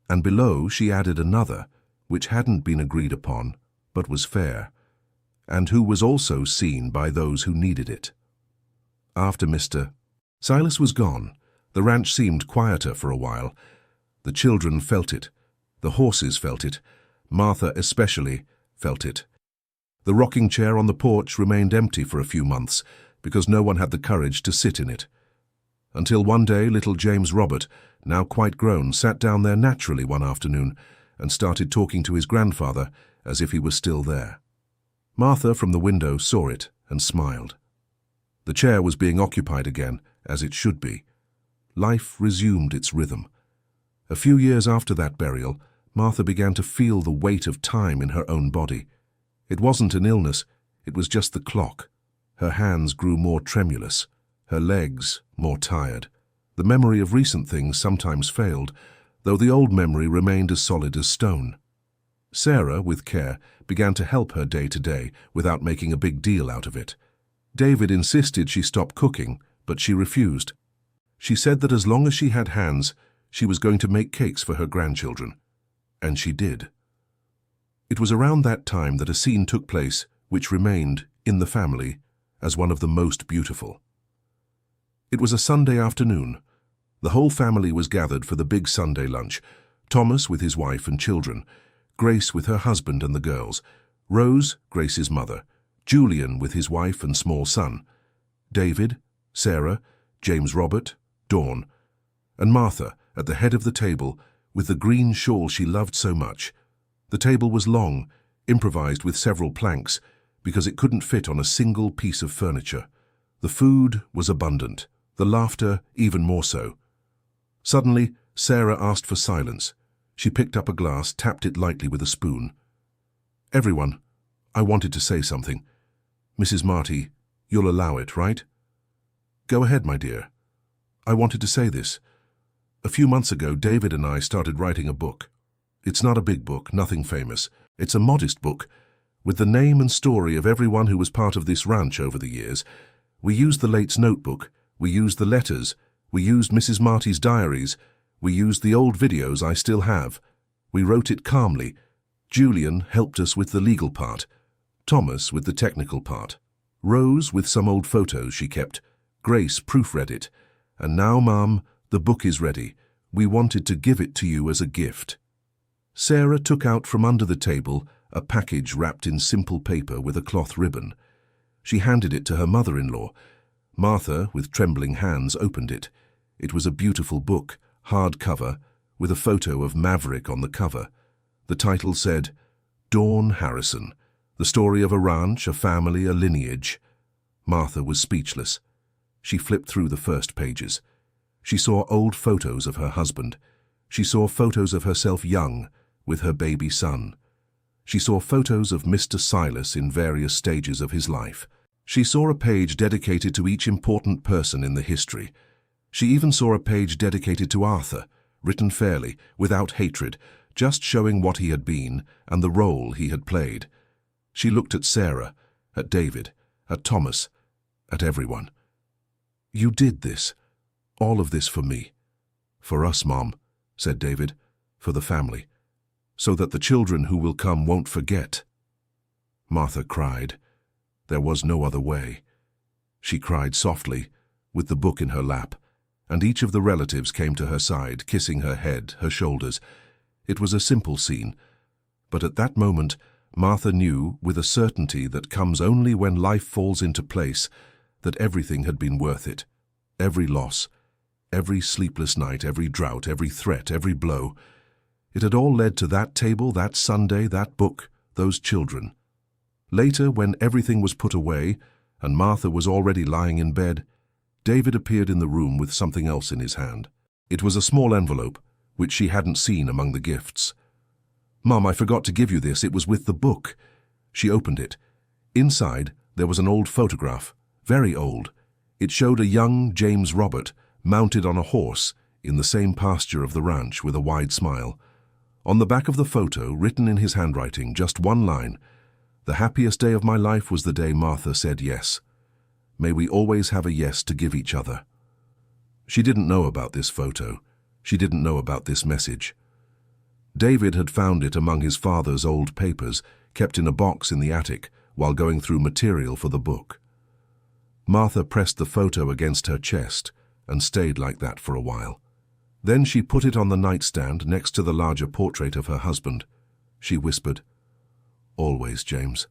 And below she added another, which hadn't been agreed upon, but was fair, and who was also seen by those who needed it. After Mr. Silas was gone, the ranch seemed quieter for a while. The children felt it. The horses felt it. Martha especially felt it. The rocking chair on the porch remained empty for a few months because no one had the courage to sit in it. Until one day little James Robert, now quite grown, sat down there naturally one afternoon and started talking to his grandfather as if he was still there. Martha from the window saw it and smiled. The chair was being occupied again, as it should be. Life resumed its rhythm. A few years after that burial, Martha began to feel the weight of time in her own body. It wasn't an illness, it was just the clock. Her hands grew more tremulous, her legs more tired. The memory of recent things sometimes failed, though the old memory remained as solid as stone. Sarah, with care, began to help her day to day without making a big deal out of it. David insisted she stop cooking, but she refused. She said that as long as she had hands, she was going to make cakes for her grandchildren. And she did. It was around that time that a scene took place which remained, in the family, as one of the most beautiful. It was a Sunday afternoon. The whole family was gathered for the big Sunday lunch. Thomas with his wife and children, Grace with her husband and the girls, Rose, Grace's mother, Julian with his wife and small son, David, Sarah, James Robert, Dawn, and Martha at the head of the table with the green shawl she loved so much. The table was long, improvised with several planks, because it couldn't fit on a single piece of furniture. The food was abundant, the laughter even more so. Suddenly, Sarah asked for silence. She picked up a glass, tapped it lightly with a spoon. "Everyone, I wanted to say something. Mrs. Marty, you'll allow it, right?" "Go ahead, my dear. I wanted to say this. A few months ago, David and I started writing a book. It's not a big book, nothing famous. It's a modest book, with the name and story of everyone who was part of this ranch over the years. We used the late's notebook, we used the letters, we used Mrs. Marty's diaries, we used the old videos I still have. We wrote it calmly. Julian helped us with the legal part, Thomas with the technical part, Rose with some old photos she kept, Grace proofread it. And now, Mom, the book is ready. We wanted to give it to you as a gift." Sarah took out from under the table a package wrapped in simple paper with a cloth ribbon. She handed it to her mother-in-law. Martha, with trembling hands, opened it. It was a beautiful book, hardcover, with a photo of Maverick on the cover. The title said, "Dawn Harrison, the story of a ranch, a family, a lineage." Martha was speechless. She flipped through the first pages. She saw old photos of her husband. She saw photos of herself young, with her baby son. She saw photos of Mr. Silas in various stages of his life. She saw a page dedicated to each important person in the history. She even saw a page dedicated to Arthur, written fairly, without hatred, just showing what he had been and the role he had played. She looked at Sarah, at David, at Thomas, at everyone. "You did this, all of this for me." "For us, Mom," said David, "for the family, so that the children who will come won't forget." Martha cried. There was no other way. She cried softly, with the book in her lap, and each of the relatives came to her side, kissing her head, her shoulders. It was a simple scene, but at that moment Martha knew, with a certainty that comes only when life falls into place, that everything had been worth it. Every loss, every sleepless night, every drought, every threat, every blow. It had all led to that table, that Sunday, that book, those children. Later, when everything was put away, and Martha was already lying in bed, David appeared in the room with something else in his hand. It was a small envelope, which she hadn't seen among the gifts. "Mum, I forgot to give you this. It was with the book." She opened it. Inside, there was an old photograph, very old. It showed a young James Robert, mounted on a horse, in the same pasture of the ranch, with a wide smile. On the back of the photo, written in his handwriting, just one line: "The happiest day of my life was the day Martha said yes. May we always have a yes to give each other." She didn't know about this photo. She didn't know about this message. David had found it among his father's old papers, kept in a box in the attic, while going through material for the book. Martha pressed the photo against her chest and stayed like that for a while. Then she put it on the nightstand next to the larger portrait of her husband. She whispered, "Always, James,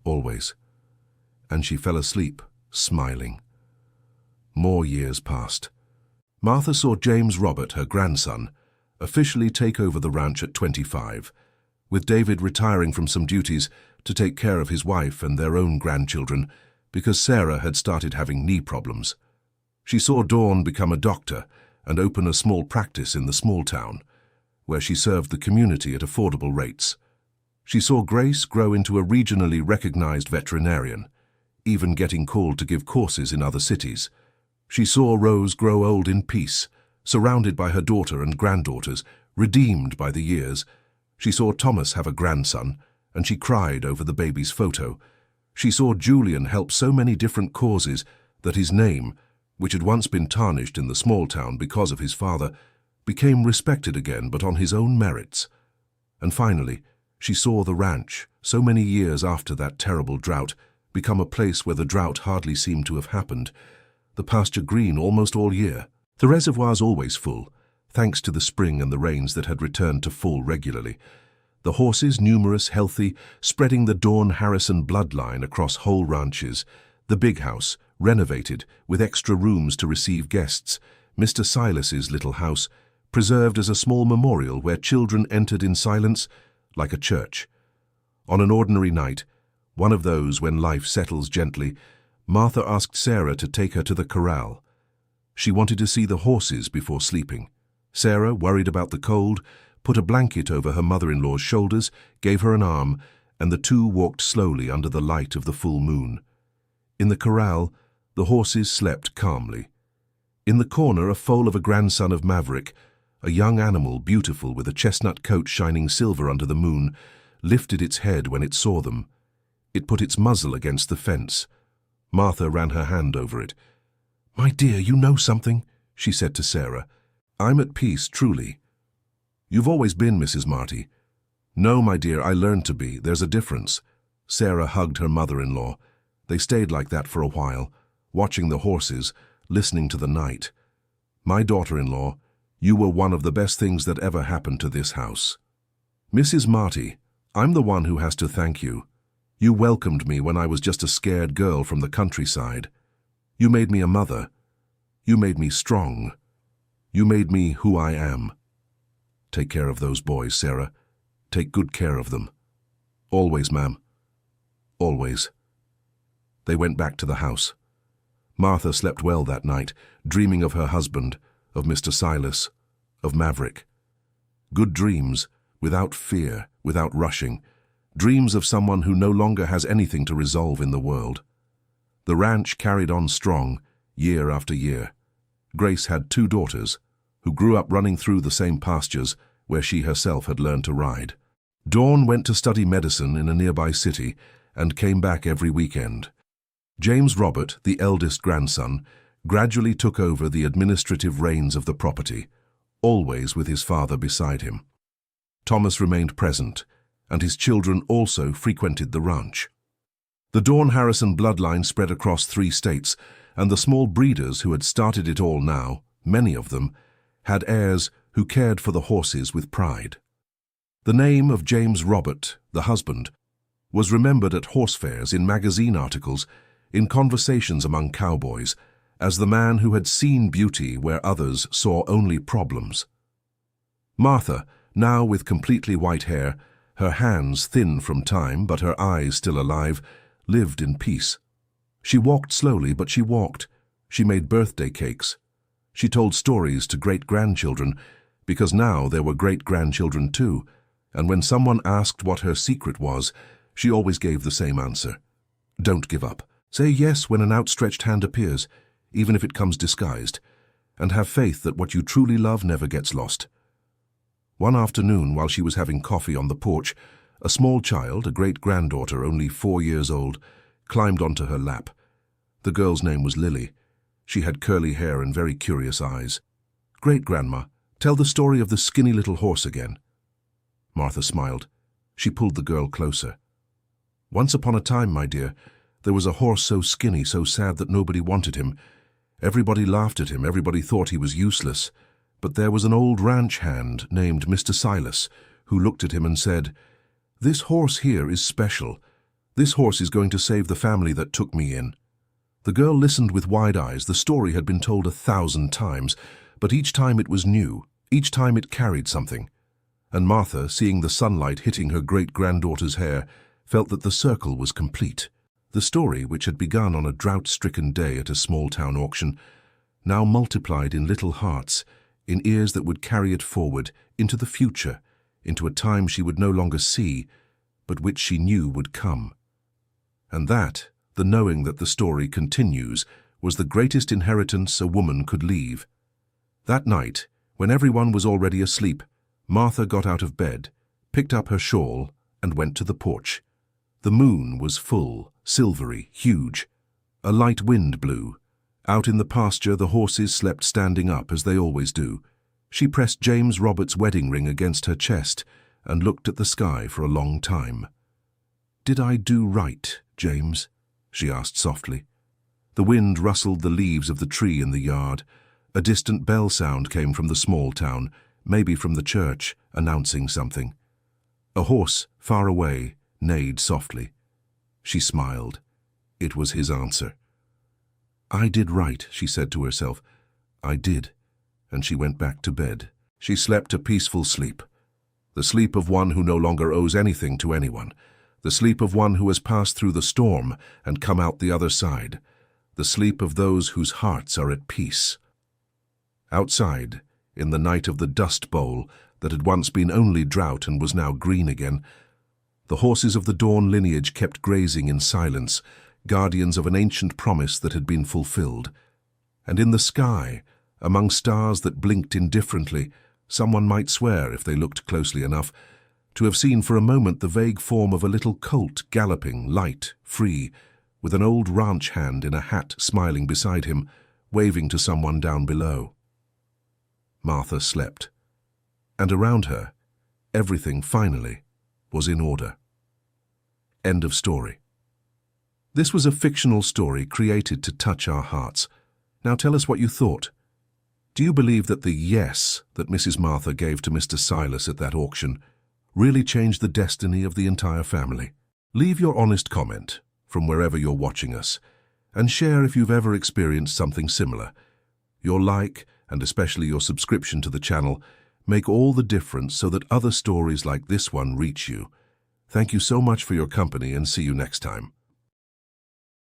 always." And she fell asleep, smiling. More years passed. Martha saw James Robert, her grandson, officially take over the ranch at 25, with David retiring from some duties to take care of his wife and their own grandchildren because Sarah had started having knee problems. She saw Dawn become a doctor and open a small practice in the small town, where she served the community at affordable rates. She saw Grace grow into a regionally recognized veterinarian, even getting called to give courses in other cities. She saw Rose grow old in peace, surrounded by her daughter and granddaughters, redeemed by the years. She saw Thomas have a grandson, and she cried over the baby's photo. She saw Julian help so many different causes that his name, which had once been tarnished in the small town because of his father, became respected again, but on his own merits. And finally, she saw the ranch, so many years after that terrible drought, become a place where the drought hardly seemed to have happened. The pasture green almost all year. The reservoirs always full, thanks to the spring and the rains that had returned to full regularly. The horses numerous, healthy, spreading the Dawn Harrison bloodline across whole ranches. The big house, renovated, with extra rooms to receive guests. Mr. Silas's little house, preserved as a small memorial where children entered in silence, like a church. On an ordinary night, one of those when life settles gently, Martha asked Sarah to take her to the corral. She wanted to see the horses before sleeping. Sarah, worried about the cold, put a blanket over her mother-in-law's shoulders, gave her an arm, and the two walked slowly under the light of the full moon. In the corral, the horses slept calmly. In the corner, a foal of a grandson of Maverick, a young animal beautiful with a chestnut coat shining silver under the moon, lifted its head when it saw them. It put its muzzle against the fence. Martha ran her hand over it. "My dear, you know something," she said to Sarah. "I'm at peace, truly." "You've always been, Mrs. Marty." "No, my dear, I learned to be. There's a difference." Sarah hugged her mother-in-law. They stayed like that for a while, watching the horses, listening to the night. "My daughter-in-law, you were one of the best things that ever happened to this house." "Mrs. Marty, I'm the one who has to thank you. You welcomed me when I was just a scared girl from the countryside. You made me a mother. You made me strong. You made me who I am. Take care of those boys, Sarah. Take good care of them. Always, ma'am. Always." They went back to the house. Martha slept well that night, dreaming of her husband, of Mr. Silas, of Maverick. Good dreams, without fear, without rushing. Dreams of someone who no longer has anything to resolve in the world. The ranch carried on strong, year after year. Grace had 2 daughters, who grew up running through the same pastures where she herself had learned to ride. Dawn went to study medicine in a nearby city and came back every weekend. James Robert, the eldest grandson, gradually took over the administrative reins of the property, always with his father beside him. Thomas remained present, and his children also frequented the ranch. The Dawn Harrison bloodline spread across 3 states, and the small breeders who had started it all now, many of them, had heirs who cared for the horses with pride. The name of James Robert, the husband, was remembered at horse fairs, in magazine articles, in conversations among cowboys, as the man who had seen beauty where others saw only problems. Martha, now with completely white hair, her hands thin from time but her eyes still alive, lived in peace. She walked slowly, but she walked. She made birthday cakes. She told stories to great-grandchildren, because now there were great-grandchildren too, and when someone asked what her secret was, she always gave the same answer. Don't give up. Say yes when an outstretched hand appears, even if it comes disguised, and have faith that what you truly love never gets lost. One afternoon, while she was having coffee on the porch, a small child, a great-granddaughter only 4 years old, climbed onto her lap. The girl's name was Lily. She had curly hair and very curious eyes. "Great-grandma, tell the story of the skinny little horse again." Martha smiled. She pulled the girl closer. "Once upon a time, my dear, there was a horse so skinny, so sad that nobody wanted him. Everybody laughed at him, everybody thought he was useless. But there was an old ranch hand named Mr. Silas who looked at him and said, 'This horse here is special. This horse is going to save the family that took me in.'" The girl listened with wide eyes. The story had been told 1,000 times, but each time it was new, each time it carried something. And Martha, seeing the sunlight hitting her great-granddaughter's hair, felt that the circle was complete. The story, which had begun on a drought-stricken day at a small-town auction, now multiplied in little hearts, in ears that would carry it forward into the future, into a time she would no longer see, but which she knew would come. And that, the knowing that the story continues, was the greatest inheritance a woman could leave. That night, when everyone was already asleep, Martha got out of bed, picked up her shawl, and went to the porch. The moon was full, silvery, huge. A light wind blew. Out in the pasture the horses slept standing up, as they always do. She pressed James Robert's wedding ring against her chest and looked at the sky for a long time. "Did I do right, James?" she asked softly. The wind rustled the leaves of the tree in the yard. A distant bell sound came from the small town, maybe from the church, announcing something. A horse, far away, neighed softly. She smiled. It was his answer. "I did right," she said to herself. "I did." And she went back to bed. She slept a peaceful sleep. The sleep of one who no longer owes anything to anyone. The sleep of one who has passed through the storm and come out the other side. The sleep of those whose hearts are at peace. Outside, in the night of the Dust Bowl that had once been only drought and was now green again, the horses of the Dawn lineage kept grazing in silence, guardians of an ancient promise that had been fulfilled. And in the sky, among stars that blinked indifferently, someone might swear, if they looked closely enough, to have seen for a moment the vague form of a little colt galloping, light, free, with an old ranch hand in a hat smiling beside him, waving to someone down below. Martha slept. And around her, everything finally was in order. End of story. This was a fictional story created to touch our hearts. Now tell us what you thought. Do you believe that the yes that Mrs. Martha gave to Mr. Silas at that auction really changed the destiny of the entire family? Leave your honest comment from wherever you're watching us, and share if you've ever experienced something similar. Your like, and especially your subscription to the channel, make all the difference so that other stories like this one reach you. Thank you so much for your company, and see you next time.